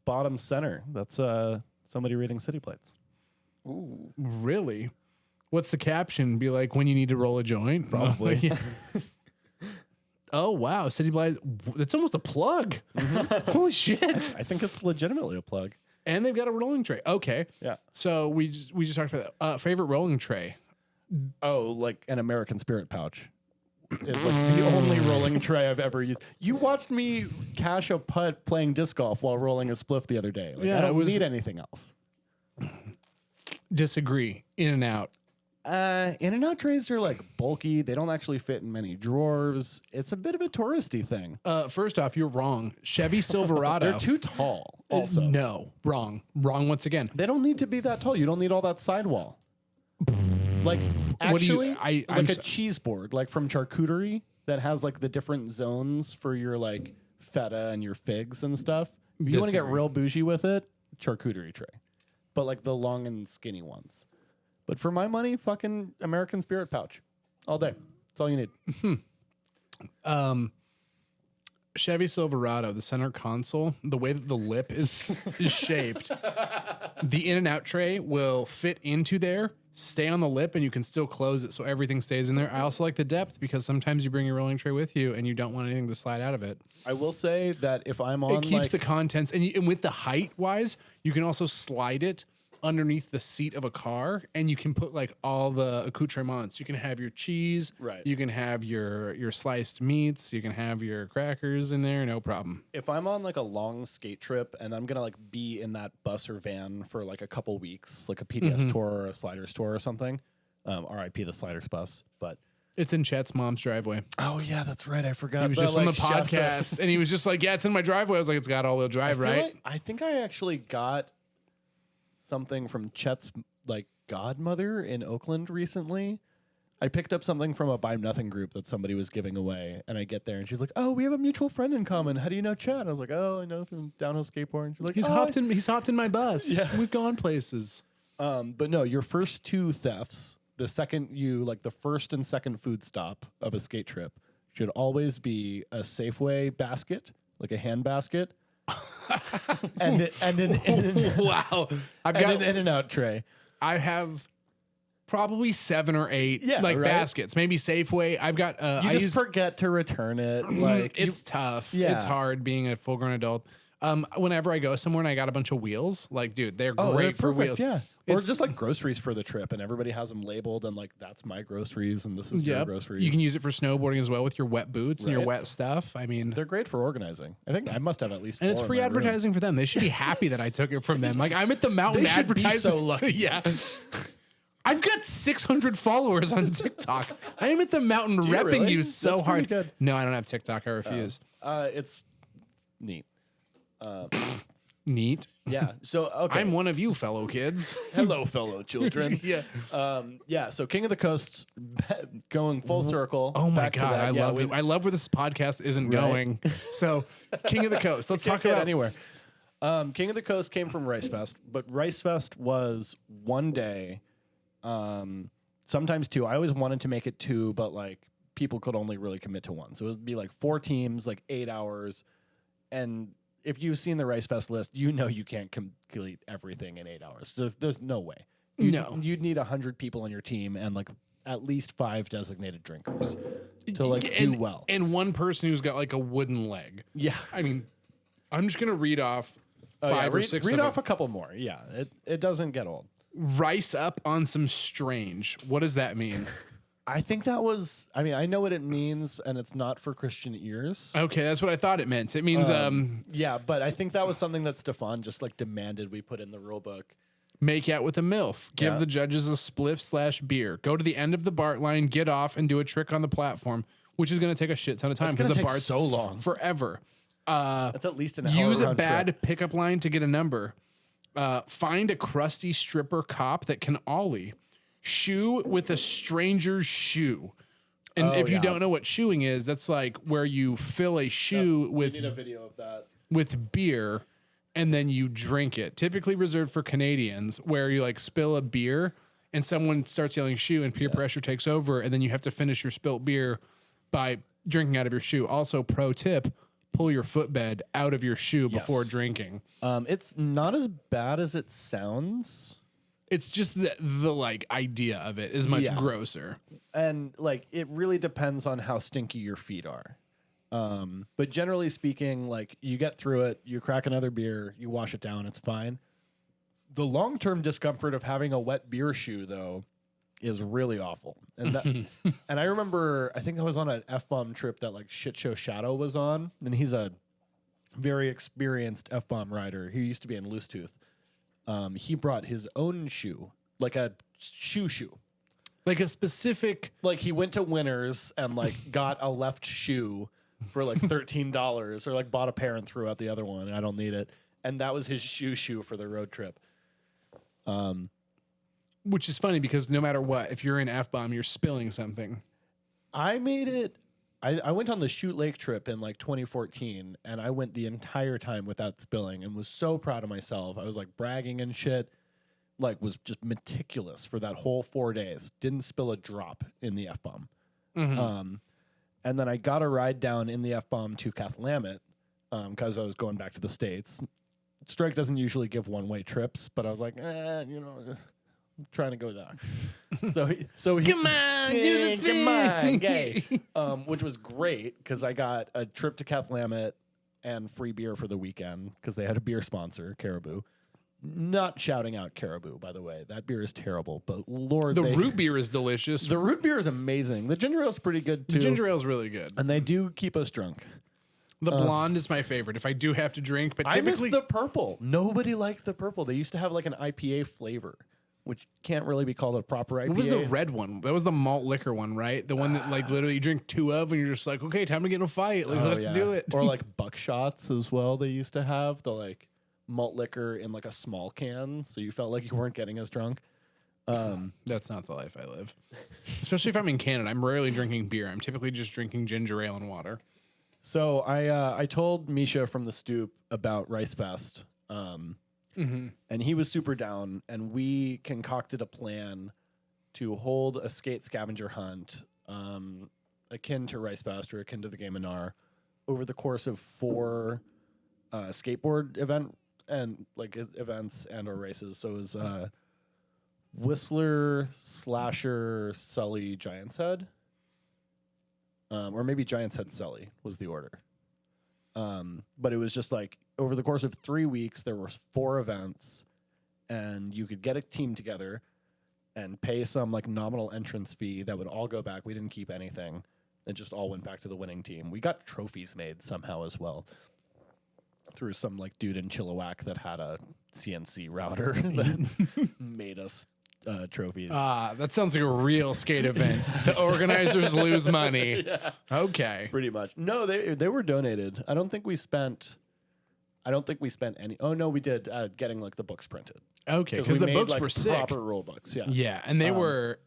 Bottom center. That's somebody reading City Blights. Ooh. Really? What's the caption? Be like when you need to roll a joint? Probably. Yeah. Oh wow, City Blights. That's almost a plug. Holy shit! I think it's legitimately a plug. And they've got a rolling tray. Okay. Yeah. So we just talked about that. Favorite rolling tray. Oh, like an American Spirit pouch. It's like the only rolling tray I've ever used. You watched me cash a putt playing disc golf while rolling a spliff the other day. Like, Yeah, I don't it was- need anything else. Disagree. In and out. In-and-out trays are like bulky. They don't actually fit in many drawers. It's a bit of a touristy thing. First off, you're wrong. Chevy Silverado. They're too tall. Also, No, wrong. Wrong once again. they don't need to be that tall. You don't need all that sidewall. Like What do you- actually, I'm like a s- cheese board, like from charcuterie, that has like the different zones for your like feta and your figs and stuff. If you want to get Disagree. real bougie with it, charcuterie tray, but like the long and skinny ones. But for my money, fucking American Spirit pouch, all day. That's all you need. Chevy Silverado, the center console, the way that the lip is shaped, the in and out tray will fit into there, stay on the lip, and you can still close it so everything stays in there. I also like the depth because sometimes you bring your rolling tray with you and you don't want anything to slide out of it. I will say that if I'm on, It keeps like, the contents, and with the height wise, you can also slide it underneath the seat of a car, and you can put like all the accoutrements. You can have your cheese, Right. You can have your sliced meats, you can have your crackers in there, no problem. if I'm on like a long skate trip and I'm gonna like be in that bus or van for like a couple weeks, like a PDS tour or a sliders tour or something, RIP the sliders bus, but It's in Chet's mom's driveway. oh yeah, that's right, I forgot. He was just on the podcast, and he was just like, "Yeah, it's in my driveway." I was like, "It's got all-wheel drive, right?" I think I actually got something from Chet's like godmother in Oakland recently. I picked up something from a Buy Nothing group that somebody was giving away, and I get there and she's like, "Oh, we have a mutual friend in common. How do you know Chet?" And I was like, "Oh, I know through downhill skateboard." And she's like, He's "Oh, hopped in my bus. Yeah. We've gone places. But no, your first 2 thefts, the first and second food stop of a skate trip should always be a Safeway basket, like a hand basket, and an Wow. I've got an In-N-Out tray. I have probably 7 or 8 Yeah, right? baskets, maybe Safeway. I've got You I just use forget to return it. Like it's tough. Yeah. It's hard being a full grown adult. Whenever I go somewhere and I got a bunch of wheels, like dude, they're they're great for perfect, wheels. Yeah. Or It's- just like groceries for the trip, and everybody has them labeled, and like that's my groceries, and this is your Yep. groceries. You can use it for snowboarding as well with your wet boots and your Right. wet stuff. I mean, They're great for organizing. I think I must have at least. and it's 4 in free my room. advertising for them. They should be happy that I took it from them. Like I'm at the mountain They should be advertising. so lucky. Yeah. I've got 600 followers on TikTok. I am at the mountain you repping really? you so That's pretty hard. good. No, I don't have TikTok. I refuse. It's neat. Neat. Yeah. So okay. I'm one of you, fellow kids. Hello, fellow children. Yeah. Yeah. So King of the Coast, going full circle. Oh my back to god, that. I Yeah, love we- it. I love where this podcast isn't Right. going. So, King of the Coast. Let's Can't talk get about anywhere. King of the Coast came from Rice Fest, but Rice Fest was one day, sometimes 2. I always wanted to make it 2, but like people could only really commit to 1. So it would be like 4 teams, like 8 hours. And if you've seen the Rice Fest list, you know you can't complete everything in 8 hours. There's no way. No. You'd need 100 people on your team and like at least 5 designated drinkers to like do and, well. and one person who's got like a wooden leg. Yeah. I mean, I'm just gonna read off Oh, yeah, 5 or read, 6 read of off them. a couple more. Yeah, it doesn't get old. Rice up on some strange. What does that mean? I think that was. I mean, I know what it means, and it's not for Christian ears. Okay, that's what I thought it meant. It means Yeah, but I think that was something that Stefan just like demanded we put in the rule book. make out with a MILF. Give Yeah. the judges a spliff/beer. Go to the end of the BART line, get off, and do a trick on the platform, which is going to take a shit ton of time It's because gonna the take BART's so long. forever. That's at least an hour. Use a round bad trip. pickup line to get a number. Find a crusty stripper cop that can ollie. Shoe with a stranger's shoe. And Oh, if you yeah. don't know what shoeing is, that's like where you fill a shoe We with need a video of that. beer and then you drink it. Typically reserved for Canadians, where you like spill a beer and someone starts yelling shoe and peer pressure takes over, and then you have to finish your spilt beer by drinking out of your shoe. Also, pro tip, pull your footbed out of your shoe before Yes. drinking. It's not as bad as it sounds. It's just the like idea of it is much Yeah. grosser. And like it really depends on how stinky your feet are. But generally speaking, like you get through it, you crack another beer, you wash it down, it's fine. The long-term discomfort of having a wet beer shoe though is really awful. And that, and I remember I think I was on an F-bomb trip that like Shit Show Shadow was on, and he's a very experienced F-bomb rider. He used to be in Loose Tooth. He brought his own shoe, like a shoe. Like a specific Like he went to Winners and like got a left shoe for like $13, or like bought a pair and threw out the other one. I don't need it. And that was his shoe for the road trip. which is funny because no matter what, if you're in F-bomb, you're spilling something. I made it. I went on the Shoot Lake trip in like 2014, and I went the entire time without spilling and was so proud of myself. I was like bragging and shit. Like was just meticulous for that whole 4 days. Didn't spill a drop in the F-bomb. And then I got a ride down in the F-bomb to Cathlamet because I was going back to the States. Strike doesn't usually give one-way trips, but I was like, I'm trying to go down. So he Come on, do the thing. Come on, gay. Which was great because I got a trip to Cathlamet and free beer for the weekend because they had a beer sponsor, Caribou. Not shouting out Caribou, by the way. That beer is terrible, but Lord, The root beer is delicious. the root beer is amazing. The ginger ale is pretty good too. The ginger ale is really good. And they do keep us drunk. The blonde is my favorite if I do have to drink, but I miss typically the purple. Nobody liked the purple. They used to have like an IPA flavor, which can't really be called a proper IPA. what was the red one? That was the malt liquor one, right? The one that like literally you drink 2 of and you're just like, okay, time to get in a fight. Like, Oh, let's yeah. do it. Or like buckshots as well. They used to have the like malt liquor in like a small can, so you felt like you weren't getting as drunk. That's not the life I live. Especially if I'm in Canada. I'm rarely drinking beer. I'm typically just drinking ginger ale and water. So I told Misha from the Stoop about Rice Fest, and he was super down, and we concocted a plan to hold a skate scavenger hunt. akin to Rice Fest or akin to the Game of Nar over the course of 4 skateboard events and or races. So it was Whistler, Slasher, Sully, Giant's Head. Or maybe Giant's Head Sully was the order. But it was just like over the course of 3 weeks, there were 4 events, and you could get a team together and pay some like nominal entrance fee that would all go back. We didn't keep anything. It just all went back to the winning team. We got trophies made somehow as well through some like dude in Chilliwack that had a CNC router that made us trophies. That sounds like a real skate event. The organizers lose money. Yeah. Okay. Pretty much. No, they were donated. I don't think we spent any. Oh no, we did getting like the books printed. Okay, because the made, books like, were sick. Proper rule books, yeah. Yeah, and they were,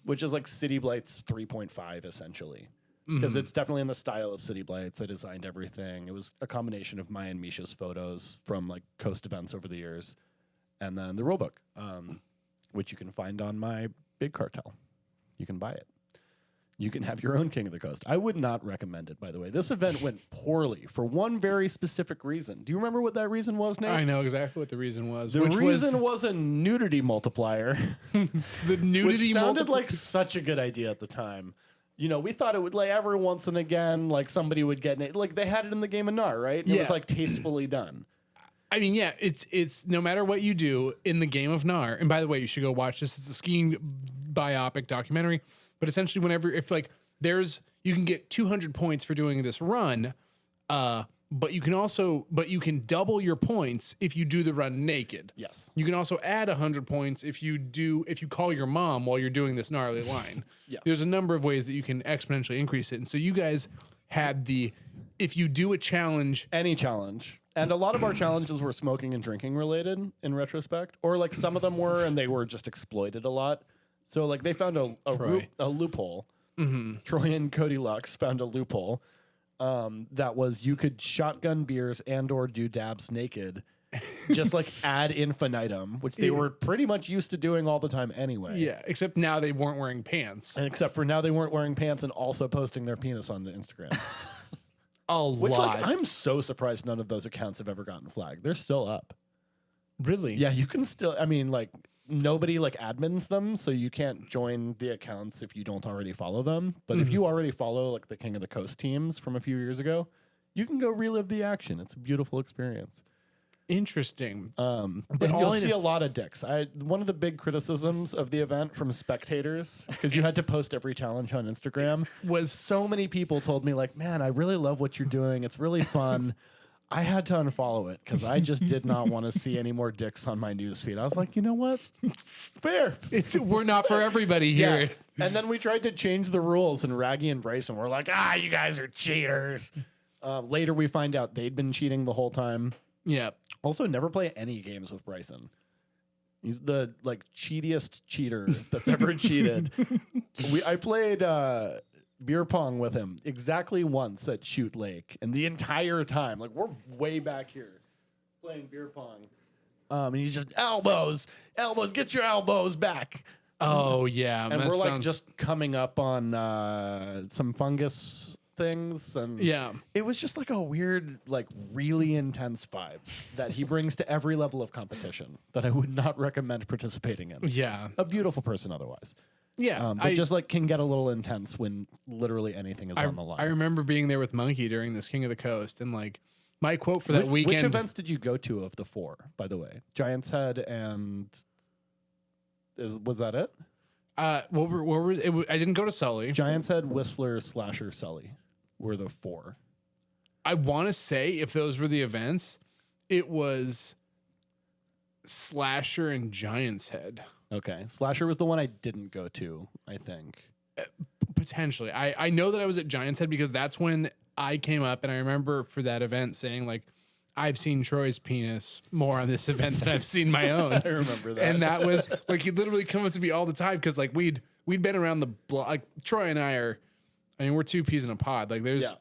Which is like City Blights 3.5 essentially. Because it's definitely in the style of City Blights. I designed everything. It was a combination of my and Misha's photos from like Coast events over the years, and then the rule book, which you can find on my Big Cartel. You can buy it. You can have your own King of the Coast. I would not recommend it, by the way. This event went poorly for one very specific reason. Do you remember what that reason was, Nate? I know exactly what the reason was. The reason was a nudity multiplier. The nudity which sounded like such a good idea at the time. You know, we thought it would, like, every once and again, like, somebody would get, like, they had it in the Game of Nar, right? Yeah. It was, like, tastefully done. I mean, yeah, it's no matter what you do in the Game of Nar, and by the way, you should go watch this. It's a skiing biopic documentary, but essentially you can get 200 points for doing this run, but you can double your points if you do the run naked. Yes. You can also add 100 points if you call your mom while you're doing this gnarly line. Yeah. There's a number of ways that you can exponentially increase it. And so you guys had if you do a challenge. Any challenge. And a lot of our challenges were smoking and drinking related in retrospect, or like some of them were, and they were just exploited a lot. So like they found a loophole. Mm-hmm. Troy and Cody Lux found a loophole that was you could shotgun beers and or do dabs naked, just like ad infinitum, which they were pretty much used to doing all the time anyway. Yeah, except now they weren't wearing pants. And except for now they weren't wearing pants and also posting their penis on the Instagram. Which, like, I'm so surprised none of those accounts have ever gotten flagged. They're still up. Really? Yeah, you can still, I mean, like, nobody like admins them, so you can't join the accounts if you don't already follow them. But if you already follow like the King of the Coast teams from a few years ago, you can go relive the action. It's a beautiful experience. Interesting. And you'll see a lot of dicks. One of the big criticisms of the event from spectators, because you had to post every challenge on Instagram, was so many people told me like, man, I really love what you're doing. It's really fun. I had to unfollow it because I just did not want to see any more dicks on my newsfeed. I was like, you know what? Fair. We're not for everybody here. Yeah. And then we tried to change the rules, and Raggy and Bryson were like, you guys are cheaters. Later, we find out they'd been cheating the whole time. Yeah. Also, never play any games with Bryson. He's the like cheatiest cheater that's ever cheated. I played beer pong with him exactly once at Shoot Lake, and the entire time, like we're way back here playing beer pong, and he's just elbows, get your elbows back. Oh yeah, and we're like just coming up on some fungus things, and it was just like a weird, like really intense vibe that he brings to every level of competition that I would not recommend participating in. Yeah, a beautiful person otherwise. Yeah, but just like can get a little intense when literally anything is on the line. I remember being there with Monkey during this King of the Coast, and like my quote for that weekend. Which events did you go to of the 4, by the way? Giant's Head and was that it? I didn't go to Sully. Giant's Head, Whistler, Slasher, Sully were the 4. I want to say if those were the events, it was Slasher and Giant's Head. Okay. Slasher was the one I didn't go to, I think. Potentially. I know that I was at Giant's Head because that's when I came up, and I remember for that event saying, like, I've seen Troy's penis more on this event than I've seen my own. I remember that. And that was, like, he literally comes to me all the time because, like, we'd been around the block. Like, Troy and I are, I mean, we're 2 peas in a pod. Like, there's,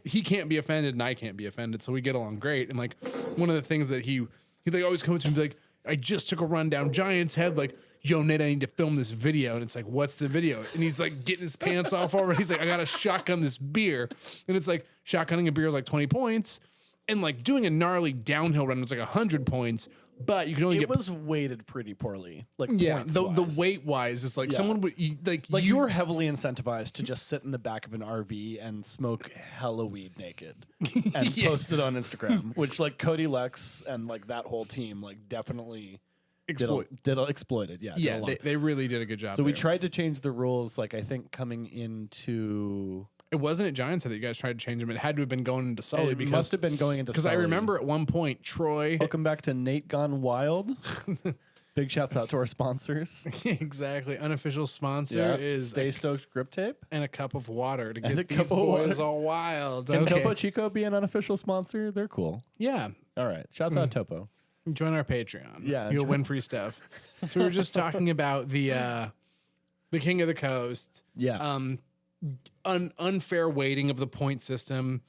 he can't be offended and I can't be offended, so we get along great. And, like, one of the things that he like always comes to me and be like, I just took a run down Giant's Head. Like, yo, Nate, I need to film this video. And it's like, what's the video? And he's like getting his pants off already. He's like, I got to shotgun this beer. And it's like, shotgunning a beer is like 20 points. And like doing a gnarly downhill run was like 100 points. But you can only It get. was weighted pretty poorly. Like, Yeah, the points-wise. weight wise is like Yeah. someone would Like you were heavily incentivized to just sit in the back of an RV and smoke hella weed naked and Yeah. post it on Instagram, which like Cody Lex and like that whole team like definitely exploited. Yeah, did a Yeah, lot. they really did a good job. So we there. tried to change the rules. Like I think coming into It wasn't at Giants that you guys tried to change them. It had to have been going into Sully it because must have been going into because I Sully. remember at one point Troy Welcome back to Nate Gone Wild. Big shouts out to our sponsors. exactly unofficial sponsor is Stay Stoked Grip Tape. and a cup of water to And get a these cup of boys water. all wild. Can Okay. Topo Chico be an unofficial sponsor? They're cool. Yeah, All right. Shouts out Topo. join our Patreon. Yeah, you'll join- win free stuff. So we were just talking about the King of the Coast. Yeah. Unfair weighting of the point system,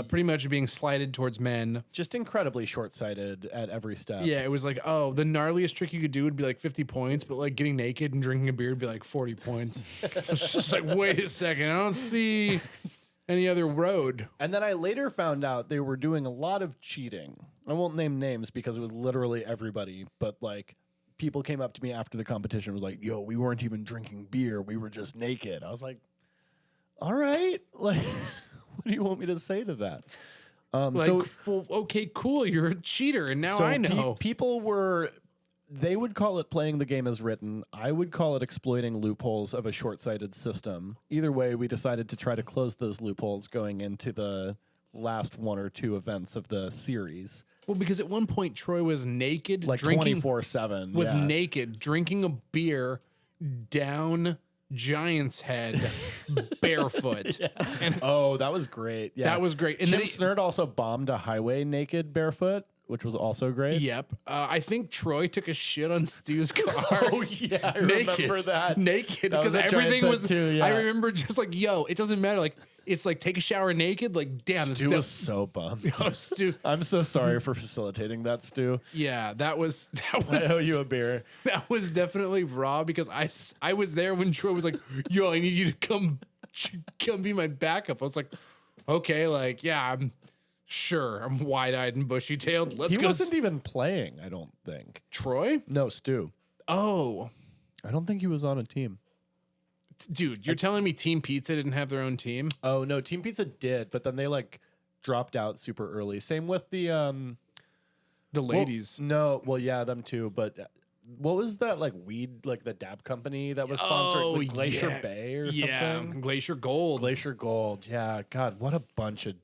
pretty much being slighted towards men. Just incredibly short-sighted at every step. Yeah, it was like, oh, the gnarliest trick you could do would be like 50 points, but like getting naked and drinking a beer would be like 40 points. So it's just like, wait a second, I don't see any other road. And then I later found out they were doing a lot of cheating. I won't name names because it was literally everybody, but like people came up to me after the competition and was like, yo, we weren't even drinking beer. We were just naked. I was like, all right. Like, what do you want me to say to that? Like, well, okay, cool, you're a cheater, and now I know. People were, they would call it playing the game as written. I would call it exploiting loopholes of a short-sighted system. Either way, we decided to try to close those loopholes going into the last one or two events of the series. Well, because at one point Troy was naked, Like drinking, 24/7. was yeah. naked, drinking a beer down Giant's Head, barefoot. And Oh, that was great. Yeah. that was great. And Jim then Snerd also bombed a highway naked barefoot, which was also great. yep. I think Troy took a shit on Stu's car. Oh, yeah. I naked, remember that. naked, That because was a Giants everything set was. too, yeah. I remember just like, yo, it doesn't matter. Like, it's like take a shower naked. Like, damn, Stu was so bummed. oh, Stu. I'm so sorry for facilitating that, Stu. Yeah, that was I owe you a beer. that was definitely raw because I was there when Troy was like, yo, I need you to come be my backup. I was like, okay, like, yeah, I'm sure. I'm wide-eyed and bushy-tailed. Let's He go. wasn't even playing, I don't think. Troy? No, Stu. Oh, I don't think he was on a team. dude, you're telling me Team Pizza didn't have their own team? Oh, no, Team Pizza did, but then they like dropped out super early. Same with the The ladies. well, yeah, them too, but what was that like weed like the dab company that was sponsored Oh, like Glacier yeah. Bay or Yeah, something? Glacier Gold. Glacier Gold. Yeah, god, what a bunch of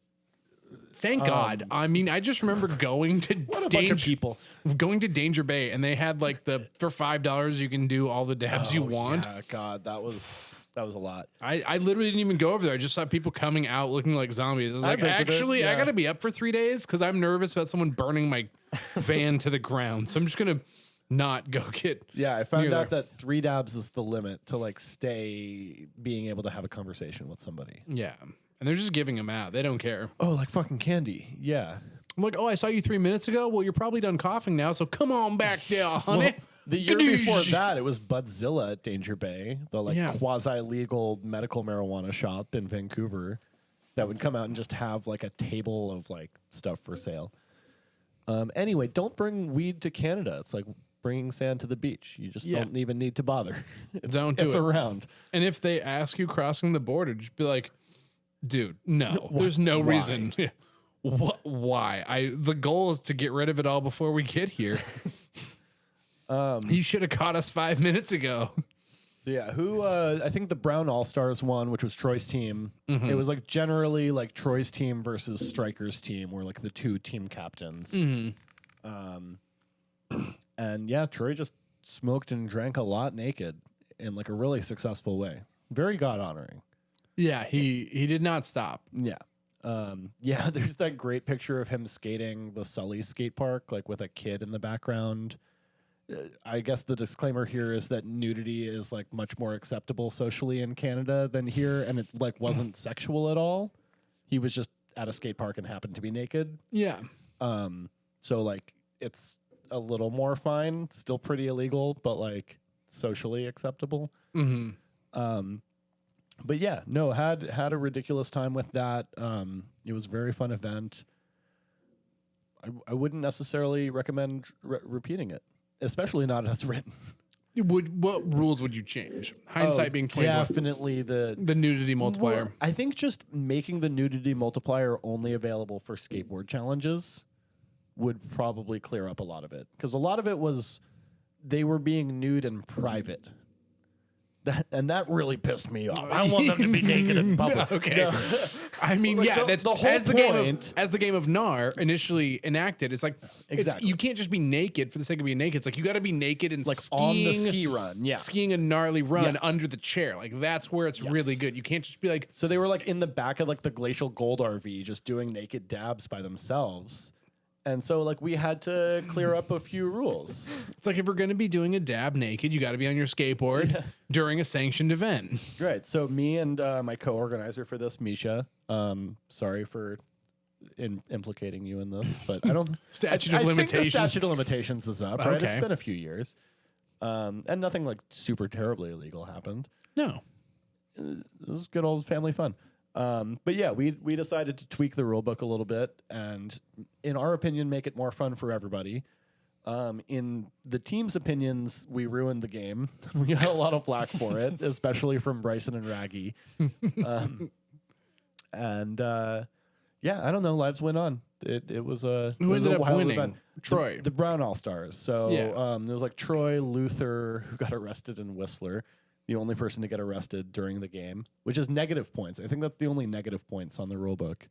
Thank God. I mean, I just remember going to what a bunch of people. going to Danger Bay, and they had like for $5 you can do all the dabs you want. Yeah, god, that was a lot. I literally didn't even go over there. I just saw people coming out looking like zombies. I was like, visited, actually, I yeah. got to be up for 3 days because I'm nervous about someone burning my van to the ground. So I'm just gonna not go get. Yeah, I found near out there. that 3 dabs is the limit to like stay being able to have a conversation with somebody. Yeah, and they're just giving them out. They don't care. Oh, like fucking candy. Yeah. I'm like, oh, I saw you 3 minutes ago. Well, you're probably done coughing now, so come on back there, honey. The year before that, it was Budzilla at Danger Bay, the like Yeah. quasi-legal medical marijuana shop in Vancouver that would come out and just have like a table of like stuff for sale. Anyway, don't bring weed to Canada. It's like bringing sand to the beach. You just Yeah. don't even need to bother. Don't do it's it. around. And if they ask you crossing the border, just be like, dude, no, Wh- there's no why? reason. What? Why? The goal is to get rid of it all before we get here. You should have caught us 5 minutes ago. So yeah, who I think the Brown All Stars won, which was Troy's team. It was like generally like Troy's team versus Striker's team were like the two team captains. And yeah, Troy just smoked and drank a lot naked in like a really successful way. Very God honoring. Yeah, he did not stop. Yeah. Yeah, there's that great picture of him skating the Sully skate park, like with a kid in the background. I guess the disclaimer here is that nudity is like much more acceptable socially in Canada than here, and it like wasn't sexual at all. He was just at a skate park and happened to be naked. Yeah. So like it's a little more fine. Still pretty illegal, but like socially acceptable. But yeah, no, had a ridiculous time with that. It was a very fun event. I wouldn't necessarily recommend repeating it, especially not as written. What rules would you change? Hindsight being 20. Definitely the nudity multiplier. Well, I think just making the nudity multiplier only available for skateboard challenges would probably clear up a lot of it, because a lot of it was they were being nude in private. That really pissed me off. I want them to be naked in public. Okay. No. I mean, Like, yeah, that's the whole as the game of NAR initially enacted. It's like Exactly. you can't just be naked for the sake of being naked. It's like you got to be naked and like skiing, on the ski run. Yeah. skiing a gnarly run Yeah. under the chair. Like that's where it's really good. You can't just be like, So they were like in the back of like the Glacial Gold RV just doing naked dabs by themselves. And so like we had to clear up a few rules. it's like if we're going to be doing a dab naked, you got to be on your skateboard during a sanctioned event. Right. So me and my co-organizer for this, Misha, sorry for implicating you in this, but I don't Statute I of think the limitations. statute of limitations is up, right? Okay. It's been a few years. And nothing like super terribly illegal happened. No. This is good old family fun. But yeah, we decided to tweak the rule book a little bit and, in our opinion, make it more fun for everybody. In the team's opinions, we ruined the game. We got a lot of flack for it, especially from Bryson and Raggy. Yeah, I don't know. Lives went on. It was a Who ended up wild winning? event. Troy. The Brown All Stars. So Yeah. there was like Troy, Luther, who got arrested, and Whistler. The only person to get arrested during the game, which is negative points. I think that's the only negative points on the rule book.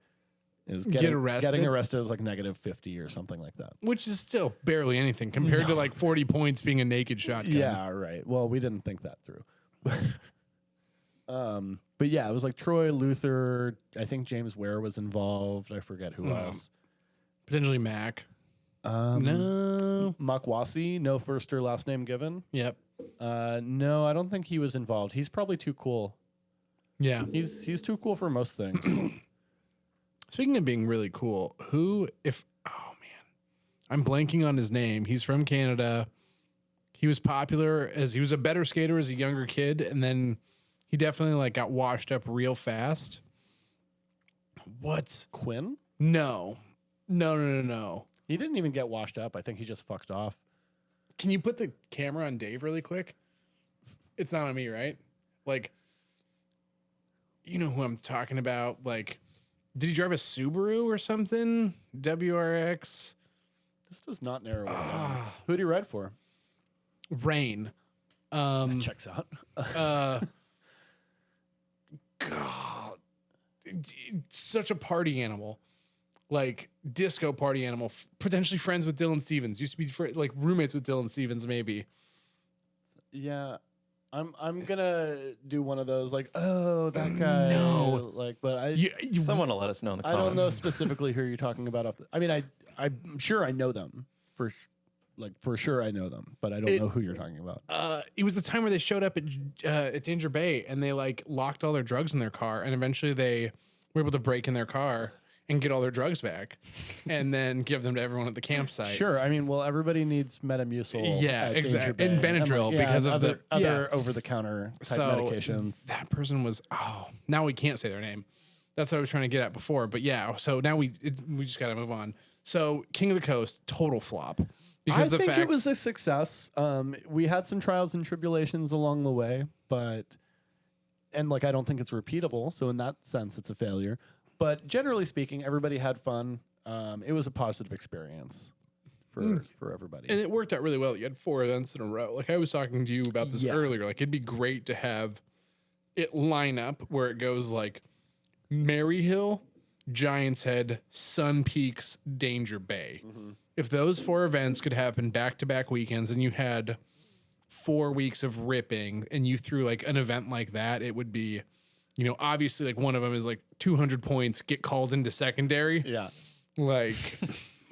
Is getting arrested? Getting arrested is like -50 or something like that. Which is still barely anything compared to like 40 points being a naked shotgun. Yeah, right. Well, we didn't think that through. But yeah, it was like Troy, Luther. I think James Ware was involved. I forget who else. Potentially Mac. No. Makwasi, no first or last name given. Yep. No, I don't think he was involved. He's probably too cool. Yeah. He's too cool for most things. Speaking of being really cool, oh man, I'm blanking on his name. He's from Canada. He was popular he was a better skater as a younger kid, and then he definitely like got washed up real fast. What? Quinn? No. He didn't even get washed up. I think he just fucked off. Can you put the camera on Dave really quick? It's not on me, right? Like, you know who I'm talking about. Like, did he drive a Subaru or something? WRX? This does not narrow it down. Who did he ride for? Rain. That checks out. God. Such a party animal. Like, disco party animal. Potentially friends with Dylan Stevens. Used to be like roommates with Dylan Stevens, maybe. Yeah. I'm gonna do one of those like, oh, that guy. No. Like, but Someone will let us know in the I comments. don't know specifically who you're talking about. I'm sure I know them for sure I know them, but I don't know who you're talking about. It was the time where they showed up at Danger Bay and they like locked all their drugs in their car, and eventually they were able to break in their car and get all their drugs back and then give them to everyone at the campsite. Sure. I mean, well, everybody needs Metamucil. Yeah, at exactly. Danger Bay. And Benadryl like, because of other the over-the-counter type so medications. that person was now we can't say their name. That's what I was trying to get at before. But yeah, so now we just got to move on. So King of the Coast, total flop. Because I think it was a success. We had some trials and tribulations along the way, but I don't think it's repeatable. So in that sense, it's a failure. But generally speaking, everybody had fun. It was a positive experience for everybody. And it worked out really well. You had 4 events in a row. Like I was talking to you about this earlier. Like it'd be great to have it line up where it goes like Maryhill, Giants Head, Sun Peaks, Danger Bay. Mm-hmm. If those 4 events could happen back-to-back weekends and you had 4 weeks of ripping and you threw like an event like that, it would be, obviously like one of them is like 200 points, get called into secondary. Yeah. Like,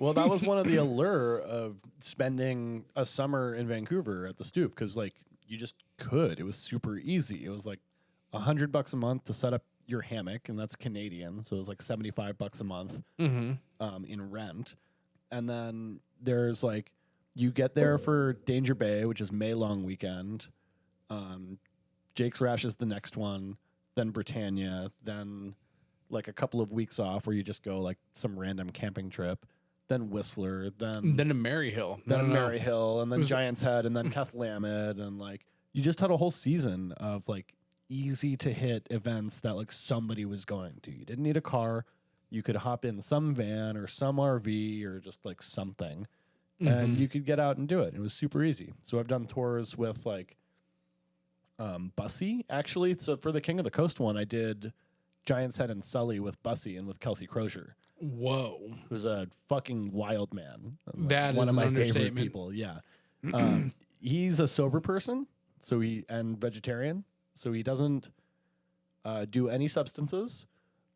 well, that was one of the allure of spending a summer in Vancouver at the Stoop, because like you just could. It was super easy. It was like $100 a month to set up your hammock, and that's Canadian, so it was like $75 a month in rent. And then there's like You get there for Danger Bay, which is May long weekend. Jake's Rash is the next one. Then Britannia. Then like a couple of weeks off where you just go like some random camping trip. Then Whistler. Then to Maryhill. Then I don't know. Maryhill. And then Giant's Head. And then Cathlamet. And like you just had a whole season of like easy to hit events that like somebody was going to. You didn't need a car. You could hop in some van or some RV or just like something. And you could get out and do it. It was super easy. So I've done tours with like Bussy, actually. So for the King of the Coast one, I did Giant's Head and Sully with Bussy and with Kelsey Crozier, Whoa. who's a fucking wild man. Like, That one is of an my favorite understatement. people. Yeah. He's a sober person, and vegetarian. So he doesn't do any substances,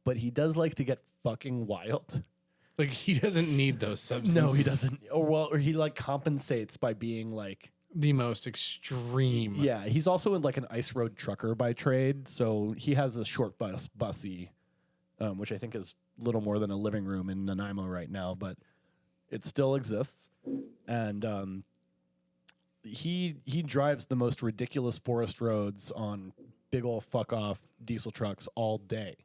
but he does like to get fucking wild. Like he doesn't need those substances. No, he doesn't. Or he like compensates by being like The most extreme. Yeah, he's also in like an ice road trucker by trade, so he has the short Bussy, which I think is little more than a living room in Nanaimo right now, but it still exists. And he drives the most ridiculous forest roads on big ol' fuck off diesel trucks all day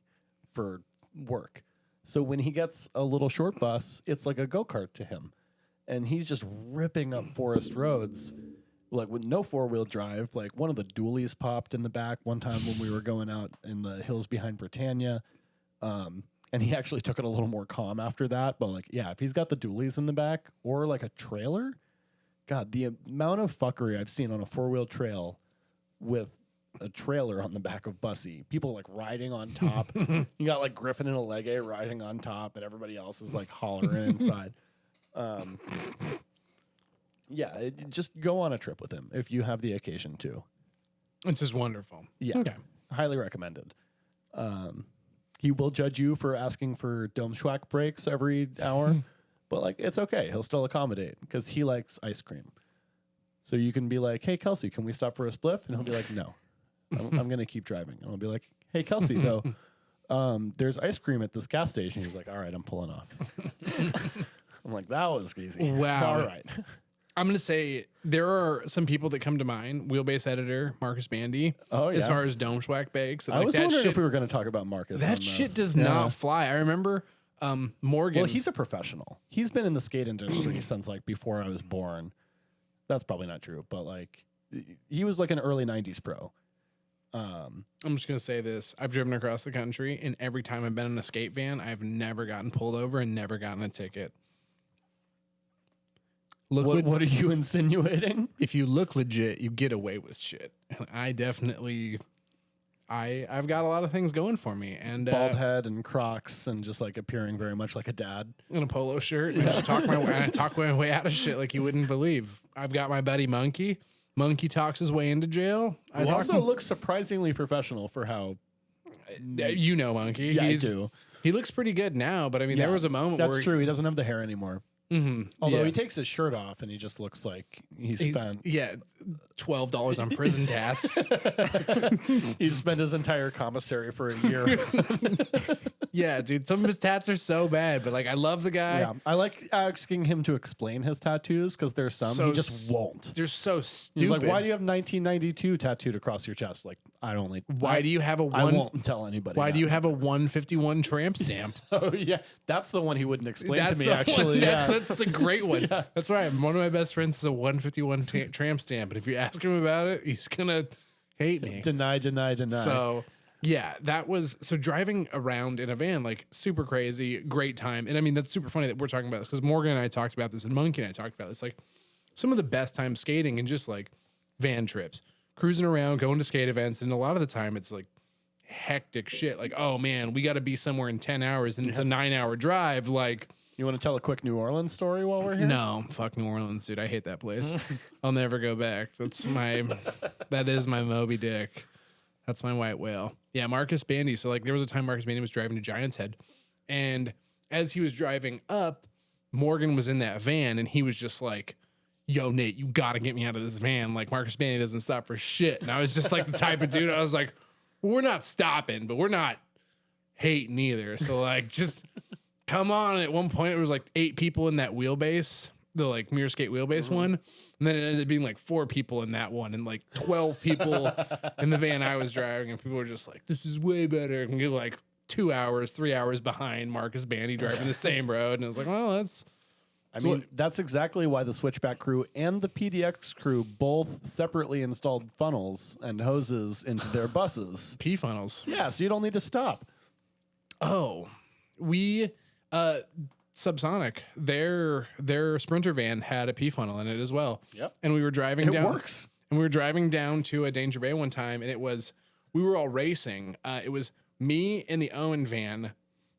for work. So when he gets a little short bus, it's like a go-kart to him. And he's just ripping up forest roads, like with no four-wheel drive. Like one of the dualies popped in the back one time when we were going out in the hills behind Britannia. And he actually took it a little more calm after that. But like, yeah, if he's got the dualies in the back or like a trailer, God, the amount of fuckery I've seen on a four-wheel trail with a trailer on the back of Bussy. People like riding on top. You got like Griffin and Alege riding on top, and everybody else is like hollering inside. Just go on a trip with him if you have the occasion to. It's just wonderful. Yeah, Okay. highly recommended. He will judge you for asking for dome schwack breaks every hour, but like it's okay. He'll still accommodate because he likes ice cream. So you can be like, "Hey Kelsey, can we stop for a spliff?" And he'll be like, "No, I'm gonna keep driving." And I'll be like, "Hey Kelsey, though, there's ice cream at this gas station." He's like, "All right, I'm pulling off." I'm like, "That was easy." Wow. All right. I'm going to say there are some people that come to mind. Wheelbase editor, Marcus Bandy. Oh, As yeah. far as dome schwack bakes. I Like, was that wondering shit, if we were going to talk about Marcus. that on shit this. does Yeah. not fly. I remember Morgan. Well, he's a professional. He's been in the skate industry since like before I was born. That's probably not true, but like he was like an early 90s pro. I'm just going to say this. I've driven across the country, and every time I've been in a skate van, I've never gotten pulled over and never gotten a ticket. What are you insinuating? If you look legit, you get away with shit. And I definitely, I've got a lot of things going for me. And Bald head and Crocs and just like appearing very much like a dad. in a polo shirt, and I just talk my way out of shit like you wouldn't believe. I've got my buddy Monkey. Monkey talks his way into jail. Who also looks surprisingly professional for how. You know Monkey. Yeah, I do. He looks pretty good now, but I mean, there was a moment That's where true. He doesn't have the hair anymore. Although yeah. he takes his shirt off and he just looks like he's spent. $12 on prison tats. He's spent his entire commissary for a year. Yeah, dude. Some of his tats are so bad, but like I love the guy. Yeah, I like asking him to explain his tattoos because there's some So he just won't. They're so stupid. He's like, "Why do you have 1992 tattooed across your chest?" Like, Why do you have a I one? won't tell anybody. Why that. do you have a 151 tramp stamp? Oh yeah, that's the one he wouldn't explain to me. the Actually, one. yeah. That's a great one. That's right. One of my best friends is a 151 tramp stamp, and if you ask him about it, he's gonna hate me. Deny. So yeah, that was so driving around in a van, like super crazy, great time. And I mean, that's super funny that we're talking about this because Morgan and I talked about this and Monkey and I talked about this, like some of the best time skating and just like van trips, cruising around, going to skate events. And a lot of the time it's like hectic shit. Like, oh man, we got to be somewhere in 10 hours and it's a 9-hour drive. Like, You want to tell a quick New Orleans story while we're here? no, fuck New Orleans, dude. I hate that place. I'll never go back. That is my Moby Dick. That's my white whale. Yeah, Marcus Bandy. So like there was a time Marcus Bandy was driving to Giant's Head, and as he was driving up, Morgan was in that van, and he was just like, "Yo, Nate, you gotta get me out of this van." Like Marcus Bandy doesn't stop for shit. And I was just like the type of dude. I was like, "We're not stopping, but we're not hating either." So like, just come on. At one point, it was like 8 people in that wheelbase. the like mirror skate wheelbase one, and then it ended up being like 4 people in that one, and like 12 people in the van I was driving, and people were just like, "This is way better," and get like 2 hours, 3 hours behind Marcus Bandy driving the same road, and I was like, "Well, that's." I mean, that's exactly why the Switchback crew and the PDX crew both separately installed funnels and hoses into their buses. P funnels. Yeah, so you don't need to stop. Oh, we Subsonic, their Sprinter van had a P funnel in it as well. Yep. And we were driving down. It works. And we were driving down to a Danger Bay one time, and we were all racing. It was me in the Owen van,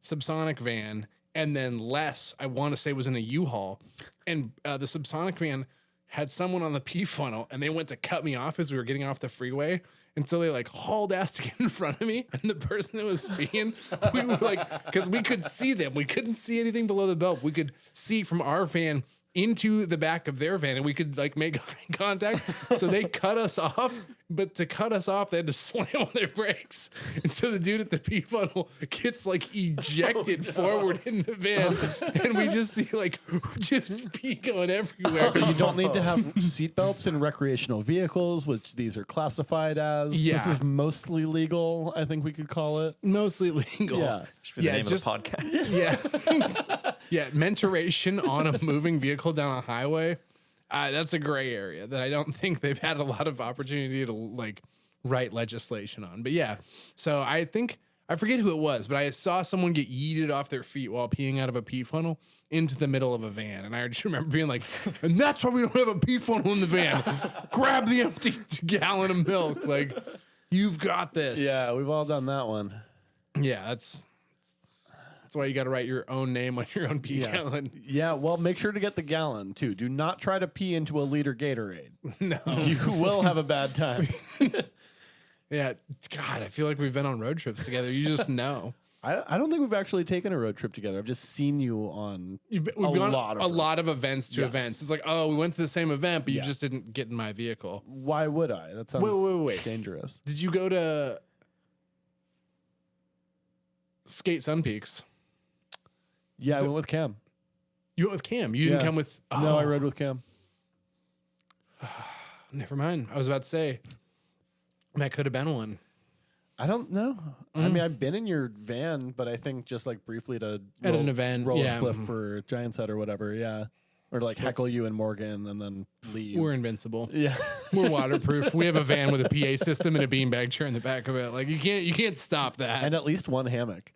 Subsonic van, and then Les, I want to say, was in a U-Haul. And the Subsonic van had someone on the P funnel, and they went to cut me off as we were getting off the freeway. And so they like hauled ass to get in front of me. And the person that was speeding, we were like, because we could see them. We couldn't see anything below the belt. We could see from our van into the back of their van, and we could like make eye contact. So they cut us off, but to cut us off, they had to slam on their brakes. And so the dude at the P funnel gets like ejected forward in the van, and we just see like just pee going everywhere. So you don't need to have seatbelts in recreational vehicles, which these are classified as. Yeah. This is mostly legal, I think we could call it. Mostly legal. Yeah. Should be the name of the podcast. Yeah. Yeah. Mentoration on a moving vehicle down a highway. That's a gray area that I don't think they've had a lot of opportunity to like write legislation on. But yeah, so I think, I forget who it was, but I saw someone get yeeted off their feet while peeing out of a pee funnel into the middle of a van. And I just remember being like, and that's why we don't have a pee funnel in the van. Grab the empty gallon of milk. Like, you've got this. Yeah, we've all done that one. Yeah, that's why you got to write your own name on your own pee gallon. Yeah, well, make sure to get the gallon, too. Do not try to pee into a liter Gatorade. No. You will have a bad time. Yeah, God, I feel like we've been on road trips together. You just know. I don't think we've actually taken a road trip together. I've just seen you on We've been on a lot of events to events. It's like, oh, we went to the same event, but you just didn't get in my vehicle. Why would I? That sounds wait. dangerous. Did you go to Skate Sun Peaks? Yeah, I went with Cam. You went with Cam. You didn't come with... Oh, No, I rode with Cam. never mind. I was about to say, that could have been one. I don't know. I mean, I've been in your van, but I think just like briefly to At an event, roll yeah. a spliff for Giants Head or whatever, yeah. Or like heckle you and Morgan and then leave. We're invincible. Yeah. We're waterproof. We have a van with a PA system and a beanbag chair in the back of it. Like, you can't stop that. And at least one hammock.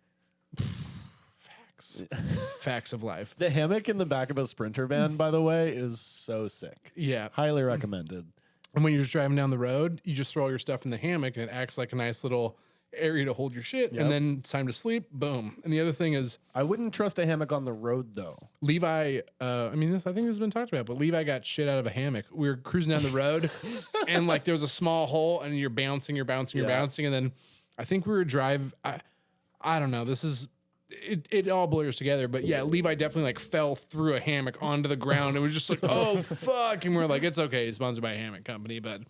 Facts of life. The hammock in the back of a Sprinter van, by the way, is so sick. Yeah. Highly recommended. And when you're just driving down the road, you just throw all your stuff in the hammock and it acts like a nice little area to hold your shit. Yep. And then it's time to sleep. Boom. And the other thing is, I wouldn't trust a hammock on the road, though. Levi, I think this has been talked about, but Levi got shit out of a hammock. We were cruising down the road and like there was a small hole and you're bouncing. And then I think we were I don't know. This is, it all blurs together, but yeah, Levi definitely like fell through a hammock onto the ground. It was just like, oh fuck. And we're like, it's okay. He's sponsored by a hammock company, but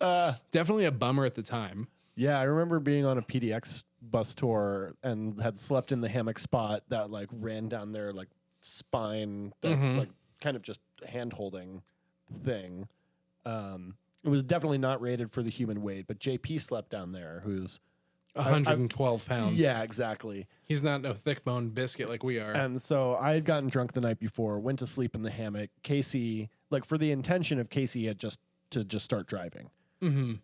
definitely a bummer at the time. Yeah, I remember being on a PDX bus tour and had slept in the hammock spot that like ran down their like spine, that like kind of just hand holding thing. It was definitely not rated for the human weight, but JP slept down there, who's 112 pounds. Yeah, exactly. He's not no thick bone biscuit like we are. And so I had gotten drunk the night before, went to sleep in the hammock. Casey, like for the intention of Casey, had just start driving.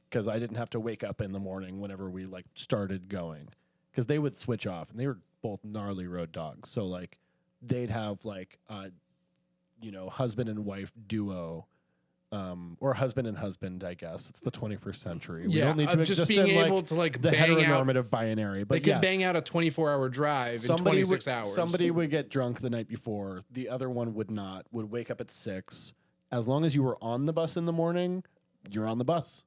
Because I didn't have to wake up in the morning whenever we like started going, because they would switch off and they were both gnarly road dogs. So like they'd have like husband and wife duo, or husband and husband. I guess it's the 21st century. Yeah, we don't need to just exist being in, able to like the bang out. heteronormative binary. But They could bang out a 24-hour drive in 26 hours. Somebody would get drunk the night before. The other one would not. Would wake up at 6. As long as you were on the bus in the morning, you're on the bus.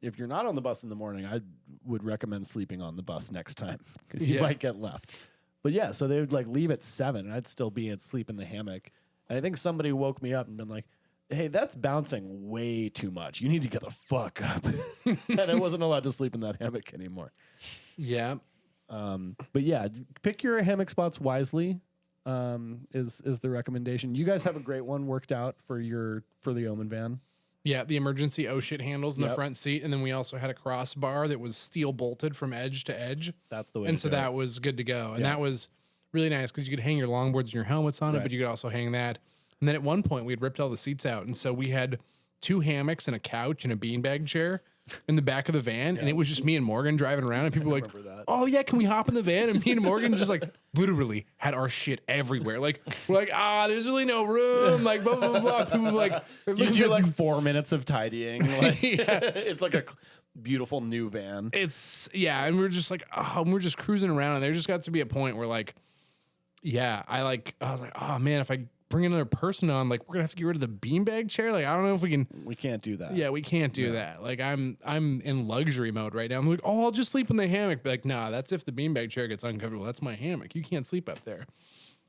If you're not on the bus in the morning, I would recommend sleeping on the bus next time because you might get left. But yeah, so they would like leave at 7 and I'd still be asleep in the hammock. And I think somebody woke me up and been like, hey, that's bouncing way too much. You need to get the fuck up. And I wasn't allowed to sleep in that hammock anymore. Yeah. But yeah, pick your hammock spots wisely. is the recommendation. You guys have a great one worked out for the Omen van. Yeah, the emergency oh shit handles in the Yep. front seat, and then we also had a crossbar that was steel bolted from edge to edge. That's the way. And to so do it. that was good to go. And Yeah. that was really nice because you could hang your longboards and your helmets on it, Right. but you could also hang that. And then at one point, we had ripped all the seats out. And so we had 2 hammocks and a couch and a beanbag chair in the back of the van. And it was just me and Morgan driving around. And people were like, remember that. oh, yeah, can we hop in the van? And me and Morgan just like literally had our shit everywhere. Like, we're like, there's really no room. Like, blah, blah, blah, blah. People were like, You do like 4 minutes of tidying. Like, Yeah. it's like a beautiful new van. It's and we're just like, we're just cruising around, and there just got to be a point where like, I was like, oh man, if I bring another person on, like we're gonna have to get rid of the beanbag chair. Like I don't know if we can. We can't do that. Yeah, we can't do that. Like I'm in luxury mode right now. I'm like, I'll just sleep in the hammock. Be like, nah, that's if the beanbag chair gets uncomfortable. That's my hammock. You can't sleep up there.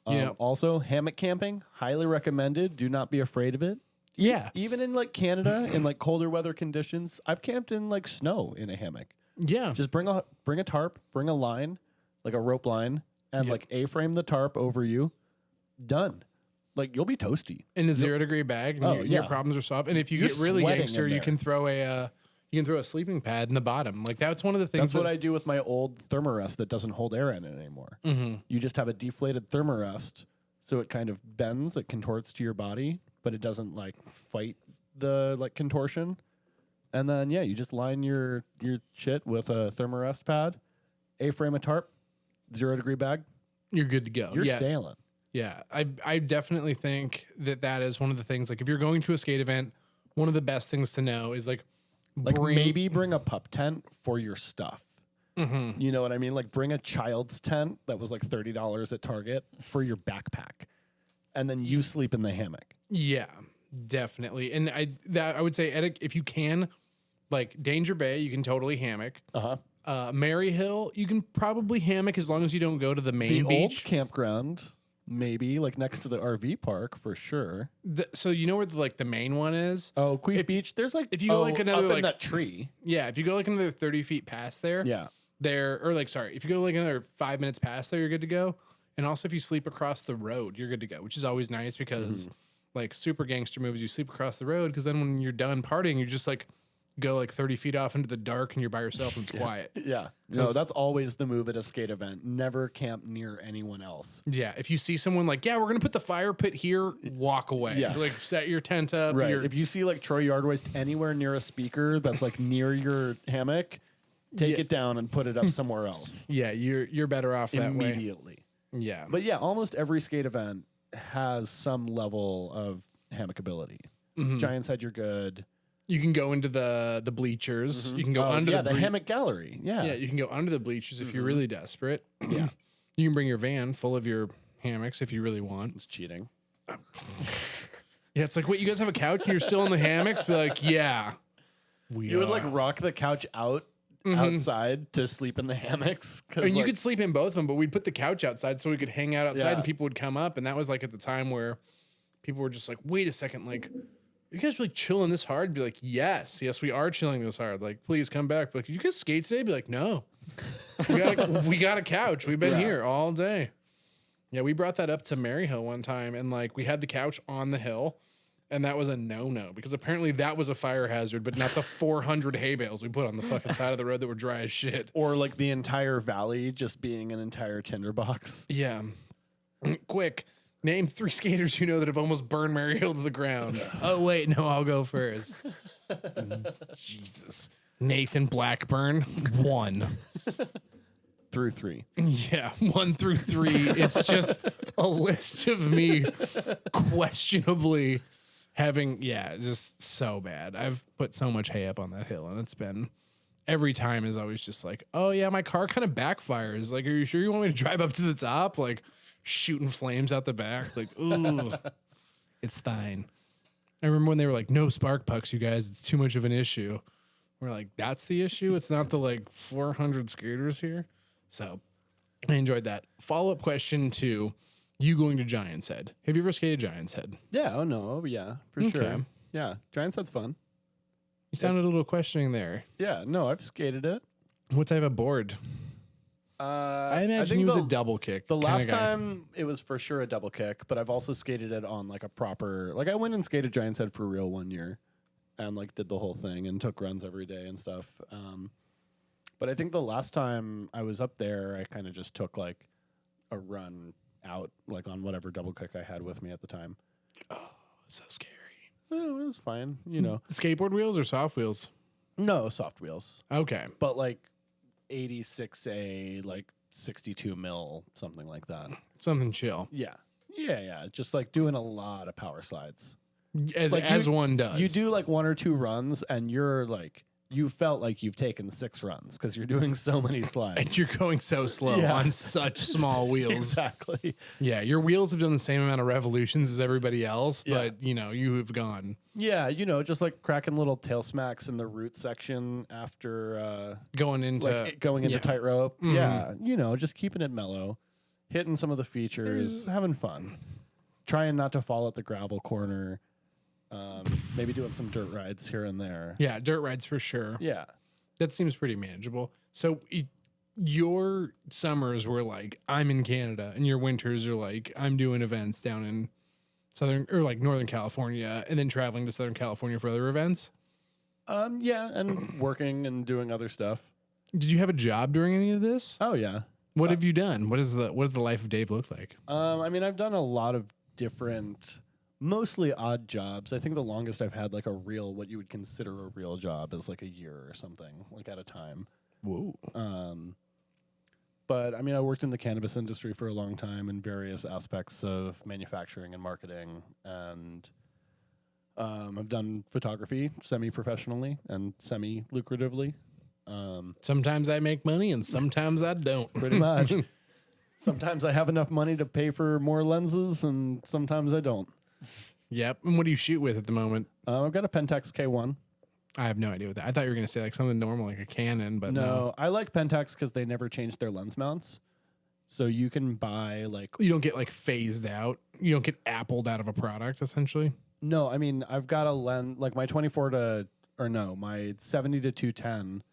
You know? Also, hammock camping, highly recommended. Do not be afraid of it. Yeah, Even in like Canada, in like colder weather conditions, I've camped in like snow in a hammock. yeah. Just bring a tarp, bring a line, like a rope line, and like A-frame the tarp over you. Done. Like you'll be toasty. In a 0-degree bag, and your problems are solved. And if you You're get really sweating gangster, in you there. can throw a sleeping pad in the bottom. Like that's one of the things. That's what I do with my old thermarest that doesn't hold air in it anymore. Mm-hmm. You just have a deflated thermarest, so it kind of bends, it contorts to your body, but it doesn't like fight the like contortion. And then you just line your shit with a thermarest pad, A-frame a tarp, 0-degree bag. You're good to go. You're sailing. Yeah, I definitely think that is one of the things. Like, if you're going to a skate event, one of the best things to know is like Maybe bring a pup tent for your stuff. Mm-hmm. You know what I mean? Like bring a child's tent that was like $30 at Target for your backpack, and then you sleep in the hammock. Yeah, definitely. And I would say if you can, like Danger Bay, you can totally hammock. Maryhill, you can probably hammock as long as you don't go to the main The beach. old campground, maybe like next to the RV park for sure. So you know where the main one is? Oh, Queef Beach. There's like if you go like another up like in that tree. Yeah, if you go like another 30 feet past there. Yeah. If you go like another 5 minutes past there, you're good to go. And also if you sleep across the road, you're good to go, which is always nice because like super gangster moves, you sleep across the road because then when you're done partying, you just like go like 30 feet off into the dark and you're by yourself and it's quiet. Yeah. No, that's always the move at a skate event. Never camp near anyone else. Yeah. If you see someone like, we're going to put the fire pit here, walk away. Yeah. Like set your tent up. Right. If you see like Troy Yardwaste anywhere near a speaker that's like near your hammock, take it down and put it up somewhere else. Yeah. You're better off that way. Immediately. Yeah. But almost every skate event has some level of hammockability. Giants Head, you're good. You can go into the bleachers. You can go under the hammock gallery. Yeah. Yeah, you can go under the bleachers if you're really desperate. Yeah. You can bring your van full of your hammocks if you really want. It's cheating. Yeah, it's like, wait, you guys have a couch and you're still in the hammocks? Be like, yeah. You would like rock the couch out outside to sleep in the hammocks. I mean, you could sleep in both of them, but we'd put the couch outside so we could hang out outside Yeah. and people would come up. And that was like at the time where people were just like, wait a second, like, you guys really chilling this hard? Be like, yes, we are chilling this hard. Like, please come back. Be like, you guys skate today? Be like, no. We got a couch. We've been here all day. Yeah, we brought that up to Maryhill one time, and like we had the couch on the hill, and that was a no because apparently that was a fire hazard, but not the 400 hay bales we put on the fucking side of the road that were dry as shit. Or like the entire valley just being an entire tinderbox. Yeah. Quick. Name 3 skaters you know that have almost burned Maryhill to the ground. Oh, wait. No, I'll go first. Jesus. Nathan Blackburn, 1. Through 3. Yeah, 1 through 3. It's just a list of me questionably having, just so bad. I've put so much hay up on that hill, and it's been, every time is always just like, oh, yeah, my car kind of backfires. Like, are you sure you want me to drive up to the top? Like, shooting flames out the back. Like, ooh, it's fine. I remember when they were like, no spark pucks, you guys. It's too much of an issue. We're like, that's the issue? It's not the like 400 skaters here? So I enjoyed that. Follow-up question to you going to Giants Head. Have you ever skated Giants Head? Yeah. Oh, no. Yeah, for sure. Yeah. Giants Head's fun. You sounded a little questioning there. Yeah. No, I've skated it. What type of board? I imagine he was a double kick. The kinda last guy. time it was for sure a double kick, but I've also skated it on like a proper, like I went and skated Giant's Head for real one year and like did the whole thing and took runs every day and stuff. But I think the last time I was up there, I kind of just took like a run out, like on whatever double kick I had with me at the time. Oh, so scary. Oh, it was fine, you know. Skateboard wheels or soft wheels? No, soft wheels, Okay. but like 86A, like 62 mil, something like that. Something chill. Yeah. Just like doing a lot of power slides. As Like one does. You do like 1 or 2 runs and you're like, you felt like you've taken 6 runs because you're doing so many slides. And you're going so slow Yeah. on such small wheels. Exactly. Yeah, your wheels have done the same amount of revolutions as everybody else, Yeah. but you know, you have gone Yeah, you know, just like cracking little tail smacks in the root section after going into like going into yeah. tightrope. Mhm. Yeah, you know, just keeping it mellow, hitting some of the features, having fun, trying not to fall at the gravel corner. Maybe doing some dirt rides here and there. Yeah, dirt rides for sure. Yeah. That seems pretty manageable. So your summers were like I'm in Canada, and your winters are like I'm doing events down in Southern or like Northern California, and then traveling to Southern California for other events. Yeah, and working and doing other stuff. Did you have a job during any of this? Oh yeah. What have you done? What does the life of Dave look like? I mean, I've done a lot of different, mostly odd jobs. I think the longest I've had like a real, what you would consider a real job is like a year or something, like at a time. Whoa. But I mean, I worked in the cannabis industry for a long time in various aspects of manufacturing and marketing, and I've done photography semi-professionally and semi-lucratively. Sometimes I make money and sometimes I don't. Pretty much. Sometimes I have enough money to pay for more lenses, and sometimes I don't. Yep. And what do you shoot with at the moment? I've got a Pentax K1. I have no idea what that. I thought you were going to say like something normal, like a Canon, but no. No, I like Pentax because they never change their lens mounts. So you can buy like, You don't get like phased out. You don't get appled out of a product, essentially. no, I mean, I've got a lens, like my 70 to 210,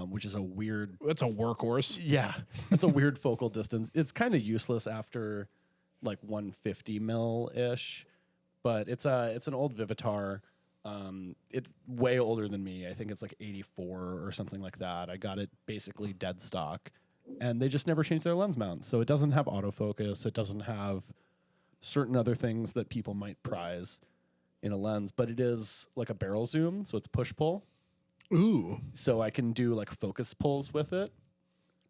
which is a weird, That's a workhorse. yeah, that's a weird focal distance. It's kind of useless after like 150 mil ish, but it's an old Vivitar. It's way older than me. I think it's like 84 or something like that. I got it basically dead stock, and they just never changed their lens mounts. So it doesn't have autofocus. It doesn't have certain other things that people might prize in a lens, but it is like a barrel zoom. So it's push pull. Ooh, So I can do like focus pulls with it,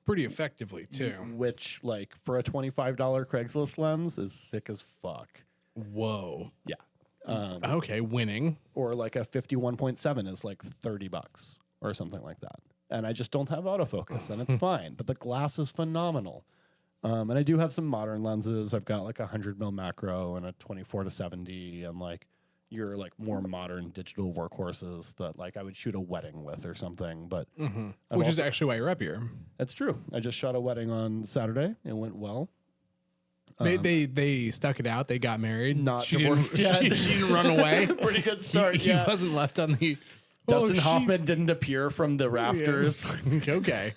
pretty effectively too. which like for a $25 Craigslist lens is sick as fuck. Whoa. Yeah. Okay, winning. Or like a 51.7 is like $30 or something like that. And I just don't have autofocus, and it's fine. But the glass is phenomenal. And I do have some modern lenses. I've got like a 100 mil macro and a 24 to 70, and like your like more modern digital workhorses that like I would shoot a wedding with or something. But Which is actually why you're up here. that's true. I just shot a wedding on Saturday. It went well. They stuck it out. They got married. Not she divorced didn't, yet. she didn't run away. Pretty good start. He yeah. wasn't left on the. Dustin Oh, she- Hoffman didn't appear from the rafters. Okay,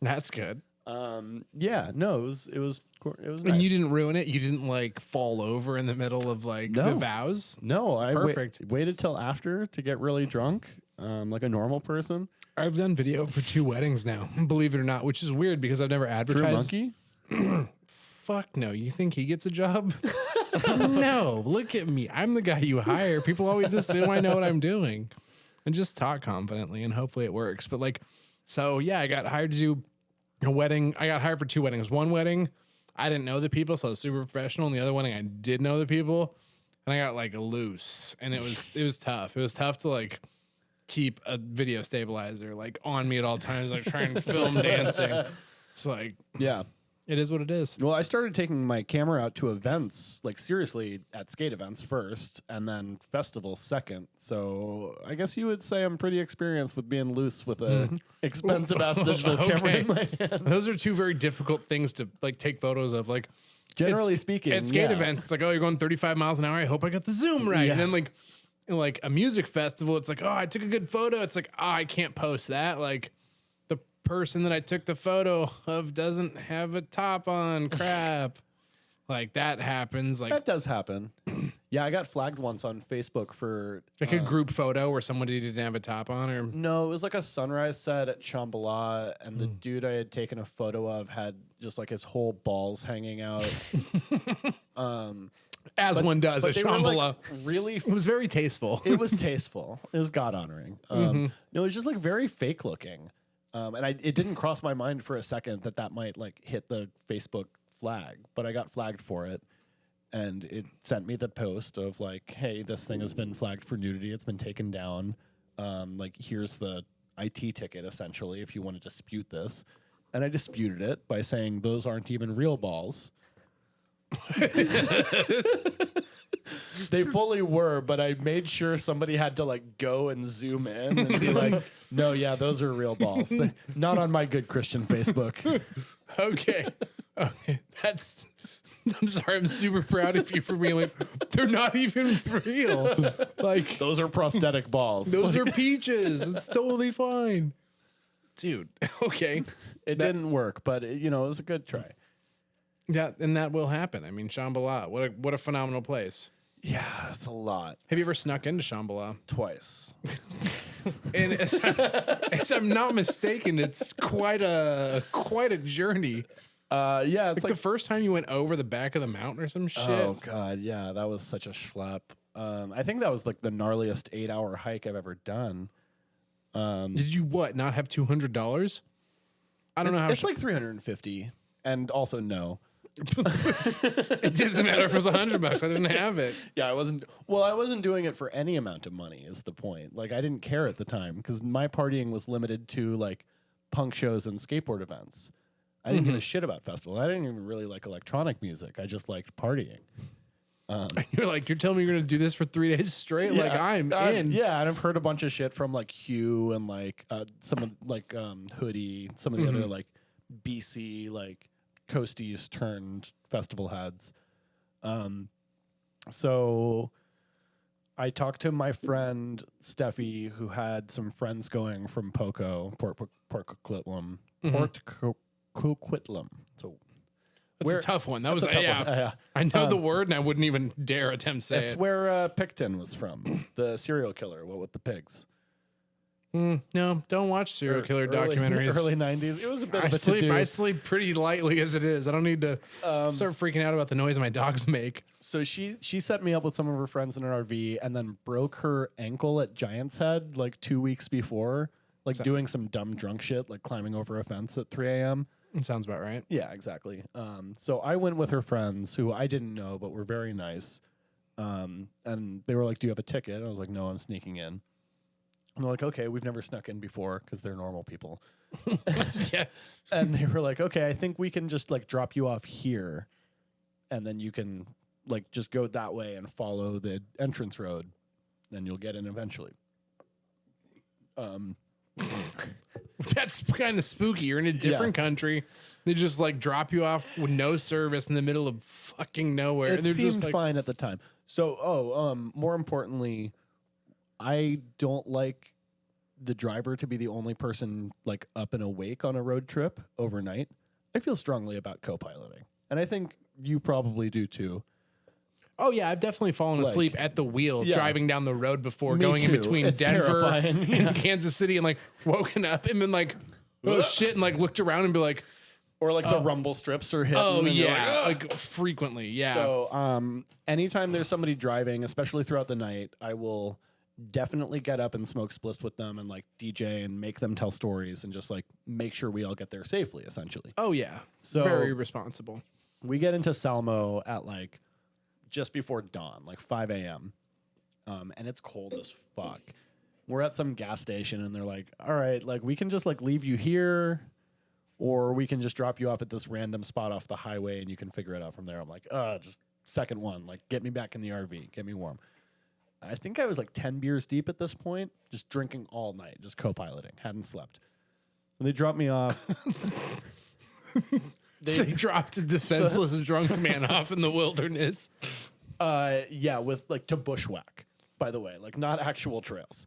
that's good. Yeah, no, it was nice. And you didn't ruin it. You didn't like fall over in the middle of like the No. vows. No, I Perfect. waited till after to get really drunk, like a normal person. I've done video for 2 weddings now, believe it or not, which is weird because I've never True advertised. monkey. Fuck no. You think he gets a job? No, look at me. I'm the guy you hire. People always assume I know what I'm doing and just talk confidently and hopefully it works. But like, so yeah, I got hired to do a wedding. I got hired for 2 weddings. One wedding, I didn't know the people, so I was super professional. And the other wedding, I did know the people, and I got like loose, and it was tough. It was tough to like keep a video stabilizer like on me at all times, like trying to film dancing. It's like Yeah. it is what it is. Well, I started taking my camera out to events, like seriously at skate events first, and then festivals second. So I guess you would say I'm pretty experienced with being loose with a expensive ass digital camera in my hand. Those are 2 very difficult things to like take photos of. Like Generally it's- speaking, at skate yeah. events, it's like, oh, you're going 35 miles an hour. I hope I got the zoom right. Yeah. And then like in like a music festival, it's like, oh, I took a good photo. It's like, oh, I can't post that. Like person that I took the photo of doesn't have a top on. Crap. Like that happens. Like That does happen. Yeah, I got flagged once on Facebook for a group photo where somebody didn't have a top on, or no, it was like a sunrise set at Shambhala, and the dude I had taken a photo of had just like his whole balls hanging out. as one does at they were, Shambhala. like, really, It was very tasteful. it was tasteful. It was God honoring. No, it was just like very fake looking, and it didn't cross my mind for a second that might like hit the Facebook flag, but I got flagged for it. And it sent me the post of like, hey, this thing has been flagged for nudity. It's been taken down. Like, here's the IT ticket, essentially, if you want to dispute this. And I disputed it by saying those aren't even real balls. They fully were, but I made sure somebody had to like go and zoom in and be like, no, yeah, those are real balls. Not on my good Christian Facebook. Okay. That's... I'm sorry. I'm super proud of you for being like, they're not even real. Like, Those are prosthetic balls. those are peaches. It's totally fine. Dude, okay. It didn't work, but it was a good try. Yeah, and that will happen. I mean, Shambhala, what a phenomenal place. Yeah, it's a lot. Have you ever snuck into Shambhala? Twice. And as I'm not mistaken, it's quite a journey. Yeah, it's Like the first time you went over the back of the mountain or some shit. oh god, yeah, that was such a schlep. I think that was like the gnarliest 8-hour hike I've ever done. Did you not have $200? I don't know how. It's like 350, and also no. It doesn't matter if it was $100. I didn't have it. Yeah, I wasn't doing it for any amount of money. Is the point? Like, I didn't care at the time because my partying was limited to like punk shows and skateboard events. I didn't give a shit about festivals. I didn't even really like electronic music. I just liked partying. You're telling me you're gonna do this for 3 days straight? Like I'm in. Yeah, and I've heard a bunch of shit from like Hugh and like some of like Hoodie, some of the other like BC like coasties turned festival heads. So I talked to my friend Steffi, who had some friends going from Port Coquitlam. So That's a tough one. That was tough one. yeah. I know the word, and I wouldn't even dare attempt to say that's it. where Picton was from, the serial killer. What with the pigs? No, don't watch serial killer documentaries. Early 90s. It was a bit of a to-do. I sleep pretty lightly as it is. I don't need to start freaking out about the noise my dogs make. So she set me up with some of her friends in an RV and then broke her ankle at Giant's Head like 2 weeks before, like doing some dumb drunk shit, like climbing over a fence at 3 a.m. Sounds about right. Yeah, exactly. So I went with her friends who I didn't know but were very nice. And they were like, "Do you have a ticket?" I was like, "No, I'm sneaking in." And they're like, "Okay, we've never snuck in before," because they're normal people. Yeah. And they were like, "Okay, I think we can just like drop you off here, and then you can like just go that way and follow the entrance road, then you'll get in eventually." That's kind of spooky. You're in a different country. They just like drop you off with no service in the middle of fucking nowhere. It They're seemed just like, fine at the time. So, more importantly, I don't like the driver to be the only person like up and awake on a road trip overnight. I feel strongly about co-piloting, and I think you probably do too. oh yeah, I've definitely fallen asleep at the wheel driving down the road before Me going too. in between It's Denver terrifying. and Kansas City and like woken up and been like, oh shit, and like looked around and be like, Or like the rumble strips are hitting. oh and you're yeah, like, like frequently, yeah. So, anytime there's somebody driving, especially throughout the night, I will definitely get up and smoke spliffs with them and like DJ and make them tell stories and just like make sure we all get there safely, essentially. Oh yeah, So- very responsible. We get into Salmo at like just before dawn, like 5 a.m. And it's cold as fuck. We're at some gas station and they're like, all right, like we can just like leave you here or we can just drop you off at this random spot off the highway and you can figure it out from there. I'm like, just second one, like get me back in the RV, get me warm. I think I was like 10 beers deep at this point, just drinking all night, just co-piloting, hadn't slept. So they dropped me off. They dropped a defenseless drunk man off in the wilderness. Yeah, with like to bushwhack, by the way, like not actual trails.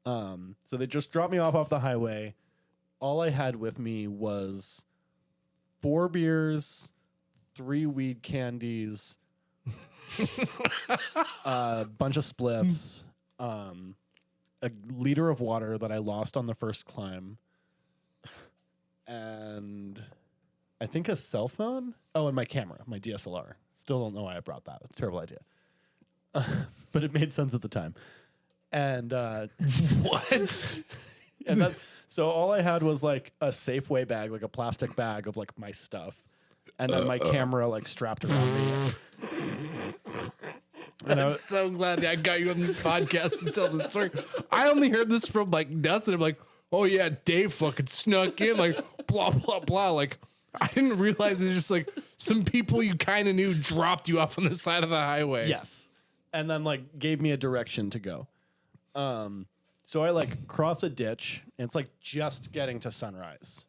So they just dropped me off the highway. all I had with me was 4 beers, 3 weed candies, a bunch of spliffs, a liter of water that I lost on the first climb, and I think a cell phone. Oh, and my camera, my DSLR. Still don't know why I brought that. It's a terrible idea. But it made sense at the time. And What? and that, so all I had was like a Safeway bag, like a plastic bag of like my stuff, and then my camera like strapped around me. And I'm so glad that I got you on this podcast to tell this story. I only heard this from like Dustin. I'm like, oh yeah, Dave fucking snuck in, like blah blah blah. Like I didn't realize it's just like some people you kind of knew dropped you off on the side of the highway. Yes, and then like gave me a direction to go. So I like cross a ditch, and it's like just getting to sunrise.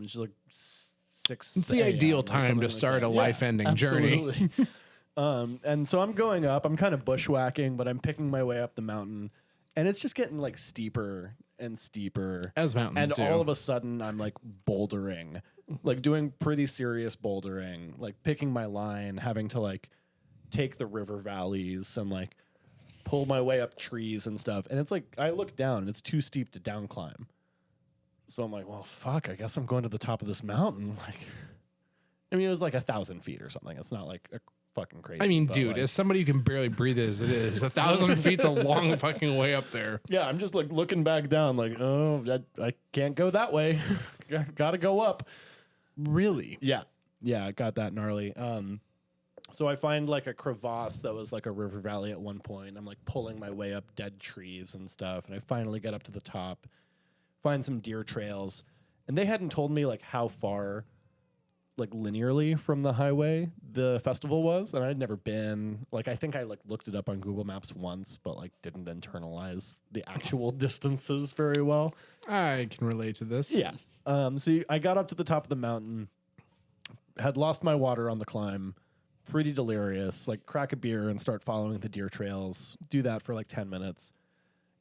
Just like 6. It's the ideal time to start a life-ending journey. And so I'm going up. I'm kind of bushwhacking, but I'm picking my way up the mountain, and it's just getting like steeper and steeper. As mountains do. And all of a sudden, I'm like bouldering, like doing pretty serious bouldering, like picking my line, having to like take the river valleys and like pull my way up trees and stuff. And it's like, I look down and it's too steep to down climb. So I'm like, well, fuck, I guess I'm going to the top of this mountain. Like, I mean, it was like 1,000 feet or something. It's not like a fucking crazy. I mean, but dude, like, as somebody who can barely breathe as it is, 1,000 feet's a long fucking way up there. yeah, I'm just like looking back down like, oh, I can't go that way. Gotta go up. Really? Yeah. Yeah, it got that gnarly. So I find like a crevasse that was like a river valley at one point. I'm like pulling my way up dead trees and stuff. And I finally get up to the top, find some deer trails. And they hadn't told me like how far like linearly from the highway the festival was. And I'd never been. Like, I think I like looked it up on Google Maps once, but like didn't internalize the actual distances very well. I can relate to this. Yeah. So I got up to the top of the mountain, had lost my water on the climb, pretty delirious, like crack a beer and start following the deer trails, do that for like 10 minutes.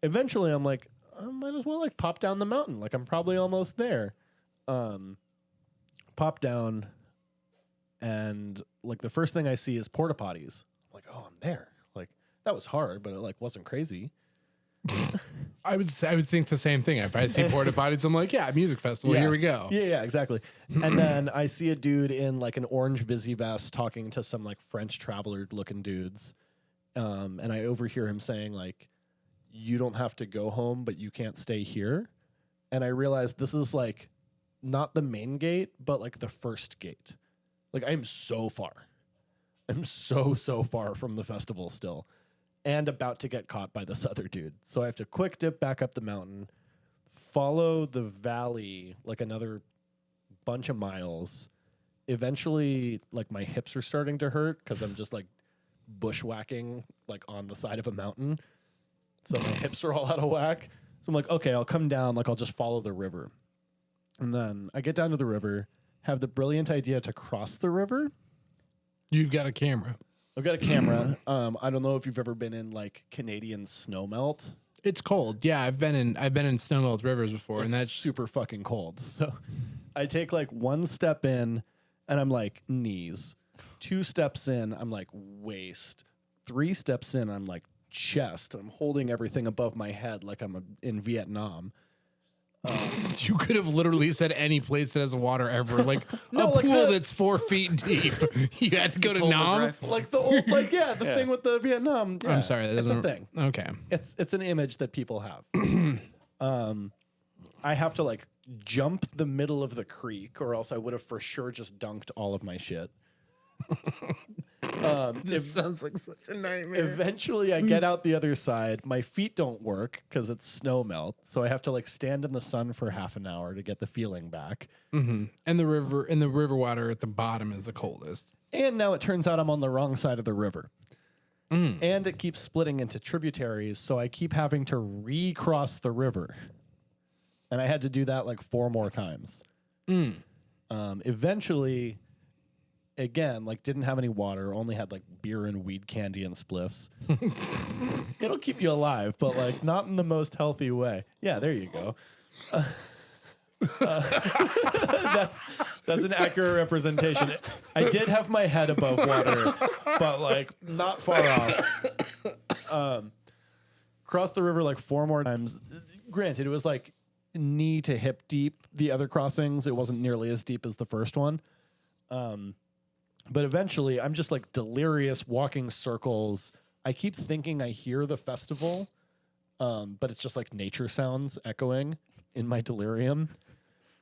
Eventually I'm like, I might as well like pop down the mountain. Like I'm probably almost there. Pop down and like the first thing I see is porta potties. I'm like, oh, I'm there. Like that was hard, but it like wasn't crazy. I would think the same thing. If I see porta potties, I'm like, yeah, music festival. Yeah. Here we go. Yeah, exactly. And then I see a dude in like an orange Vizzy vest talking to some like French traveler looking dudes. And I overhear him saying like, you don't have to go home, but you can't stay here. And I realized this is like not the main gate, but like the first gate. Like I'm so far. I'm so far from the festival still. And about to get caught by this other dude. So I have to quick dip back up the mountain, follow the valley like another bunch of miles. Eventually, like my hips are starting to hurt because I'm just like bushwhacking like on the side of a mountain. So my hips are all out of whack. So I'm like, okay, I'll come down. Like I'll just follow the river. And then I get down to the river, have the brilliant idea to cross the river. You've got a camera. I've got a camera. I don't know if you've ever been in like Canadian snowmelt. It's cold. Yeah, I've been in snowmelt rivers before, and that's super fucking cold. So I take like one step in, and I'm like knees. 2 steps in, I'm like waist. 3 steps in, I'm like chest. I'm holding everything above my head like I'm in Vietnam. You could have literally said any place that has water ever, like No, a like pool the- that's 4 feet deep. You had to go to hold his Nam. rifle. Like the old, like the thing with the Vietnam. Yeah, I'm sorry, that it's a doesn't. thing. Okay. It's an image that people have. I have to like jump the middle of the creek, or else I would have for sure just dunked all of my shit. This sounds like such a nightmare. Eventually, I get out the other side. My feet don't work because it's snow melt, so I have to like stand in the sun for half an hour to get the feeling back. Mm-hmm. And the river water at the bottom is the coldest. And now it turns out I'm on the wrong side of the river. And it keeps splitting into tributaries, so I keep having to recross the river. And I had to do that like 4 more times. Eventually, again, like didn't have any water, only had like beer and weed candy and spliffs. It'll keep you alive, but like not in the most healthy way. Yeah, there you go. That's an accurate representation. I did have my head above water, but like not far off. Crossed the river like 4 more times. Granted, it was like knee to hip deep. The other crossings, it wasn't nearly as deep as the first one. But eventually, I'm just like delirious, walking circles. I keep thinking I hear the festival, but it's just like nature sounds echoing in my delirium.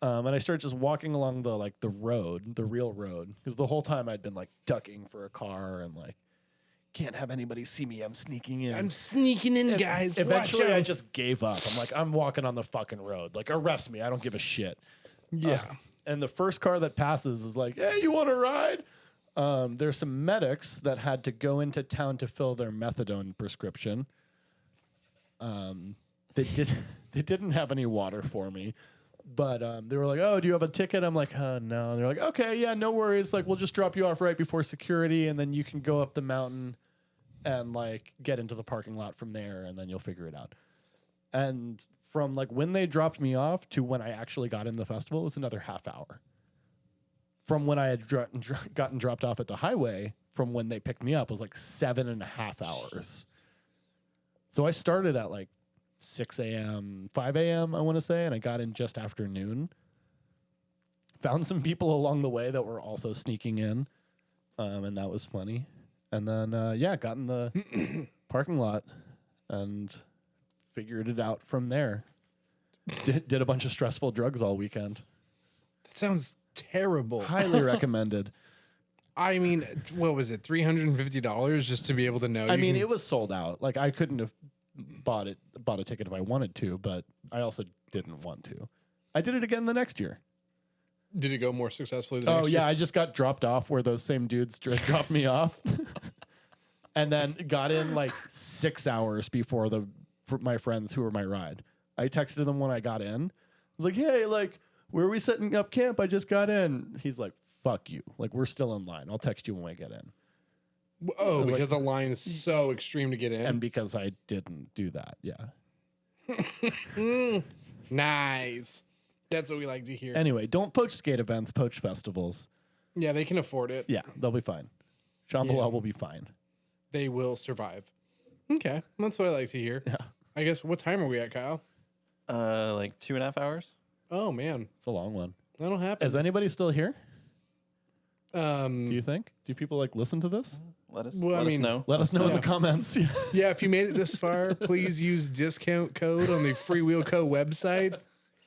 And I start just walking along the road, the real road, because the whole time I'd been like ducking for a car and like can't have anybody see me. I'm sneaking in. I'm sneaking in, guys. Eventually, I just gave up. I'm like, I'm walking on the fucking road. Like, arrest me. I don't give a shit. Yeah. And the first car that passes is like, hey, you want to ride? There's some medics that had to go into town to fill their methadone prescription. They didn't have any water for me, but they were like, oh, do you have a ticket? I'm like, no. And they're like, okay, yeah, no worries. Like, we'll just drop you off right before security, and then you can go up the mountain and like get into the parking lot from there, and then you'll figure it out. And from like when they dropped me off to when I actually got in the festival, it was another half hour. From when I had gotten dropped off at the highway, from when they picked me up, was like 7.5 hours. So I started at like 6 a.m., 5 a.m., I want to say, and I got in just after noon. Found some people along the way that were also sneaking in, and that was funny. And then, got in the parking lot and figured it out from there. Did a bunch of stressful drugs all weekend. That sounds terrible. Highly recommended. I mean, what was it? $350 just to be able to know? It was sold out. Like, I couldn't have bought a ticket if I wanted to, but I also didn't want to. I did it again the next year. Did it go more successfully the next year? I just got dropped off where those same dudes dropped me off. And then got in like 6 hours before for my friends who were my ride. I texted them when I got in. I was like, hey, like, where are we setting up camp? I just got in. He's like, fuck you. Like, we're still in line. I'll text you when I get in. Oh, because the line is so extreme to get in. And because I didn't do that. Yeah. Nice. That's what we like to hear. Anyway, don't poach skate events, poach festivals. Yeah, they can afford it. Yeah, they'll be fine. Shambhala will be fine. They will survive. Okay, that's what I like to hear. Yeah. I guess, what time are we at, Kyle? Like 2.5 hours. Oh, man. It's a long one. That'll happen. Is anybody still here? Do Do you think? Do people like listen to this? Let us know. Let us know in the comments. Yeah, if you made it this far, please use discount code on the Freewheel Co. website,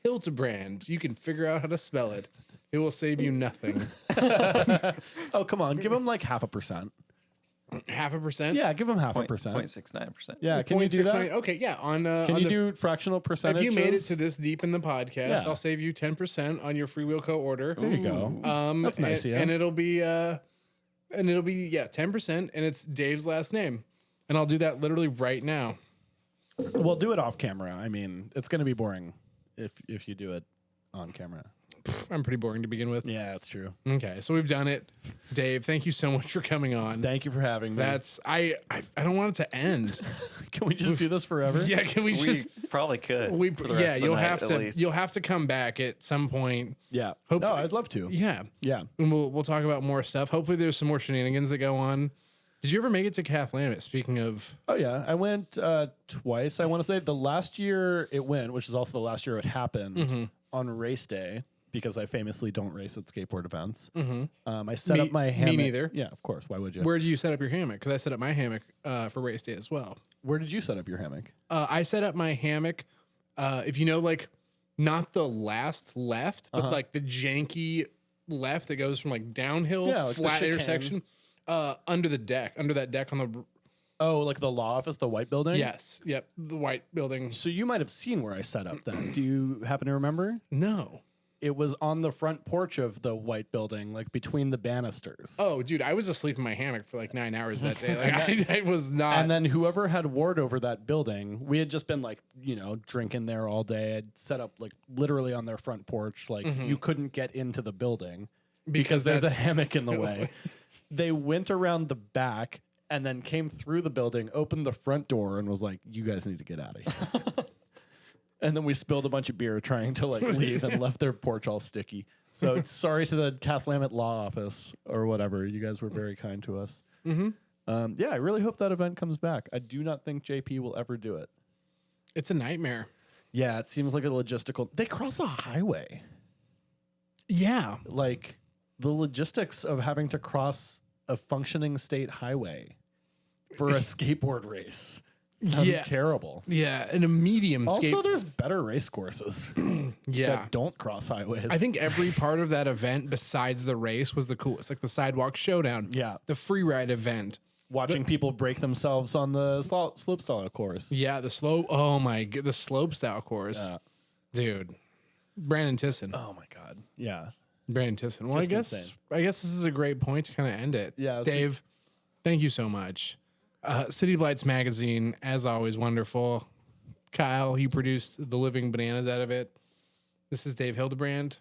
Hiltbrand. You can figure out how to spell it. It will save you nothing. Oh, come on. Give them like 0.5%. 0.5%? Yeah, give them 0.5%. 0.69%. Yeah, can you do that? Okay, yeah. Can you do fractional percentages? If you made it to this deep in the podcast, Yeah. I'll save you 10% on your Freewheel Co. order. There you go. That's nice, yeah. And it'll be 10%, and it's Dave's last name. And I'll do that literally right now. Well, do it off camera. I mean, it's going to be boring if you do it on camera. I'm pretty boring to begin with. Yeah, that's true. Okay, so we've done it. Dave, thank you so much for coming on. Thank you for having me. I don't want it to end. Can we just do this forever? Yeah, can we just probably could. for the rest of the night, you'll have to come back at some point. Yeah. Hopefully, No, I'd love to. Yeah. Yeah. And we'll talk about more stuff. Hopefully there's some more shenanigans that go on. Did you ever make it to Cathlamet? Speaking of, Oh yeah, I went twice. I want to say the last year it went, which is also the last year it happened on race day, because I famously don't race at skateboard events. I set up my hammock. Me neither. Yeah, of course. Why would you? where do you set up your hammock? Because I set up my hammock for race day as well. Where did you set up your hammock? I set up my hammock, if you know, like, not the last left, but like the janky left that goes from like downhill, Yeah, like the flat chicane. intersection, under the deck, under that deck on the. Oh, like the law office, the white building? Yes. Yep. The white building. So you might have seen where I set up then. Do you happen to remember? No. It was on the front porch of the white building, like between the banisters. Oh, dude, I was asleep in my hammock for like 9 hours that day. Like I was not. And then whoever had ward over that building, we had just been like, drinking there all day. I'd set up like literally on their front porch. Like you couldn't get into the building because there's a hammock in the way. They went around the back and then came through the building, opened the front door and was like, you guys need to get out of here. And then we spilled a bunch of beer trying to like leave and left their porch all sticky. So sorry to the Cathlamet Law Office or whatever. You guys were very kind to us. Yeah, I really hope that event comes back. I do not think JP will ever do it. It's a nightmare. Yeah, it seems like a logistical. They cross a highway. Yeah. Like the logistics of having to cross a functioning state highway for a skateboard race. Yeah. Terrible. Yeah. And a medium Also, there's better race courses that don't cross highways. I think every part of that event besides the race was the coolest. Like the sidewalk showdown. Yeah. The free ride event. Watching people break themselves on the slope style course. Yeah, the slope. Oh my god, the slope style course, dude. Brandon Tisson. Oh my god. Yeah. Brandon Tisson. Well, Just I insane. guess this is a great point to kind of end it. Yeah, Dave, thank you so much. City Blights magazine, as always, wonderful. Kyle, you produced the living bananas out of it. This is Dave Hiltbrand.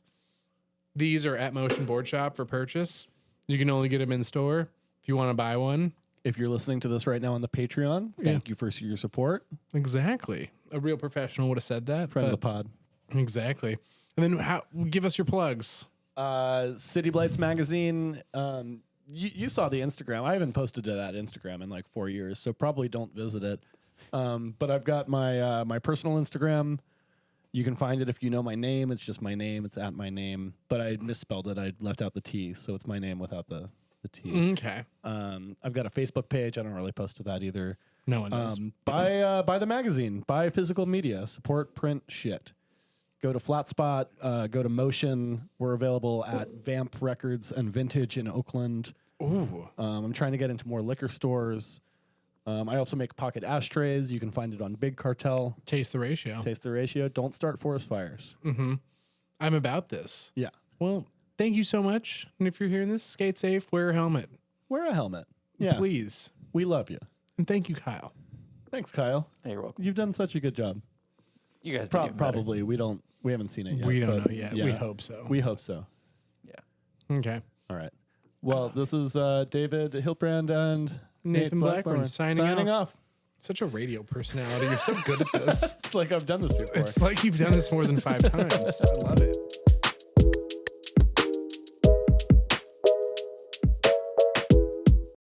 These are at Motion Boardshop for purchase. You can only get them in store. If you want to buy one. If you're listening to this right now on the Patreon, thank you for your support. Exactly. A real professional would have said that. Friend of the pod. Exactly. And then give us your plugs. City Blights magazine. You saw the Instagram. I haven't posted to that Instagram in like 4 years, so probably don't visit it. But I've got my my personal Instagram. You can find it if you know my name. It's just my name. It's at my name. But I misspelled it. I left out the T, so it's my name without the T. Okay. I've got a Facebook page. I don't really post to that either. No one does. Buy the magazine. Buy physical media. Support print shit. Go to Flatspot. Go to Motion. We're available at Vamp Records and Vintage in Oakland. Ooh. I'm trying to get into more liquor stores. I also make pocket ashtrays. You can find it on Big Cartel. Taste the ratio. Taste the ratio. Don't start forest fires. I'm about this. Yeah. Well, thank you so much. And if you're hearing this, skate safe, wear a helmet. Wear a helmet. Yeah. Please. We love you. And thank you, Kyle. Thanks, Kyle. Hey, you're welcome. You've done such a good job. You guys do even better. Probably. We haven't seen it yet. We don't but know yet. yeah, We hope so. We hope so. Yeah. Okay. All right. Well, this is David Hiltbrand and Nathan Nate Blackburn signing off. Such a radio personality. You're so good at this. It's like I've done this before. It's like you've done this more than 5 times. I love it.